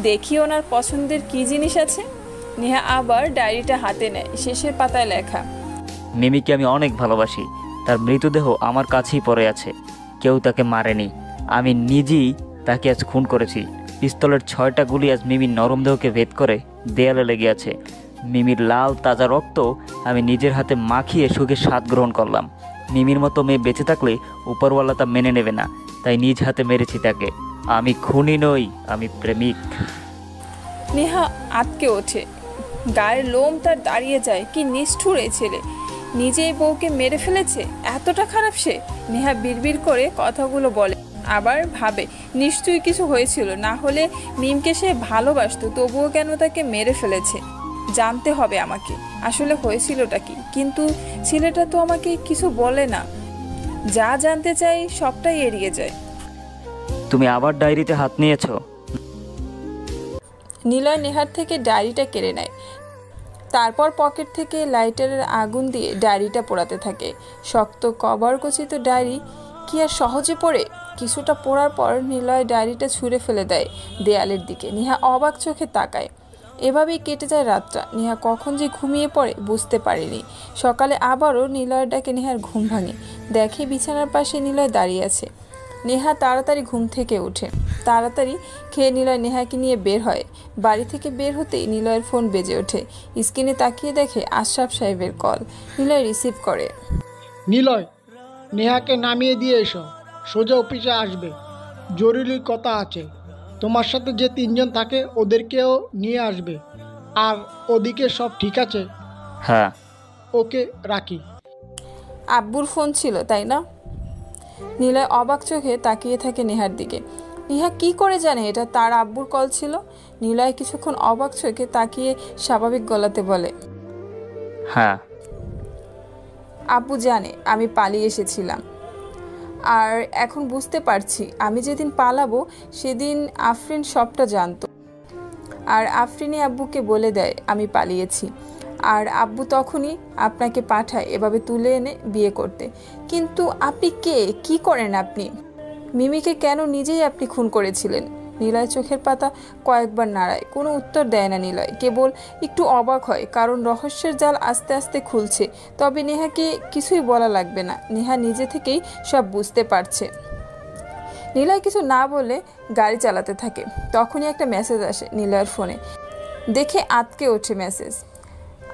দেখি ওনার পছন্দের কি জিনিস আছে। নেহা আবার ডায়েরিটা হাতে নেয়। শেষের পাতায় লেখা, মিমিকে আমি অনেক ভালোবাসি। তার মৃতদেহ আমার কাছেই পড়ে আছে। কেউ তাকে মারেনি, আমি নিজেই তাকে আজ খুন করেছি। পিস্তলের 6টা গুলি আজ মিমির নরম দেহকে ভেদ করে দেয়ালে লেগে আছে। মিমির লাল তাজা রক্ত আমি নিজের হাতে মাখিয়ে সুখে স্বাদ গ্রহণ করলাম। মিমির মতো মেয়ে বেঁচে থাকলে উপরওয়ালা তা মেনে নেবে না, তাই নিজ হাতে মেরেছি তাকে। আমি খুনি নই, আমি প্রেমিক। নেহা আটকে ওঠে, গায়ের লোম তার দাঁড়িয়ে যায়। কি নিষ্ঠুর এই ছেলে, নিজেই বউকে মেরে ফেলেছে। এতটা খারাপ সে? নেহা বিড়বিড় করে কথাগুলো বলে, আবার ভাবে নিশ্চয়ই কিছু হয়েছিল, না হলে মিমকে সে ভালোবাসতো, তবুও কেন তাকে মেরে ফেলেছে? জানতে হবে আমাকে আসলে হয়েছিলটা কি। কিন্তু ছেলেটা তো আমাকে কিছু বলে না, যা জানতে চাই সবটাই এড়িয়ে যায়। তুমি আবার ডায়েরিতে হাত নিয়েছো? নিলয় নেহার থেকে ডায়েরিটা কেড়ে নেয়, তারপর পকেট থেকে লাইটারের আগুন দিয়ে ডায়েরিটা পোড়াতে থাকে। শক্ত কভার গচ্ছিত ডায়েরি কি আর সহজে পড়ে? কিছুটা পড়ার পর নিলয় ডায়েরিটা ছুঁড়ে ফেলে দেয় দেয়ালের দিকে। নেহা অবাক চোখে তাকায়। এভাবেই কেটে যায় রাতটা। নেহা কখন যে ঘুমিয়ে পড়ে বুঝতে পারেনি। সকালে আবারও নিলয়ের ডাকে নেহার ঘুম ভাঙে। দেখে বিছানার পাশে নিলয় দাঁড়িয়ে আছে। নেহা তাড়াতাড়ি ঘুম থেকে ওঠে, তাড়াতাড়ি খেয়ে নিলয় নেহাকে নিয়ে বের হয়। বাড়ি থেকে বের হতেই নিলয়ের ফোন বেজে ওঠে। স্ক্রিনে তাকিয়ে দেখে আশরাফ সাহেবের কল। নিলয় রিসিভ করে। নিলয়, নেহাকে নামিয়ে দিয়ে এসো, সোজা অফিসে আসবে, জরুরি কথা আছে। তোমার সাথে যে 3 জন থাকে ওদেরকেও নিয়ে আসবে। আর ওদিকে সব ঠিক আছে? হ্যাঁ। ওকে, রাখি। আব্বুর ফোন ছিল তাই না? নিলয় অবাক চোখে তাকিয়ে থাকে নেহার দিকে। নেহা কি করে জানে এটা তার আব্বুর কল ছিল? নিলয় কিছুক্ষণ অবাক চোখে তাকিয়ে স্বাভাবিক গলাতে বলে, হ্যাঁ। আব্বু জানে আমি পালিয়ে এসেছিলাম, আর এখন বুঝতে পারছি আমি যেদিন পালাবো সেদিন আফরিন সবটা জানতো, আর আফরিনই আব্বুকে বলে দেয় আমি পালিয়েছি। আর আব্বু তখনই আপনাকে পাঠায় এভাবে তুলে এনে বিয়ে করতে। কিন্তু আপনি কে? কি করেন আপনি? মিমিকে কেন নিজেই আপনি খুন করেছিলেন? নিলয় চোখের পাতা কয়েকবার নাড়ায়, কোনো উত্তর দেয় না নিলয়, কেবল একটু অবাক হয়, কারণ রহস্যের জাল আস্তে আস্তে খুলছে। তবে নেহাকে কিছুই বলা লাগবে না, নেহা নিজে থেকেই সব বুঝতে পারছে। নিলয় কিছু না বলে গাড়ি চালাতে থাকে। তখনই একটা মেসেজ আসে নিলয়ের ফোনে। দেখে আতকে ওঠে মেসেজ।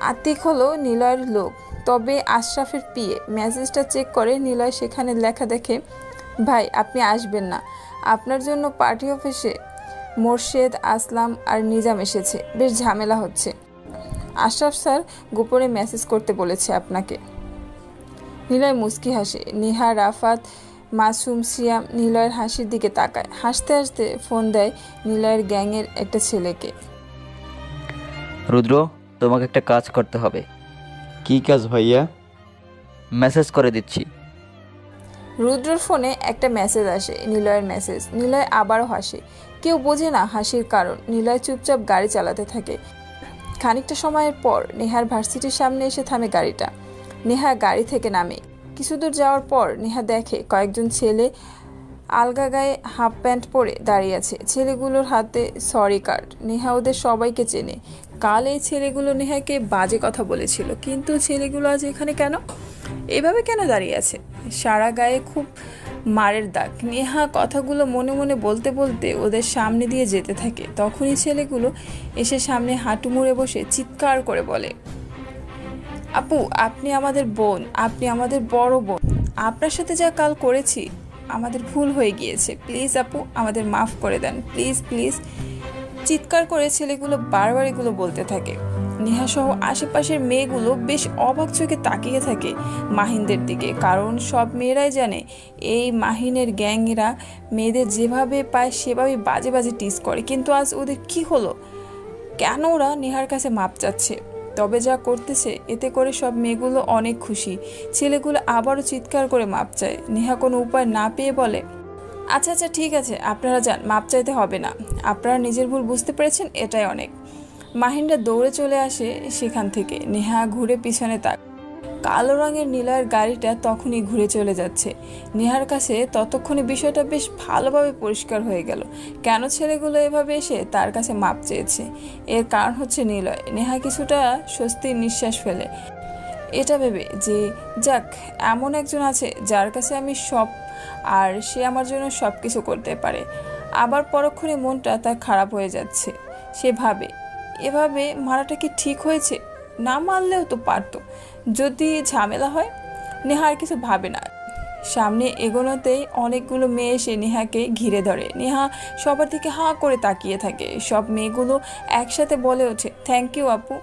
আতিক হলো নিলয়ের লোক, তবে আশরাফের পিএ। মেসেজটা চেক করে নিলয় সেখানে লেখা দেখে, ভাই আপনি আসবেন না, আপনার জন্য পার্টি অফিসে মোর্শেদ, আসলাম আর নিজাম এসেছে, বেশ ঝামেলা হচ্ছে। আশরাফ স্যার গোপনে মেসেজ করতে বলেছে আপনাকে। নিলয় মুচকি হাসে। নেহা, রাফাত, মাসুম, সিয়াম নিলয়ের হাসির দিকে তাকায়। হাসতে হাসতে ফোন দেয় নিলয়ের গ্যাংয়ের একটা ছেলেকে। রুদ্র, তোমাকে একটা কাজ করতে হবে। কি কাজ ভাইয়া? মেসেজ করে দিচ্ছি। রুদ্রর ফোনে একটা মেসেজ আসে, নিলয়ের মেসেজ। নিলয় আবারও হাসে। কেউ বোঝে না হাসির কারণ। নিলয় চুপচাপ গাড়ি চালাতে থাকে। খানিকটা সময়ের পর নেহার ভার্সিটির সামনে এসে থামে গাড়িটা। নেহা গাড়ি থেকে নামে। কিছু দূর যাওয়ার পর নেহা দেখে কয়েকজন ছেলে আলগা গায়ে হাফ প্যান্ট পরে দাঁড়িয়ে আছে। ছেলেগুলোর হাতে সরি কার্ড। নেহা ওদের সবাইকে চেনে। কাল এই ছেলেগুলো নেহাকে বাজে কথা বলেছিল, কিন্তু ছেলেগুলো আজ এখানে কেন, এভাবে কেন দাঁড়িয়ে আছে? সারা গায়ে খুব মারের দাগ। নেহা কথাগুলো মনে মনে বলতে বলতে ওদের সামনে দিয়ে যেতে থাকে। তখনই ছেলেগুলো এসে সামনে হাঁটু মুড়ে বসে চিৎকার করে বলে, আপু আপনি আমাদের বোন, আপনি আমাদের বড় বোন। আপনার সাথে যা কাল করেছি আমাদের ভুল হয়ে গিয়েছে, প্লিজ আপু আমাদের মাফ করে দেন, প্লিজ প্লিজ। চিৎকার করে ছেলেগুলো বারবার এগুলো বলতে থাকে। নেহা সহ আশেপাশের মেয়েগুলো বেশ অবাক চোখে তাকিয়ে থাকে মাহিনদের দিকে, কারণ সব মেয়েরাই জানে এই মাহিনের গ্যাংরা মেয়েদের যেভাবে পায় সেভাবেই বাজে বাজে টিজ করে। কিন্তু আজ ওদের কি হলো? কেন ওরা নেহার কাছে মাপ চাচ্ছে? তবে যা করতেছে এতে করে সব মেয়েগুলো অনেক খুশি। ছেলেগুলো আবারও চিৎকার করে মাপ চায়। নেহা কোনো উপায় না পেয়ে বলে, আচ্ছা আচ্ছা ঠিক আছে, আপনারা যান, মাপ চাইতে হবে না, আপনারা নিজের ভুল বুঝতে পেরেছেন, এটাই অনেক। মাহিনরা দৌড়ে চলে আসে সেখান থেকে। নেহা ঘুরে পিছনে তাক। কালো রঙের নিলয়ের গাড়িটা তখনই ঘুরে চলে যাচ্ছে। নেহার কাছে ততক্ষণে বিষয়টা বেশ ভালোভাবে পরিষ্কার হয়ে গেল কেন ছেলেগুলো এভাবে এসে তার কাছে মাপ চেয়েছে। এর কারণ হচ্ছে নিলয়। নেহা কিছুটা স্বস্তির নিঃশ্বাস ফেলে, এটা ভেবে যে যাক, এমন একজন আছে যার কাছে আমি সব, আর সে আমার জন্য সব কিছু করতে পারে। আবার পরক্ষণে মনটা তার খারাপ হয়ে যাচ্ছে। সে ভাবে, এভাবে মারাটা কি ঠিক হয়েছে? না মারলেও তো পারতো, যদি ঝামেলা হয়। নেহা আর কিছু ভাবে না। সামনে এগোনোতেই অনেকগুলো মেয়ে এসে নেহাকে ঘিরে ধরে। নেহা সবার দিকে হাঁ করে তাকিয়ে থাকে। সব মেয়েগুলো একসাথে বলে ওঠে, থ্যাংক ইউ আপু,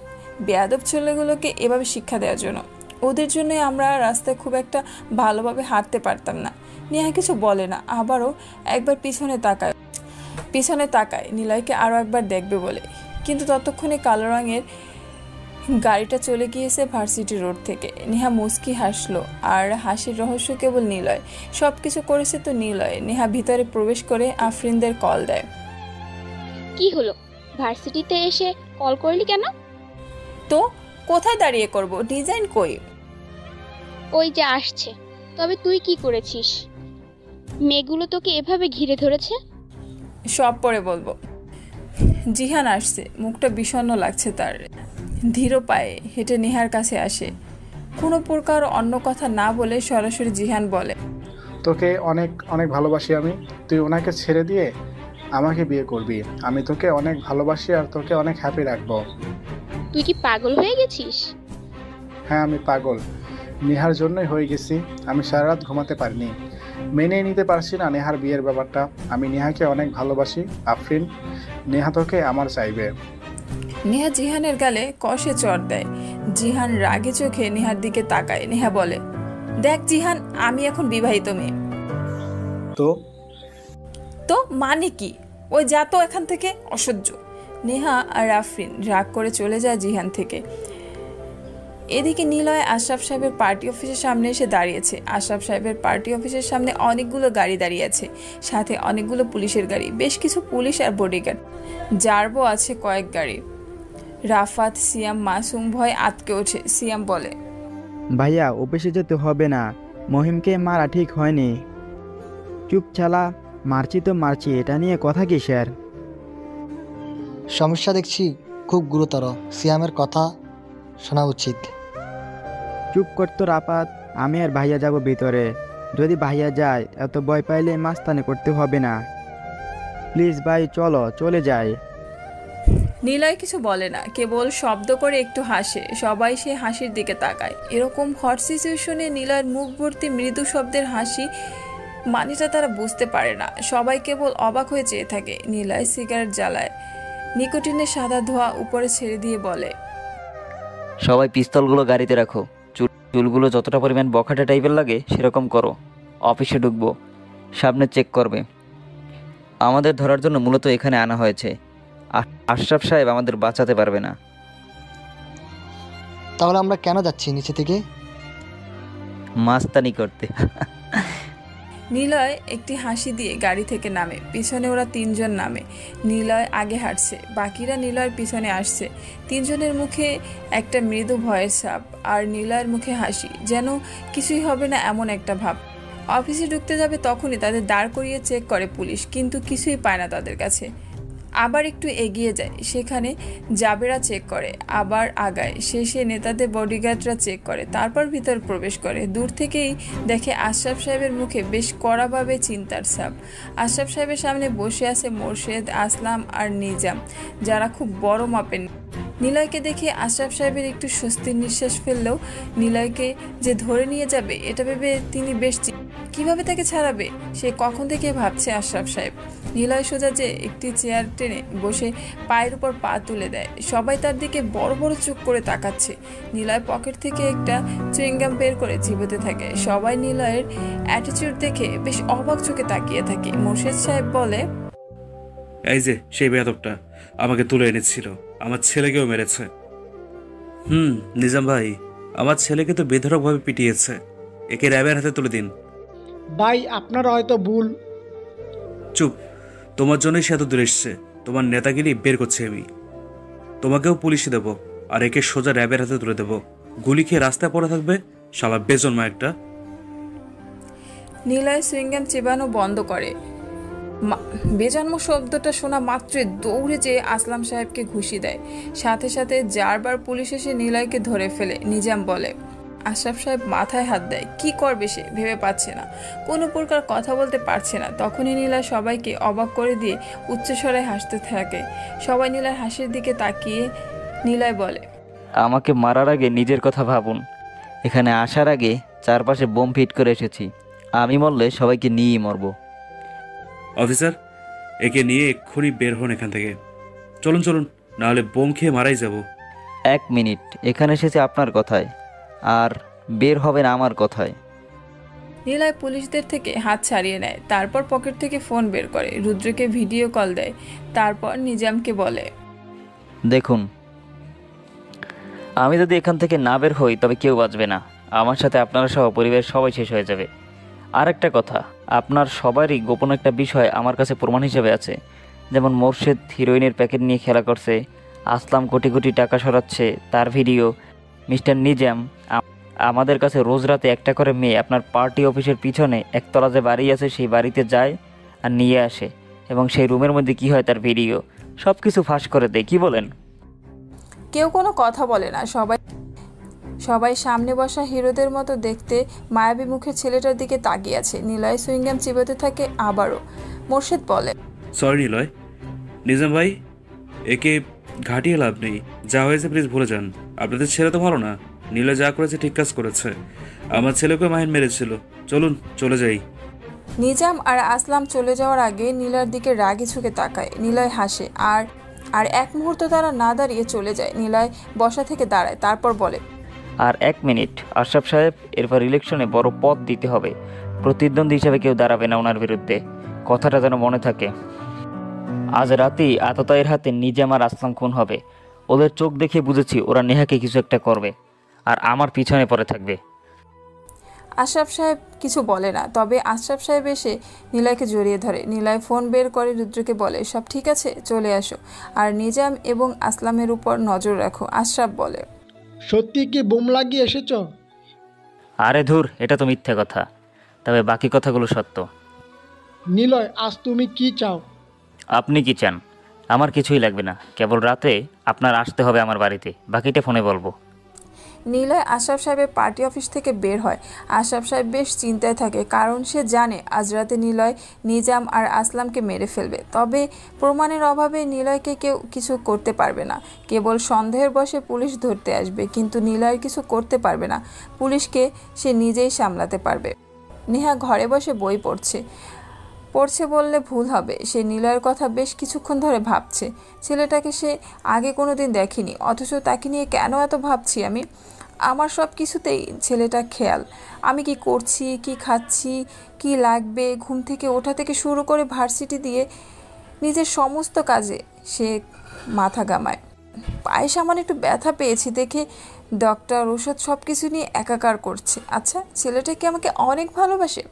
বেয়াদব ছেলেগুলোকে এভাবে শিক্ষা দেওয়ার জন্য। ওদের জন্যই আমরা রাস্তায় খুব একটা ভালোভাবে হাঁটতে পারতাম না। নেহা কিছু বলে না, আবারও একবার পিছনে তাকায় নিলয়কে আরও একবার দেখবে বলে। কিন্তু ততক্ষণে কালো রঙের গাড়িটা চলে গিয়েছে ভার্সিটি রোড থেকে। নেহা মুচকি হাসলো, আর হাসির রহস্য কেবল নিলয়। সব কিছু করেছে তো নিলয়। নেহা ভিতরে প্রবেশ করে আফরিনদের কল দেয়। কি হলো, ভার্সিটিতে এসে কল করলি কেন? তো কোথায় দাঁড়িয়ে করব, ডিজাইন কই? ওই যে আসছে। তবে তুই কি করেছিস? মেয়েগুলো তোকে এভাবে ঘিরে ধরেছে। সব পরে বলবো। জিহান আসছে, মুখটা বিষণ্ণ লাগছে তার। ধীর পায়ে হেঁটে নেহার কাছে আসে। কোনো প্রকার অন্য কথা না বলে সরাসরি জিহান বলে, তোকে অনেক অনেক ভালোবাসি আমি। তুই ওনাকে ছেড়ে দিয়ে আমাকে বিয়ে করবি। আমি তোকে অনেক ভালোবাসি আর তোকে অনেক হ্যাপি রাখবো। তুই কি পাগল হয়ে গেছিস? হ্যাঁ আমি পাগল, নেহার জন্যই হয়ে গেছি। আমি সারা রাত ঘুমাতে পারিনি, মেনে নিতে পারছি না নেহার বিয়ের ব্যাপারটা। আমি নেহাকে অনেক ভালোবাসি আফরিন, নেহা তোকে আমার চাইবে। নেহা জিহানের গালে কষে চড় দেয়। জিহান রাগে চোখে নেহার দিকে তাকায়। নেহা বলে, দেখ জিহান, আমি এখন বিবাহিত মেয়ে। তো মানে কি? ওই যা তো এখান থেকে, অসহ্য। নেহা আর আফরিন রাগ করে চলে যায় জিহান থেকে। এদিকে নিলয় আশরাফ সাহেবের পার্টি অফিসের সামনে এসে দাঁড়িয়েছে। আশরাফ সাহেবের পার্টি অফিসের সামনে অনেকগুলো গাড়ি দাঁড়িয়ে আছে, সাথে অনেকগুলো পুলিশের গাড়ি, বেশ কিছু পুলিশ আর বডিগার্ড। জারবো আছে কয়েক গাড়ি। রাফাত, সিয়াম, মাসুম ভয় আটকে ওঠে। সিয়াম বলে, ভাইয়া অফিসে যেতে হবে না, মহিমকে মারা ঠিক হয়নি। চুপ চালা, মারছি তো মারছি, এটা নিয়ে কথা কি স্যার? সমস্যা দেখছি খুব গুরুতর, সিয়ামের কথা শোনা উচিত। চুপ করতো রাপাত, আমি আর ভাইয়া যাব ভিতরে। যদি ভাইয়া যায় এত ভয় পাইলে মাস্তানি করতে হবে না। প্লিজ ভাই চলো, চলে যাই। নিলয় কিছু বলে না, কেবল শব্দ করে একটু হাসে। সবাই সে হাসির দিকে তাকায়। এরকম হট সিচুয়েশনে নিলয়ের মুখ ভর্তি মৃদু শব্দের হাসি মানেটা তারা বুঝতে পারে না। সবাই কেবল অবাক হয়ে চেয়ে থাকে। নিলয় সিগারেট জ্বালায়, নিকোটিনের সাদা ধোঁয়া উপরে ছেড়ে দিয়ে বলে, সবাই পিস্তলগুলো গাড়িতে রাখো। চুলগুলো যতটা পরিমাণ বখাটে টাইপের লাগে সেরকম করো। অফিসে ঢুকবো, সামনে চেক করবে। আমাদের ধরার জন্য মূলত এখানে আনা হয়েছে। আশরাফ সাহেব আমাদের বাঁচাতে পারবে না। তাহলে আমরা কেন যাচ্ছি নিচে থেকে? মাস্তানি করতে। নিলয় একটি হাসি দিয়ে গাড়ি থেকে নামে। পিছনে ওরা তিনজন নামে। নিলয় আগে হাঁটছে, বাকিরা নিলয়ের পিছনে আসছে। তিনজনের মুখে একটা মৃদু ভয়ের ছাপ, আর নিলয়ের মুখে হাসি, যেন কিছুই হবে না এমন একটা ভাব। অফিসে ঢুকতে যাবে তখনই তাদের দাঁড় করিয়ে চেক করে পুলিশ, কিন্তু কিছুই পায় না তাদের কাছে। আবার একটু এগিয়ে যায়, সেখানে জাবেরা চেক করে। আবার আগায়, শেষে নেতাদের বডিগার্ডরা চেক করে। তারপর ভিতর প্রবেশ করে। দূর থেকেই দেখে আশরাফ সাহেবের মুখে বেশ কড়াভাবে চিন্তার ছাপ। আশরাফ সাহেবের সামনে বসে আছে মোর্শেদ, আসলাম আর নিজাম, যারা খুব বড় মাপের। নিলয়কে দেখে আশরাফ সাহেবের একটু স্বস্তির নিঃশ্বাস ফেললেও নিলয়কে যে ধরে নিয়ে যাবে এটা ভেবে তিনি বেশ কিভাবে তাকে ছাড়াবে সে কখন থেকে ভাবছে আশরাফ সাহেব। নিলয় সোজা যে একটি চেয়ার টেনে বসে পায়ের উপর পা তুলে দেয়। সবাই তার দিকে বড় বড় চোখ করে তাকাচ্ছে। নিলয় পকেট থেকে একটা চুইংগাম বের করে চিবোতে থাকে। সবাই নিলয়ের অ্যাটিটিউড দেখে বেশ অবাক চোখে তাকিয়ে থাকে। মোর্শেদ সাহেব বলে, এই যে সেই বেয়াদবটা আমাকে তুলে এনেছিল, আমার ছেলেকেও মেরেছে। নিজাম ভাই, আমার ছেলেকে তো বেধড়কভাবে পিটিয়েছে। একে র্যাবের হাতে তুলে দিন। ভাই আপনার হয়তো ভুল। চুপ, তোমার জন্যই সে এত দূরে এসছে। তোমার নেতাগিরি বের করছি আমি। তোমাকেও পুলিশে দেবো, আর একে সোজা র্যাবের হাতে তুলে দেবো। গুলি খেয়ে রাস্তায় পড়ে থাকবে, শালা বেজন্মা একটা। নিলয় সুইংগাম চেবানো বন্ধ করে। বেজন্ম শব্দটা শোনা মাত্রই দৌড়ে যেয়ে আসলাম সাহেবকে ঘুষি দেয়। সাথে সাথে যারবার পুলিশ এসে নিলয়কে ধরে ফেলে। নিজাম বলে, আশরাফ সাহেব মাথায় হাত দেয়। কি করবে সে ভেবে পাচ্ছে না, কোনো প্রকার কথা বলতে পারছে না। তখনই নিলয় সবাইকে অবাক করে দিয়ে উচ্চস্বরে হাসতে থাকে। সবাই নিলয়ের হাসির দিকে তাকিয়ে নিলয় বলে, আমাকে মারার আগে নিজের কথা ভাবুন। এখানে আসার আগে চারপাশে বোম ফিট করে এসেছি। আমি মরলে সবাইকে নিয়েই মরব। অফিসার, একে নিয়ে এক্ষুনি বের হন এখান থেকে। চলুন চলুন, নাহলে বোম খেয়ে মারাই যাব। 1 মিনিট, এখানে এসেছে আপনার কথায়, আর বের হবেন আমার কথায়। নিলয় পুলিশদের থেকে হাত ছাড়িয়ে নেয়। তারপর পকেট থেকে ফোন বের করে, রুদ্রকে ভিডিও কল দেয়। তারপর নিজামকে বলে, দেখুন, আমি যদি এখান থেকে না বের হই তবে কেউ বাঁচবে না। আমার সাথে আপনারা সহ পরিবারের সবাই শেষ হয়ে যাবে। আর একটা কথা, আপনার সবারই গোপন একটা বিষয় আমার কাছে প্রমাণ হিসেবে আছে। যেমন মোর্শেদ হিরোইনের প্যাকেট নিয়ে খেলা করছে, আসলাম কোটি কোটি টাকা সরাচ্ছে, তার ভিডিও। মিস্টার নিজাম, আমাদের কাছে রোজ রাতে একটা করে মেয়ে আপনার পার্টি অফিসের পিছনে একতলা যে বাড়ি আছে সেই বাড়িতে যায় আর নিয়ে আসে, এবং সেই রুমের মধ্যে কি হয় তার ভিডিও সব কিছু ফাঁস করে দেয়। কি বলেন? কেউ কোনো কথা বলে না। সবাই সামনে বসা হিরোদের মতো দেখতে মায়াবী মুখের ছেলেটার দিকে তাকিয়ে আছে। নিলয় সুইংগাম চিবোতে থাকে আবারও। মোর্শেদ বলে, সরি নিলয়। নিজাম ভাই, একে ঘাটিয়ে লাভ নেই। যা হয়েছে প্লিজ ভুলে যান। আপনাদের ছেলে তো ভালো না। নিলয় যা করেছে ঠিক কাজ করেছে। আমার ছেলেকেও মাহিন মেরেছিল। চলুন চলে যাই। নিজাম আর আসলাম চলে যাওয়ার আগে নিলয়ের দিকে রাগে ঝুঁকে তাকায়। নিলয় হাসে, আর এক মুহূর্ত তারা না দাঁড়িয়ে চলে যায়। নিলয় বসা থেকে দাঁড়ায়, তারপর বলে, আর 1 মিনিট, আশরাফ সাহেব, এরপর ইলেকশনে বড় পদ দিতে হবে। প্রতিদ্বন্দ্বী হিসাবে কেউ দাঁড়াবে না ওনার বিরুদ্ধে, কথাটা যেন মনে থাকে। আজ রাতেই আততায়ীর হাতে নিজাম আর আসলাম খুন হবে। ওদের চোখ দেখে বুঝেছি ওরা নেহাকে কিছু একটা করবে, আর আমার পিছনে পড়ে থাকবে। আশরাফ সাহেব কিছু বলে না, তবে আশরাফ সাহেব এসে নিলয়কে জড়িয়ে ধরে। নিলয় ফোন বের করে রুদ্রকে বলে, সব ঠিক আছে, চলে আসো, আর নিজাম এবং আসলামের উপর নজর রাখো। আশরাফ বলে, সত্যি কি বোম লাগিয়ে এসেছ? আরে ধুর, এটা তো মিথ্যে কথা, তবে বাকি কথাগুলো সত্য। নিলয়, আজ তুমি কি চাও? আপনি কি চান? আমার কিছুই লাগবে না, কেবল রাতে আপনার আসতে হবে আমার বাড়িতে, বাকিটা ফোনে বলবো। নীলয় আশরাফ সাহেবের পার্টি অফিস থেকে বের হয়। আশরাফ সাহেব বেশ চিন্তায় থাকে, কারণ সে জানে আজ রাতে নীলয় নিজাম আর আসলামকে মেরে ফেলবে। তবে প্রমাণের অভাবে নীলয়কে কেউ কিছু করতে পারবে না। কেবল সন্দেহের বশে পুলিশ ধরতে আসবে, কিন্তু নীলয় কিছু করতে পারবে না। পুলিশকে সে নিজেই সামলাতে পারবে। নেহা ঘরে বসে বই পড়ছে বললে ভুল হবে। সে নীলয়ের কথা বেশ কিছুক্ষণ ধরে ভাবছে। ছেলেটাকে সে আগে কোনো দিন দেখেনি, অথচ তাকে নিয়ে কেন এত ভাবছি আমি? আমার সব কিছুতেই ছেলেটা খেয়াল। আমি কি করছি, কি খাচ্ছি, কি লাগবে, ঘুম থেকে ওঠা থেকে শুরু করে ভার্সিটি দিয়ে নিজের সমস্ত কাজে সে মাথা ঘামায়। পায়ে সামান্য একটু ব্যথা পেয়েছি দেখে ডক্টর ওষুধ সব কিছু নিয়ে একাকার করছে। আচ্ছা, ছেলেটা কি আমাকে অনেক ভালোবাসে?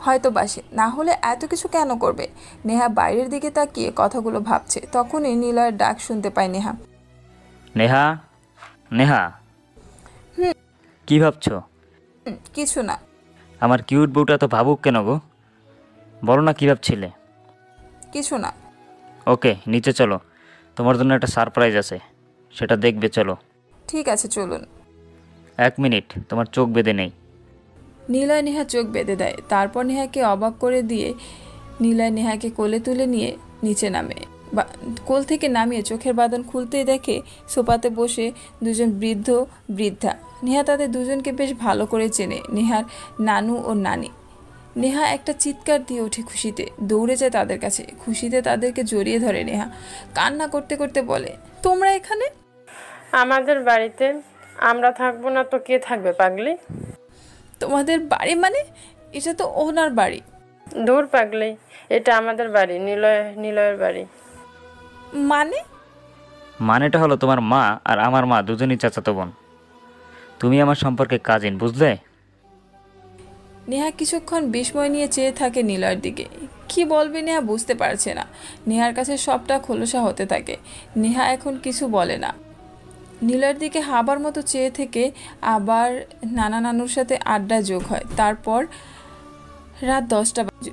হয়তো বাসে, না হলে এত কিছু কেন করবে? নেহা বাইরের দিকে তাকিয়ে কথাগুলো ভাবছে। তখনই নীলয়ের ডাক শুনতে পায় নেহা। নেহা, নেহা, কি ভাবছো? কিছু না। আমার কিউট বউটা তো ভাবুক কেন গো? বলো না কি ভাবছিলে? কিছু না। ওকে, নিচে চলো, তোমার জন্য একটা সারপ্রাইজ আছে, সেটা দেখবে। চলো। ঠিক আছে, চলুন। 1 মিনিট, তোমার চোখ বেঁধে নেই। নীলয় নেহা চোখ বেঁধে দেয়। তারপর নেহাকে অবাক করে দিয়ে নীলয় নেহাকে কোলে তুলে নিয়ে নিচে নামে। কোল থেকে নামিয়ে চোখের বাঁধন খুলতেই দেখে সোফাতে বসে দুজন বৃদ্ধ বৃদ্ধা। নেহা তাদের দুজনকে বেশ ভালো করে চেনে, নেহার নানু ও নানি। নেহা একটা চিৎকার দিয়ে ওঠে খুশিতে, দৌড়ে যায় তাদের কাছে। খুশিতে তাদেরকে জড়িয়ে ধরে নেহা, কান্না করতে করতে বলে, তোমরা এখানে? আমাদের বাড়িতে আমরা থাকবো না তো কে থাকবে পাগলি? তোমাদের বাড়ি মানে? এটা তো ওনার বাড়ি। দূর পাগলি, এটা আমাদের বাড়ি, নিলয়ের বাড়ি। মানেটা হলো তোমার মা আর আমার মা দুজনই চাচাতো বোন। তুমি আমার সম্পর্কে কাজিন, বুঝলে? নেহা কিছুক্ষণ বিস্ময় নিয়ে চেয়ে থাকে নীলয়ের দিকে। কি বলবে নেহা বুঝতে পারছে না। নেহার কাছে সবটা খোলসা হতে থাকে। নেহা এখন কিছু বলে না। নীলয়ের দিকে হাবার মতো চেয়ে থেকে আবার নানা নানুর সাথে আড্ডা যোগ হয়। তারপর রাত 10টা বাজে।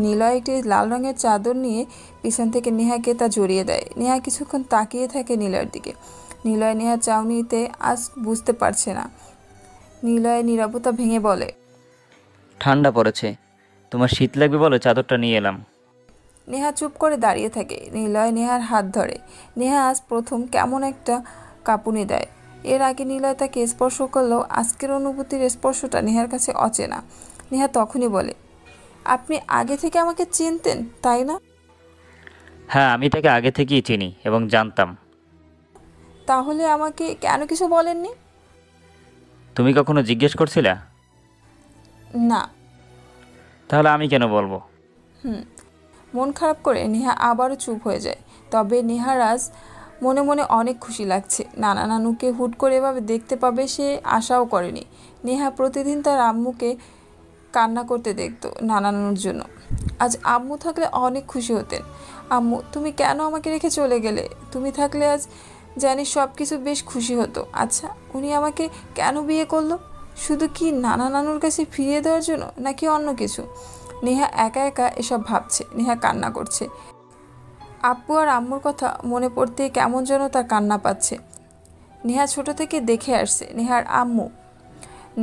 নীলয় একটি লাল রঙের চাদর নিয়ে পিছন থেকে নেহাকে তা জড়িয়ে দেয়। নেহা কিছুক্ষণ তাকিয়ে থাকে নীলয়ের দিকে। নীলয় নেহার চাউনিতে আজ বুঝতে পারছে না। নীলয় নীরবতা ভেঙে বলে, ঠান্ডা পড়েছে, তোমার শীত লাগবে বলে চাদরটা নিয়ে এলাম। নেহা চুপ করে দাঁড়িয়ে থাকে। নীলয় নেহার হাত ধরে। নেহা আজ প্রথম কেমন একটা কাঁপুনি দেয়। এর আগে নীলয় তাকে স্পর্শ করলেও আজকের অনুভূতির স্পর্শটা নেহার কাছে অচেনা। নেহা তখনই বলে, আপনি আগে থেকে আমাকে চিনতেন তাই না? হ্যাঁ, আমি তাকে আগে থেকেই চিনি এবং জানতাম। তাহলে আমাকে কেন কিছু বলেননি? তুমি কখনো জিজ্ঞেস করছিলা? না। তাহলে আমি কেন বলবো? মন খারাপ করে নেহা আবারও চুপ হয়ে যায়। তবে নেহার আজ মনে মনে অনেক খুশি লাগছে। নানা নানুকে হুট করে এভাবে দেখতে পাবে সে আশাও করেনি। নেহা প্রতিদিন তার আম্মুকে কান্না করতে দেখতো নানা নানুর জন্য। আজ আম্মু থাকলে অনেক খুশি হতেন। আম্মু, তুমি কেন আমাকে রেখে চলে গেলে? তুমি থাকলে আজ জানি সব কিছু বেশ খুশি হতো। আচ্ছা, উনি আমাকে কেন বিয়ে করলো? শুধু কি নানা নানুর কাছে ফিরিয়ে দেওয়ার জন্য, নাকি অন্য কিছু? নেহা একা একা এসব ভাবছে। নেহা কান্না করছে। আব্বু আর আম্মুর কথা মনে পড়তে কেমন যেন তার কান্না পাচ্ছে। নেহা ছোট থেকে দেখে আসছে নেহার আম্মু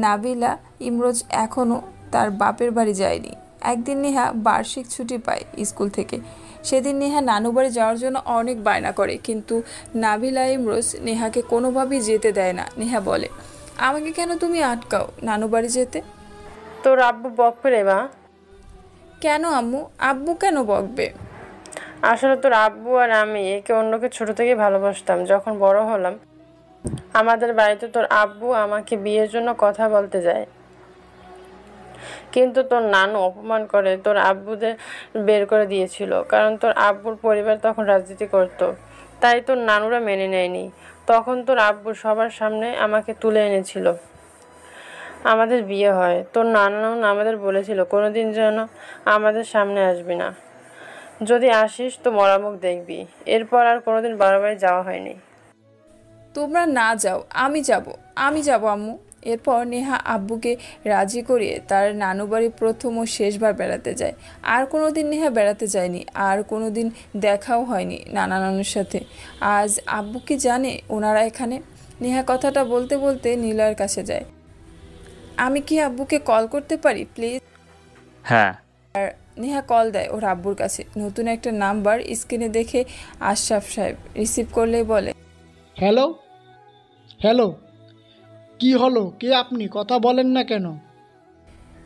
নাবিলা ইমরোজ এখনও তার বাপের বাড়ি যায়নি। একদিন নেহা বার্ষিক ছুটি পায় স্কুল থেকে। সেদিন নেহা নানু বাড়ি যাওয়ার জন্য অনেক বায়না করে, কিন্তু নাবিলা ইমরোজ নেহাকে কোনোভাবেই যেতে দেয় না। নেহা বলে, আমাকে কেন তুমি আটকাও নানু বাড়ি যেতে? তোর আব্বু বকবে রে মা। কেন আম্মু? আব্বু কেন বকবে? আসলে তোর আব্বু আর আমি একে অন্যকে ছোট থেকে ভালোবাসতাম। যখন বড় হলাম আমাদের বাড়িতে তোর আব্বু আমাকে বিয়ের জন্য কথা বলতে যায়, কিন্তু তোর নানু অপমান করে তোর আব্বুদের বের করে দিয়েছিল। কারণ তোর আব্বুর পরিবার তখন রাজনীতি করত, তাই তোর নানুরা মেনে নেয়নি। তখন তোর আব্বু সবার সামনে আমাকে তুলে এনেছিল। আমাদের বিয়ে হয়। তোর নানু আমাদের বলেছিল কোনোদিন যেন আমাদের সামনে আসবি না, যদি আসিস তো মরামুখ দেখবি। এরপর আর কোনোদিন বাড়ি যাওয়া হয়নি। তোমরা না যাও, আমি যাব আম্মু। এরপর নেহা আব্বুকে রাজি করিয়ে তার নানু বাড়ি প্রথম ও শেষবার বেড়াতে যায়। আর কোনো দিন নেহা বেড়াতে যায়নি, আর কোনো দিন দেখাও হয়নি নানা নানুর সাথে। আজ আব্বু কি জানে ওনারা এখানে? নেহা কথাটা বলতে বলতে নিলয়ের কাছে যায়। আমি কি আব্বুকে কল করতে পারি প্লিজ? হ্যাঁ। আর নেহা কল দেয় ওর আব্বুর কাছে। নতুন একটা নাম্বার স্ক্রিনে দেখে আশরাফ সাহেব রিসিভ করলেই বলে, হ্যালো হ্যালো, কি হলো? কে আপনি? কথা বলেন না কেন?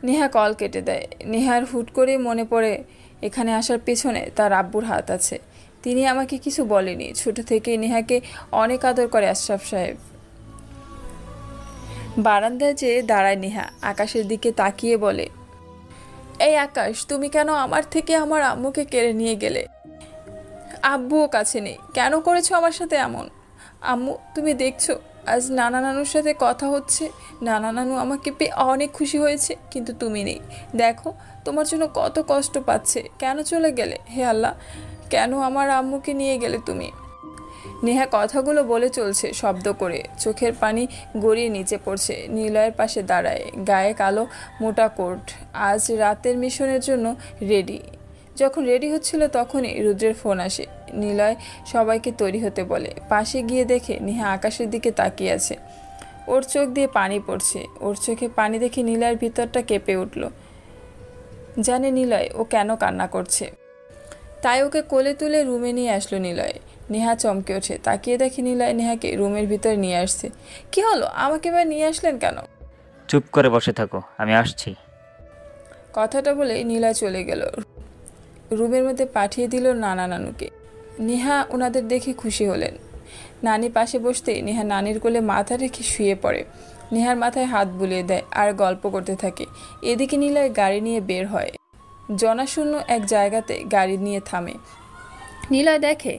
নেহা কল কেটে দেয়। নেহার হুট করেই মনে পড়ে এখানে আসার পেছনে তার আব্বুর হাত আছে। তিনি আমাকে কিছু বলেনি। ছোট থেকেই নেহাকে অনেক আদর করে আশরাফ সাহেব। বারান্দায় যেয়ে দাঁড়ায় নেহা, আকাশের দিকে তাকিয়ে বলে, এই আকাশ, তুমি কেন আমার থেকে আমার আম্মুকে কেড়ে নিয়ে গেলে? আব্বুও কাছে নেই, কেন করেছো আমার সাথে এমন? আম্মু, তুমি দেখছো আজ নানা নানুর সাথে কথা হচ্ছে। নানা নানু আমাকে পেয়ে অনেক খুশি হয়েছে, কিন্তু তুমি নেই। দেখো তোমার জন্য কত কষ্ট পাচ্ছে। কেন চলে গেলে? হে আল্লাহ, কেন আমার আম্মুকে নিয়ে গেলে তুমি? নেহা কথাগুলো বলে চলছে শব্দ করে, চোখের পানি গড়িয়ে নিচে পড়ছে। নিলয়ের পাশে দাঁড়ায়, গায়ে কালো মোটা কোট, আজ রাতের মিশনের জন্য রেডি। যখন রেডি হচ্ছিল তখনই রুদ্রের ফোন আসে। নিলয় সবাইকে তৈরি হতে বলে। পাশে গিয়ে দেখে নেহা আকাশের দিকে তাকিয়ে আছে, ওর চোখ দিয়ে পানি পড়ছে। ওর চোখে পানি দেখে নিলয়ের ভিতরটা কেঁপে উঠল। জানে নিলয় ও কেন কান্না করছে, তাই ওকে কোলে তুলে রুমে নিয়ে আসলো নিলয়। নেহা চমকে ওঠে, তাকিয়ে দেখে নিলয় নেহাকে রুমের ভিতরে নিয়ে আসছে। কি হলো, আমাকে এবার নিয়ে আসলেন কেন? চুপ করে বসে থাকো, আমি আসছি। কথাটা বলে নিলয় চলে গেল। রুমের মধ্যে পাঠিয়ে দিল নানা নানুকে। নেহা ওনাদের দেখে খুশি হলেন। নানি পাশে বসতেই নেহা নানির কোলে মাথা রেখে শুয়ে পড়ে। নেহার মাথায় হাত বুলিয়ে দেয় আর গল্প করতে থাকে। এদিকে নিলয় গাড়ি নিয়ে বের হয়। জনাশূন্য এক জায়গাতে গাড়ি নিয়ে থামে। নিলয় দেখে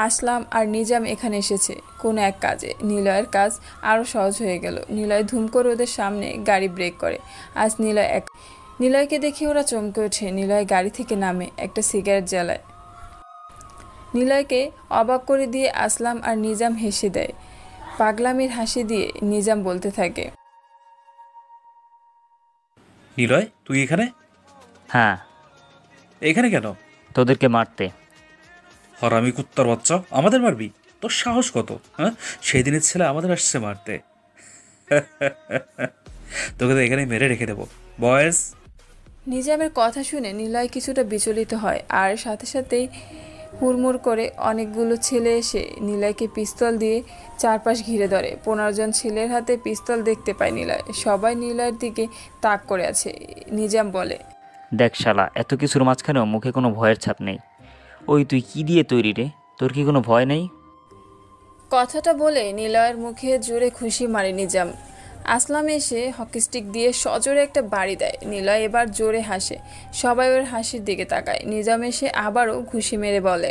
আসলাম আর নিজাম এখানে এসেছে কোনো এক কাজে। নিলয়ের কাজ আরও সহজ হয়ে গেল। নিলয় ধুম করে ওদের সামনে গাড়ি ব্রেক করে। আজ নিলয়কে দেখে ওরা চমকে ওঠে। নিলয় গাড়ি থেকে নামে, একটা সিগারেট জ্বালায়। নিলয়কে অবাক করে দিয়ে আসলাম আর নিজাম হেসে দেয়। পাগলামির হাসি দিয়ে নিজাম বলতে থাকে, নিলয়, তুই এখানে? হ্যাঁ। এখানে কেন? তোদেরকে মারতে। হরামি কুত্তার বাচ্চা, আমাদের মারবি? তোর সাহস কত? হ্যাঁ, সেই দিনের ছেলে আমাদের আসছে মারতে। তোকে তো এখানে মেরে রেখে দেবো বয়েস। নিজামের কথা শুনে নিলয় কিছুটা বিচলিত হয়, আর সাথে সাথেই হুড়মুড় করে অনেকগুলো ছেলে এসে নিলয়কে পিস্তল দিয়ে চারপাশ ঘিরে ধরে। 15 জন ছেলের হাতে পিস্তল দেখতে পায় নিলয়। সবাই নিলয়ের দিকে তাক করে আছে। নিজাম বলে, দেখ শালা, এত কিছুর মাঝখানেও মুখে কোনো ভয়ের ছাপ নেই। ওই তুই কি দিয়ে তৈরি রে? তোর কি কোনো ভয় নেই? কথাটা বলে নিলয়ের মুখে জোরে খুশি মারে নিজাম। আসলাম এসে হকিস্টিক দিয়ে সজোরে একটা বাড়ি দেয়। নিলয় এবার জোরে হাসে। সবাই ওর হাসির দিকে তাকায়। নিজাম এসে আবারও ঘুষি মেরে বলে,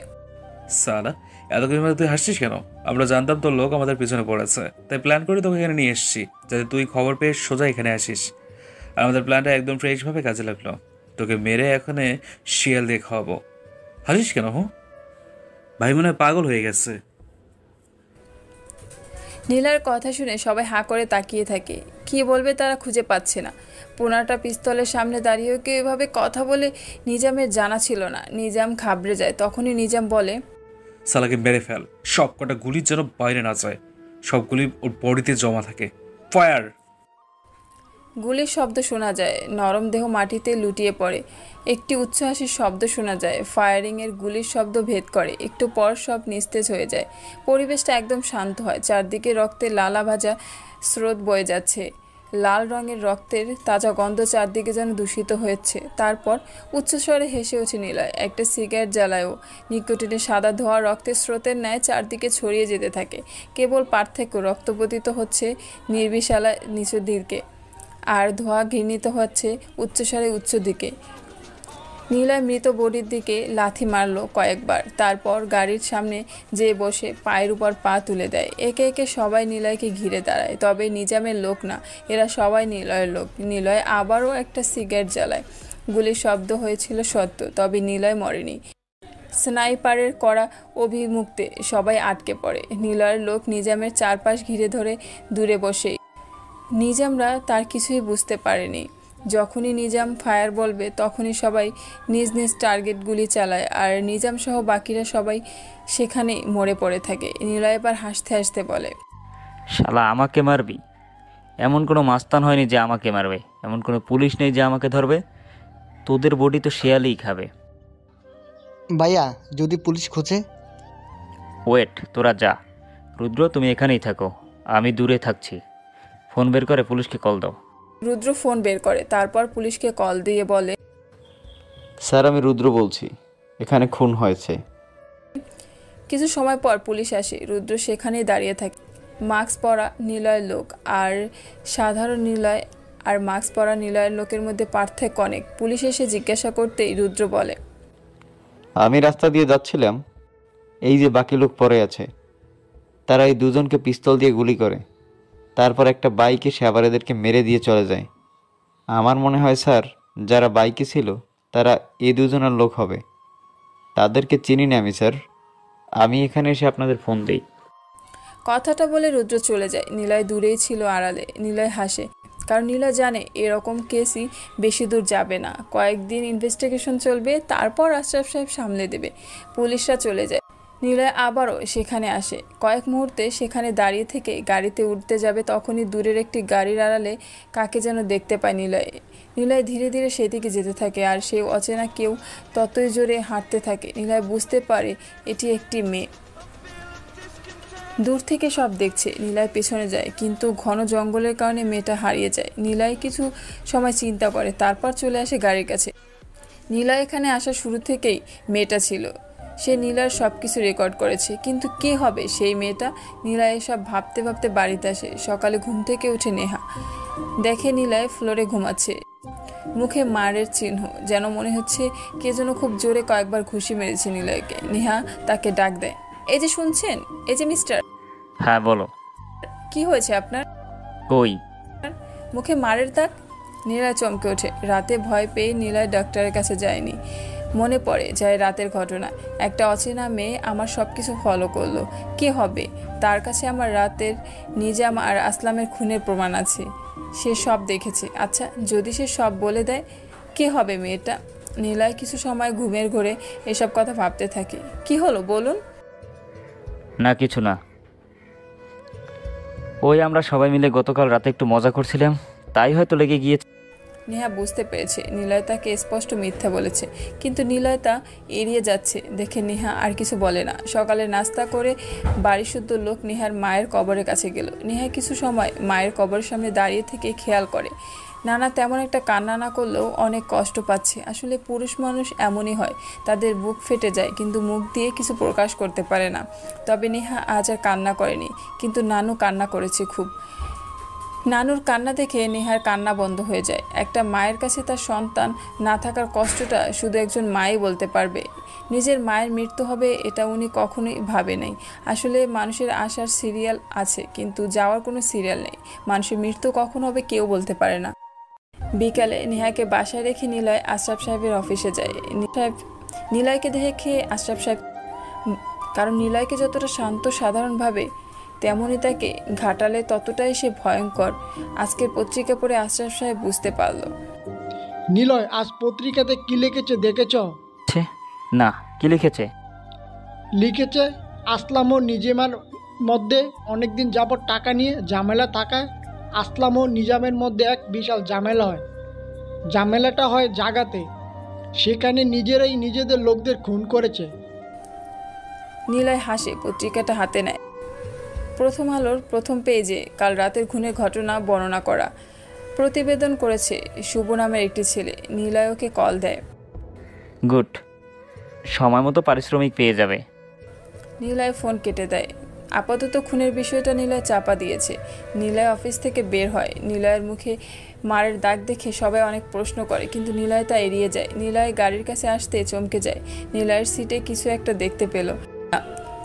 সালা, এত কিছু তুই হাসছিস কেন? আমরা জানতাম তোর লোক আমাদের পিছনে পড়েছে, তাই প্ল্যান করে তোকে এখানে নিয়ে এসেছি, যাতে তুই খবর পেয়ে সোজা এখানে আসিস। আর আমাদের প্ল্যানটা একদম ফ্রেশভাবে কাজে লাগলো। তোকে মেরে এখানে শিয়াল দিয়ে খাওয়াবো। হাসিস কেন? ভাই মনে হয় পাগল হয়ে গেছে। নীলার কথা শুনে সবাই হাঁ করে তাকিয়ে থাকে। কি বলবে তারা খুঁজে পাচ্ছে না। 15টা পিস্তলের সামনে দাঁড়িয়েও কেউ এভাবে কথা বলে নিজামের জানা ছিল না। নিজাম ঘাবড়ে যায়। তখনই নিজাম বলে, সালাকে মেরে ফেল, সব কটা গুলির যেন বাইরে না যায়, সবগুলি ওর বডিতে জমা থাকে। ফায়ার! গুলির শব্দ শোনা যায়। নরম দেহ মাটিতে লুটিয়ে পড়ে। একটি উচ্ছ্বাসের শব্দ শোনা যায়। ফায়ারিংয়ের গুলির শব্দ ভেদ করে। একটু পর সব নিস্তেজ হয়ে যায়। পরিবেশটা একদম শান্ত হয়। চারদিকে রক্তের লালা ভাজা স্রোত বয়ে যাচ্ছে। লাল রঙের রক্তের তাজা গন্ধ চারদিকে যেন দূষিত হয়েছে। তারপর উচ্চস্বরে হেসে ওঠে নিলয়। একটা সিগারেট জ্বালায়ও। নিকোটিনের সাদা ধোয়া রক্তের স্রোতের ন্যায় চারদিকে ছড়িয়ে যেতে থাকে। কেবল পার্থক্য, রক্তপতিত হচ্ছে নির্বিশালা নিচুর দিকে, আর ধোঁয়া ঘৃণিত হচ্ছে উচ্চস্বরে উচ্চ দিকে। নীলয় মৃত বডির দিকে লাথি মারল কয়েকবার। তারপর গাড়ির সামনে যেয়ে বসে পায়ের উপর পা তুলে দেয়। একে একে সবাই নিলয়কে ঘিরে দাঁড়ায়। তবে নিজামের লোক না, এরা সবাই নিলয়ের লোক। নিলয় আবারও একটা সিগারেট জ্বালায়। গুলির শব্দ হয়েছিল সত্য, তবে নিলয় মরেনি। স্নাইপারের করা অভিমুক্তে সবাই আটকে পড়ে। নিলয়ের লোক নিজামের চারপাশ ঘিরে ধরে দূরে বসে। নিজামরা তার কিছুই বুঝতে পারেনি। যখনই নিজাম ফায়ার বলবে তখনই সবাই নিজ নিজ টার্গেটগুলি চালায়, আর নিজাম সহ বাকিরা সবাই সেখানেই মরে পড়ে থাকে। নিলয় এবার হাসতে হাসতে বলে, শালা আমাকে মারবি? এমন কোনো মাস্তান হয়নি যে আমাকে মারবে, এমন কোনো পুলিশ নেই যে আমাকে ধরবে। তোদের বডি তো শেয়ালেই খাবে। ভাইয়া যদি পুলিশ খোঁজে? ওয়েট, তোরা যা। রুদ্র, তুমি এখানেই থাকো, আমি দূরে থাকছি। ফোন বের করে পুলিশকে কল দাও। রুদ্র ফোন বের করে, তারপর পুলিশকে কল দিয়ে বলে, স্যার আমি রুদ্র বলছি, এখানে খুন হয়েছে। কিছু সময় পর পুলিশ আসে। রুদ্র সেখানেই দাঁড়িয়ে থাকে। মাস্ক পরা নিলয় লোক আর সাধারণ নিলয় আর মাস্ক পরা নিলয়ের লোকের মধ্যে পার্থক্য অনেক। পুলিশ এসে জিজ্ঞাসা করতেই রুদ্র বলে, আমি রাস্তা দিয়ে যাচ্ছিলাম, এই যে বাকি লোক পড়ে আছে, তারা এই দুজনকে পিস্তল দিয়ে গুলি করে, তারপর একটা বাইকে সে আবার এদেরকে মেরে দিয়ে চলে যায়। আমার মনে হয় স্যার, যারা বাইকে ছিল তারা এই দুজনের লোক হবে। তাদেরকে চিনি না আমি স্যার। আমি এখানে এসে আপনাদের ফোন দেই। কথাটা বলে রুদ্র চলে যায়। নিলয় দূরেই ছিল আড়ালে। নিলয় হাসে, কারণ নিলয় জানে এরকম কেসই বেশি দূর যাবে না। কয়েকদিন ইনভেস্টিগেশন চলবে, তারপর আশরাফ সাহেব সামলে দেবে। পুলিশরা চলে যায়। নিলয় আবারও সেখানে আসে। কয়েক মুহূর্তে সেখানে দাঁড়িয়ে থেকে গাড়িতে উঠতে যাবে, তখনই দূরের একটি গাড়ির আড়ালে কাকে যেন দেখতে পায় নিলয়। নিলয় ধীরে ধীরে সেদিকে যেতে থাকে, আর সেই অচেনা কেউ ততই জোরে হাঁটতে থাকে। নিলয় বুঝতে পারে এটি একটি মেয়ে। দূর থেকে সব দেখছে। নিলয় পেছনে যায়, কিন্তু ঘন জঙ্গলের কারণে মেয়েটা হারিয়ে যায়। নিলয় কিছু সময় চিন্তা করে, তারপর চলে আসে গাড়ির কাছে। নিলয় এখানে আসা শুরু থেকেই মেয়েটা ছিল। সে নিলয়ের সব কিছু রেকর্ড করেছে, কিন্তু কে হবে সেই মেয়েটা? নিলয় এসব ভাবতে ভাবতে বাড়িতে আসে। সকালে ঘুম থেকে উঠে নেহা দেখে নিলয় ফ্লোরে ঘুমাচ্ছে, মুখে মারের চিহ্ন, যেন মনে হচ্ছে কে যেন খুব জোরে কয়েকবার ঘুষি মেরেছে নিলয়কে। নেহা তাকে ডাক দেয়, এই যে শুনছেন, এই যে মিস্টার। হ্যাঁ বলো। কি হয়েছে আপনার? কই? মুখে মারের দাগ। নিলয় চমকে ওঠে। রাতে ভয় পেয়ে নিলয় ডাক্তারের কাছে যায়নি। মনে পড়ে যায় রাতের ঘটনা। একটা অচেনা মেয়ে আমার সব কিছু ফলো করলো। কে হবে? তার কাছে আমার রাতের নিজাম আর আসলামের খুনের প্রমাণ আছে। সে সব দেখেছে। আচ্ছা, যদি সে সব বলে দেয়, কে হবে মেয়েটা? নিলয় কিছু সময় ঘুমের ঘোরে এসব কথা ভাবতে থাকে। কি হলো বলুন? না কিছু না, ওই আমরা সবাই মিলে গতকাল রাতে একটু মজা করছিলাম, তাই হয়তো লেগে গিয়েছে। নেহা বুঝতে পেরেছে নিলয় তাকে স্পষ্ট মিথ্যা বলেছে, কিন্তু নিলয় তা এড়িয়ে যাচ্ছে দেখে নেহা আর কিছু বলে না। সকালে নাস্তা করে বাড়িশুদ্ধ লোক নেহার মায়ের কবরের কাছে গেল। নেহা কিছু সময় মায়ের কবরের সামনে দাঁড়িয়ে থেকে খেয়াল করে নানা তেমন একটা কান্না না করলেও অনেক কষ্ট পাচ্ছে। আসলে পুরুষ মানুষ এমনই হয়, তাদের বুক ফেটে যায় কিন্তু মুখ দিয়ে কিছু প্রকাশ করতে পারে না। তবে নেহা আজ আর কান্না করেনি, কিন্তু নানু কান্না করেছে খুব। নানুর কান্না দেখে নেহার কান্না বন্ধ হয়ে যায়। একটা মায়ের কাছে তার সন্তান না থাকার কষ্টটা শুধু একজন মাই বলতে পারবে। নিজের মায়ের মৃত্যু হবে এটা উনি কখনোই ভাবে নাই। আসলে মানুষের আসার সিরিয়াল আছে, কিন্তু যাওয়ার কোনো সিরিয়াল নেই। মানুষের মৃত্যু কখন হবে কেউ বলতে পারে না। বিকালে নেহাকে বাসায় রেখে নিলয় আশরাফ সাহেবের অফিসে যায়। নিলয়কে দেখে আশরাফ সাহেব, কারণ নিলয়কে যতটা শান্ত সাধারণভাবে তেমনই তাকে ঘাটালে ততটাই সে ভয়ঙ্কর। আজকের পত্রিকা পড়ে আশরাফ সাহেব বুঝতে পারল। নিলয় আজ পত্রিকাতে কি লিখেছে দেখেছ? না, কি লিখেছে? লিখেছে আসলাম ও নিজামের মধ্যে অনেকদিন যাবৎ টাকা নিয়ে ঝামেলা থাকায় আসলাম ও নিজামের মধ্যে এক বিশাল ঝামেলা হয়। ঝামেলাটা হয় জাগাতে, সেখানে নিজেরাই নিজেদের লোকদের খুন করেছে। নিলয় হাসে, পত্রিকাটা হাতে নেয়। প্রথম আলোর প্রথম পেজে কাল রাতের খুনের ঘটনা বর্ণনা করা প্রতিবেদন করেছে শুভ নামের একটি ছেলে। নিলয়কে কল দেয়। গুড, সময় মতো পারিশ্রমিক পেয়ে যাবে। নিলয় ফোন কেটে দেয়। আপাতত খুনের বিষয়টা নিলয় চাপা দিয়েছে। নিলয় অফিস থেকে বের হয়। নিলয়ের মুখে মারের দাগ দেখে সবাই অনেক প্রশ্ন করে, কিন্তু নিলয় তা এড়িয়ে যায়। নিলয় গাড়ির কাছে আসতে চমকে যায়। নিলয়ের সিটে কিছু একটা দেখতে পেল।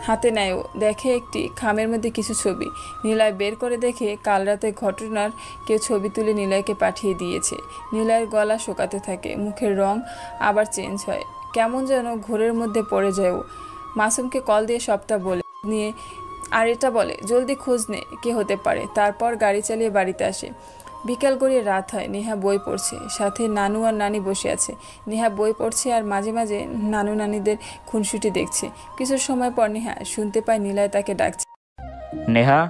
হাতে নেয়ও, দেখে একটি খামের মধ্যে কিছু ছবি। নিলয় বের করে দেখে কাল রাতে ঘটনার কেউ ছবি তুলে নিলয়কে পাঠিয়ে দিয়েছে। নিলয়ের গলা শোকাতে থাকে, মুখের রং আবার চেঞ্জ হয়, কেমন যেন ঘোরের মধ্যে পড়ে যায়ও। মাসুমকে কল দিয়ে সবটা বলে নিয়ে আর এটা বলে জলদি খোঁজ নে কে হতে পারে। তারপর গাড়ি চালিয়ে বাড়িতে আসে। বিকাল গড়িয়ে রাত হয়। নেহা বই পড়ছে, সাথে নানু আর নানি বসে আছে। নেহা বই পড়ছে আর মাঝে মাঝে নানু নানিদের খুনসুটি দেখছে। কিছু সময় পর নেহা শুনতে পায় নিলয় তাকে ডাকছে। নেহা,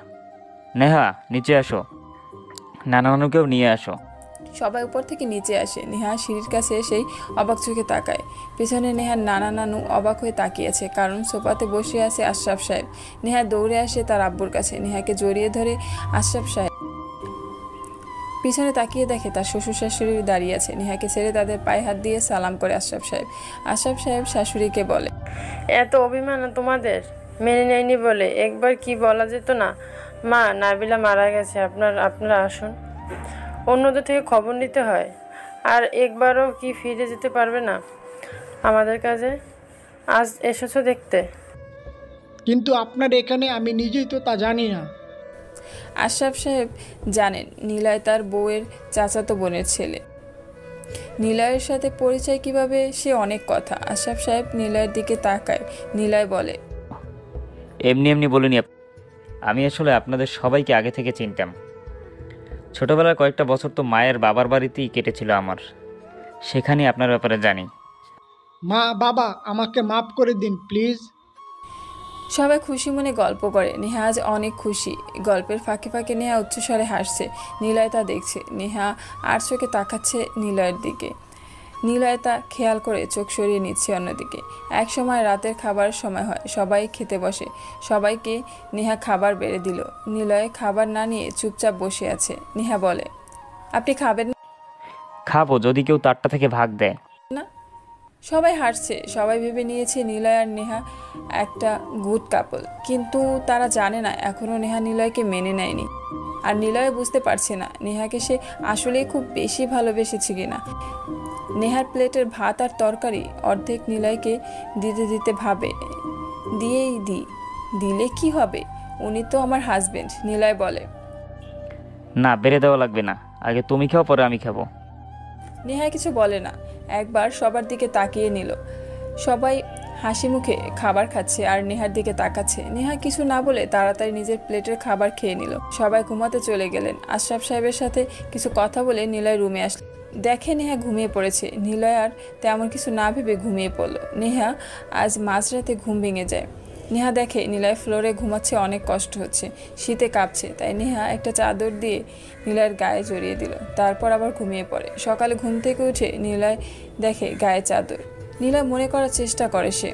নেহা নিচে আসো, নানা নানুকেও নিয়ে আসো। সবাই উপর থেকে নিচে আসে। নেহা সিঁড়ির কাছে এসেই অবাক চোখে তাকায়। পেছনে নেহার নানা নানু অবাক হয়ে তাকিয়েছে, কারণ সোফাতে বসে আছে আশরাফ সাহেব। নেহা দৌড়ে আসে তার আব্বুর কাছে, নেহাকে জড়িয়ে ধরে আশরাফ সাহেব। পিছনে তাকিয়ে দেখে তার শ্বশুর শাশুড়ি দাঁড়িয়ে আছে। নেহাকে ছেড়ে তাদের পায়ে হাত দিয়ে সালাম করে আশরাফ সাহেব। আশরাফ সাহেব শাশুড়িকে বলে, এত অভিমান তোমাদের, মেনে নেয়নি বলে একবার কি বলা যেত না? মা, নাবিলা মারা গেছে, আপনারা আসুন। অন্যদের থেকে খবর নিতে হয়, আর একবারও কি ফিরে যেতে পারবে না আমাদের কাছে? আজ এসেছো দেখতে। কিন্তু আপনার এখানে আমি নিজেই তো তা জানি না। আশরাফ সাহেব জানেন নিলয় তার বউয়ের চাচাতো বোনের ছেলে। নিলয়ের সাথে পরিচয় কিভাবে সে অনেক কথা। আশরাফ সাহেব নিলয়ের দিকে তাকায়। নিলয় বলে, এমনি এমনি বলিনি, আমি আসলে আপনাদের সবাইকে আগে থেকে চিনতাম। ছোটবেলার কয়েকটা বছর তো মায়ের বাবার বাড়িতেই কেটেছিল আমার, সেখানে আপনার ব্যাপারে জানি। মা, বাবা, আমাকে মাফ করে দিন প্লিজ। সবাই খুশি মনে গল্প করে। নেহা আজ অনেক খুশি। গল্পের ফাঁকে ফাঁকে নেহা উচ্চস্বরে হাসছে। নিলয় তা দেখছে। নেহা আর চোখে তাকাচ্ছে নিলয়ের দিকে। নিলয় তা খেয়াল করে চোখ সরিয়ে নিচ্ছে অন্যদিকে। এক সময় রাতের খাবার সময় হয়, সবাই খেতে বসে। সবাইকে নেহা খাবার বেড়ে দিল। নিলয় খাবার না নিয়ে চুপচাপ বসে আছে। নেহা বলে, আপনি খাবেন খাবো যদি কেউ তারটা থেকে ভাগ দেয়। না? সবাই হাসছে। সবাই ভেবে নিয়েছে নিলয় আর নেহা একটা গুড কাপল, কিন্তু তারা জানে না এখনও নেহা নিলয়কে মেনে নেয়নি। আর নিলয় বুঝতে পারছে না নেহাকে সে আসলেই খুব বেশি ভালোবেসেছে কিনা। নেহার প্লেটের ভাত আর তরকারি অর্ধেক নিলয়কে দিতে দিতে ভাবে, দিয়েই দিলে কি হবে, উনি তো আমার হাজবেন্ড। নিলয় বলে, না, বেড়ে দেওয়া লাগবে না, আগে তুমি খাও পরে আমি খাবো। নেহা কিছু বলে না, একবার সবার দিকে তাকিয়ে নিল। সবাই হাসি মুখে খাবার খাচ্ছে আর নেহার দিকে তাকাচ্ছে। নেহা কিছু না বলে তাড়াতাড়ি নিজের প্লেটের খাবার খেয়ে নিল। সবাই ঘুমাতে চলে গেলেন। আশরাফ সাহেবের সাথে কিছু কথা বলে নিলয় রুমে আসল। দেখে নেহা ঘুমিয়ে পড়েছে। নিলয় আর তেমন কিছু না ভেবে ঘুমিয়ে পড়ল। নেহা আজ মাঝরাতে ঘুম ভেঙে যায়। নেহা দেখে নিলয় ফ্লোরে ঘুমাচ্ছে, অনেক কষ্ট হচ্ছে, শীতে কাঁপছে। তাই নেহা একটা চাদর দিয়ে নিলয়ের গায়ে জড়িয়ে দিল। তারপর আবার ঘুমিয়ে পড়ে। সকালে ঘুম থেকে উঠে নিলয় দেখে গায়ে চাদর। নিলয় মনে করার চেষ্টা করে সে,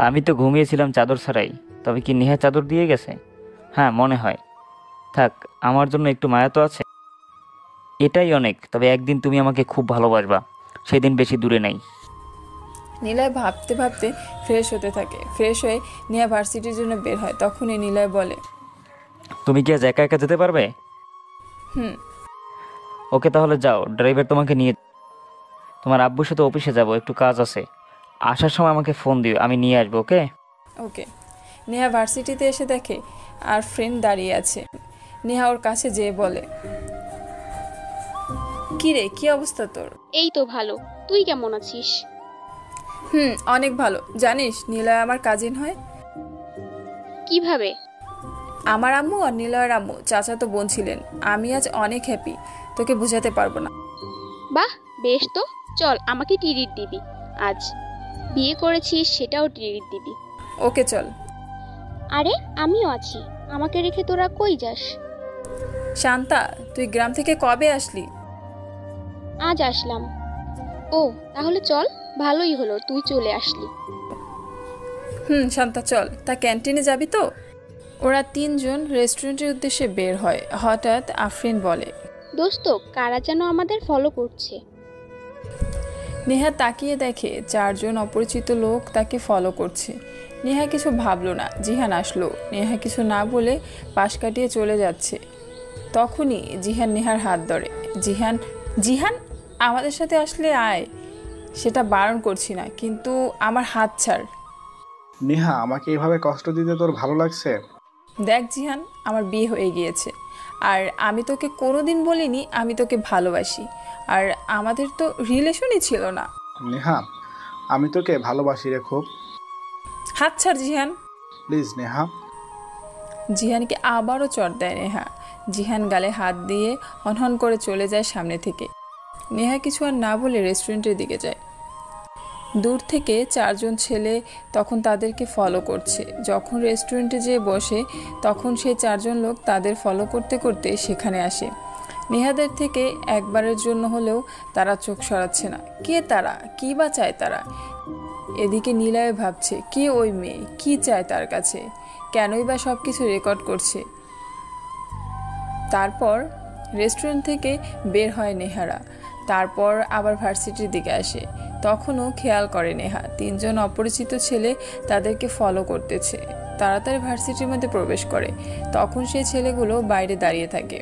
আমি তো ঘুমিয়েছিলাম চাদর ছাড়াই, তবে কি নেহা চাদর দিয়ে গেছে? হ্যাঁ, মনে হয়। থাক, আমার জন্য একটু মায়া তো আছে, এটাই অনেক। তবে একদিন তুমি আমাকে খুব ভালোবাসবা, সেদিন বেশি দূরে নাই। নিলয় ভাবতে ভাবতে ফ্রেশ হতে থাকে। ফ্রেশ হয়ে নেহা ভার্সিটির জন্য বের হয়। তখনই নিলয় বলে, তুমি কি আজ একা একা যেতে পারবে? হুম। ওকে, তাহলে যাও, ড্রাইভার তোমাকে নিয়ে। তোমার আব্বুর সাথে অফিসে যাব, একটু কাজ আছে। আসার সময় আমাকে ফোন দিও, আমি নিয়ে আসবো। ওকে ওকে। নেহা ভার্সিটিতে এসে দেখে আর ফ্রেন্ড দাঁড়িয়ে আছে। নেহা ওর কাছে যেয়ে বলে, কি রে, কি অবস্থা তোর? এই তো ভালো, তুই কেমন আছিস? অনেক ভালো। জানিস নিলয় আমার কাজিন হয়। কিভাবে? আমার আম্মু আর নিলয়ের আম্মু চাচাতো বোন ছিলেন। আমি আজ অনেক হ্যাপি, তোকে বুঝাতে পারবো না। বাহ, বেশ তো, চল আমাকে ট্রিট দিবি। আজ বিয়ে করেছিস, সেটাও ট্রিট দিবি। ওকে চল। আরে আমিও আছি, আমাকে রেখে তোরা কই যাস? শান্তা, তুই গ্রাম থেকে কবে আসলি? আজ আসলাম। ও, তাহলে চল, ভালোই হলো তুই চলে আসলি। শান্তা চল। তা ক্যান্টিনে যাবি তো? ওরা তিনজন রেস্টুরেন্টের উদ্দেশ্যে বের হয়। হঠাৎ আফরিন বলে, দোস্ত, কারা যেন আমাদের ফলো করছে। নেহা তাকিয়ে দেখে চারজন অপরিচিত লোক তাকে ফলো করছে। নেহা কিছু ভাবলো না। জিহান আসলো। নেহা কিছু না বলে পাশ কাটিয়ে চলে যাচ্ছে। তখনই জিহান নেহার হাত ধরে। জিহান, জিহান আমাদের সাথে আসলে আয়, সেটা বারণ করছি না, কিন্তু আমার হাত ছাড়। নেহা, আমাকে এভাবে কষ্ট দিতে তোর ভালো লাগছে? দেখ জিহান, আমার বিয়ে হয়ে গিয়েছে, আর আমি তোকে কোনোদিন বলিনি আমি তোকে ভালোবাসি, আর আমাদের তো রিলেশনই ছিল না। নেহা, আমি তোকে ভালোবাসি রে খুব। হাত ছাড় জিহান, প্লিজ নেহা। জিহানকে আবারও চড় দেয় নেহা। জিহান গালে হাত দিয়ে হনহন করে চলে যায় সামনে থেকে। নেহা কিছু আর না বলে রেস্টুরেন্টের দিকে যায়। দূর থেকে 4 জন ছেলে তখন তাদেরকে ফলো করছে। যখন রেস্টুরেন্টে যেয়ে বসে তখন সেই 4 জন লোক তাদের ফলো করতে করতে সেখানে আসে। নেহাদের থেকে একবারের জন্য হলেও তারা চোখ সরাচ্ছে না। কে তারা, কী বা চায় তারা? এদিকে নিলয় ভাবছে কে ওই মেয়ে, কী চায় তার কাছে, কেনই বা সব কিছু রেকর্ড করছে। তারপর রেস্টুরেন্ট থেকে বের হয় নেহারা, তারপর আবার ভার্সিটির দিকে আসে। তখনও খেয়াল করে নেহা 3 জন অপরিচিত ছেলে তাদেরকে ফলো করতেছে। তাড়াতাড়ি ভার্সিটির মধ্যে প্রবেশ করে। তখন সেই ছেলেগুলো বাইরে দাঁড়িয়ে থাকে।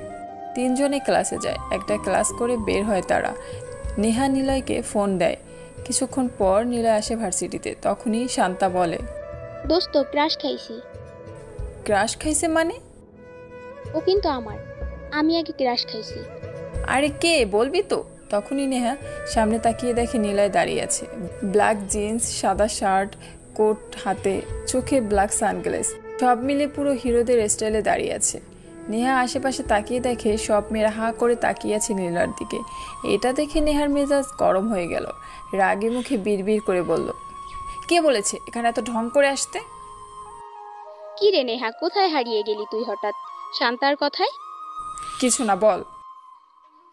3 জনে ক্লাসে যায়। একটা ক্লাস করে বের হয় তারা। নেহা নিলয়কে ফোন দেয়। কিছুক্ষণ পর নিলয় আসে ভার্সিটিতে। তখনই শান্তা বলে, দোস্ত ক্রাশ খাইছি। ক্রাশ খাইছে মানে? ও কিন্তু আমার, আমি আগে ক্রাশ খাইছি। আরে কে বলবি তো? তখনই নেহা সামনে তাকিয়ে দেখে নিলয় দাঁড়িয়ে আছে। ব্ল্যাক জিন্স, সাদা শার্ট, কোট হাতে, চোখে ব্ল্যাক সানগ্লাস, সব মিলে পুরো হিরোদের স্টাইলে দাঁড়িয়ে আছে। নেহা আশেপাশে তাকিয়ে দেখে সব মেয়েরা হাঁ করে তাকিয়ে আছে নীলার দিকে। এটা দেখে নেহার মেজাজ গরম হয়ে গেল। রাগে মুখে বিড়বিড় করে বলল, কে বলেছে এখানে এত ঢং করে আসতে? কি রে নেহা, কোথায় হারিয়ে গেলি তুই হঠাৎ? শান্তার কথায়? কিছু না, বল।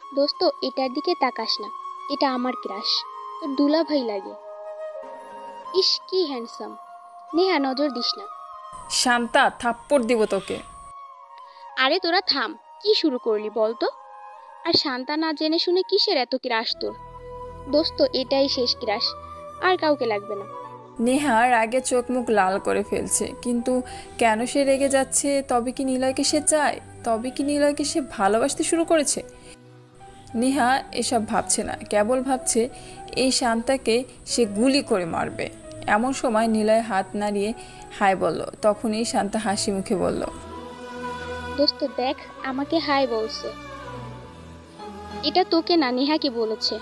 দোস্ত এটার দিকে তাকাস না, এটা আমার ক্রাশ, তোর দুলা ভাই লাগে। ইস কি হ্যান্ডসাম। নেহা নজর দিস না। শান্তা, থাপ্পড় দিব তোকে। আরে তোরা থাম, কি শুরু করলি বলতো? আর শান্তা না জেনে শুনে কিসের এত ক্রাশ তোর? দোস্ত এটাই শেষ ক্রাশ, আর কাউকে লাগবে না। নেহা রাগে চোখ মুখ লাল করে ফেলছে। কিন্তু কেন সে রেগে যাচ্ছে? তবে কি নিলয়কে সে চায়? তবে কি নিলয়কে সে ভালোবাসতে শুরু করেছে? নেহা এসব ভাবছে না, কেবল ভাবছে এই শান্তাকে সে গুলি করে মারবে। এমন সময় নিলয় হাত নাড়িয়ে হাই বলল। তখনই শান্তা হাসি মুখে বলল, দোস্ত দেখ আমাকে হাই বলছে। এটা তোকে না, নেহাকে বলেছে।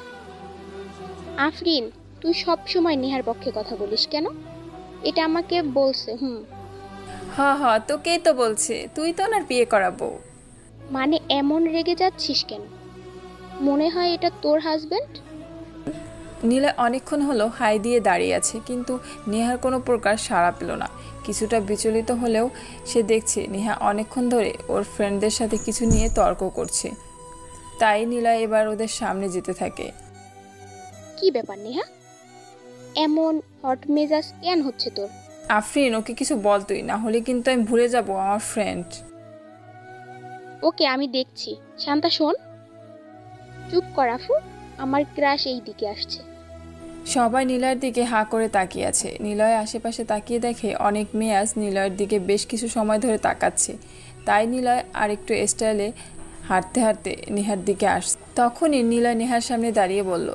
আফরিন, তুই সব সময় নেহার পক্ষে কথা বলিস কেন? এটা আমাকে বলছে। হ্যাঁ তোকেই তো বলছে, তুই তো ওনার বিয়ে করাবো। মানে এমন রেগে যাচ্ছিস কেন? মনে হয় এটা তোর হাজবেন্ড। নিলয় অনেকক্ষণ হলো হাই দিয়ে দাঁড়িয়ে আছে, কিন্তু নেহার কোনো প্রকার সাড়া পেল না। কিছুটা বিচলিত হলেও সে দেখছে নেহা অনেকক্ষণ ধরে ওর ফ্রেন্ডদের সাথে কিছু নিয়ে তর্ক করছে। তাই নিলয় এবার ওদের সামনে যেতে থাকে। কি ব্যাপার নেহা, এমন হট মেজাজ কেন হচ্ছে তোর? আফরিন, ওকে কিছু বল তুই, না হলে কিন্তু আমি ভুলে যাব আমার ফ্রেন্ড। ওকে আমি দেখছি। শান্তা শোন। চুপ কর আফু, আমার ক্রাশ এই দিকে আসছে। সবাই নিলয়ের দিকে হাঁ করে তাকিয়ে আছে। নিলয় আশেপাশে তাকিয়ে দেখে অনেক মেয়ে আজ নিলয়ের দিকে বেশ কিছু সময় ধরে তাকাচ্ছে। তাই নিলয় আরেকটু স্টাইলে হাঁটতে হাঁটতে নেহার দিকে আসছে। তখনই নিলয় নেহার সামনে দাঁড়িয়ে বলল,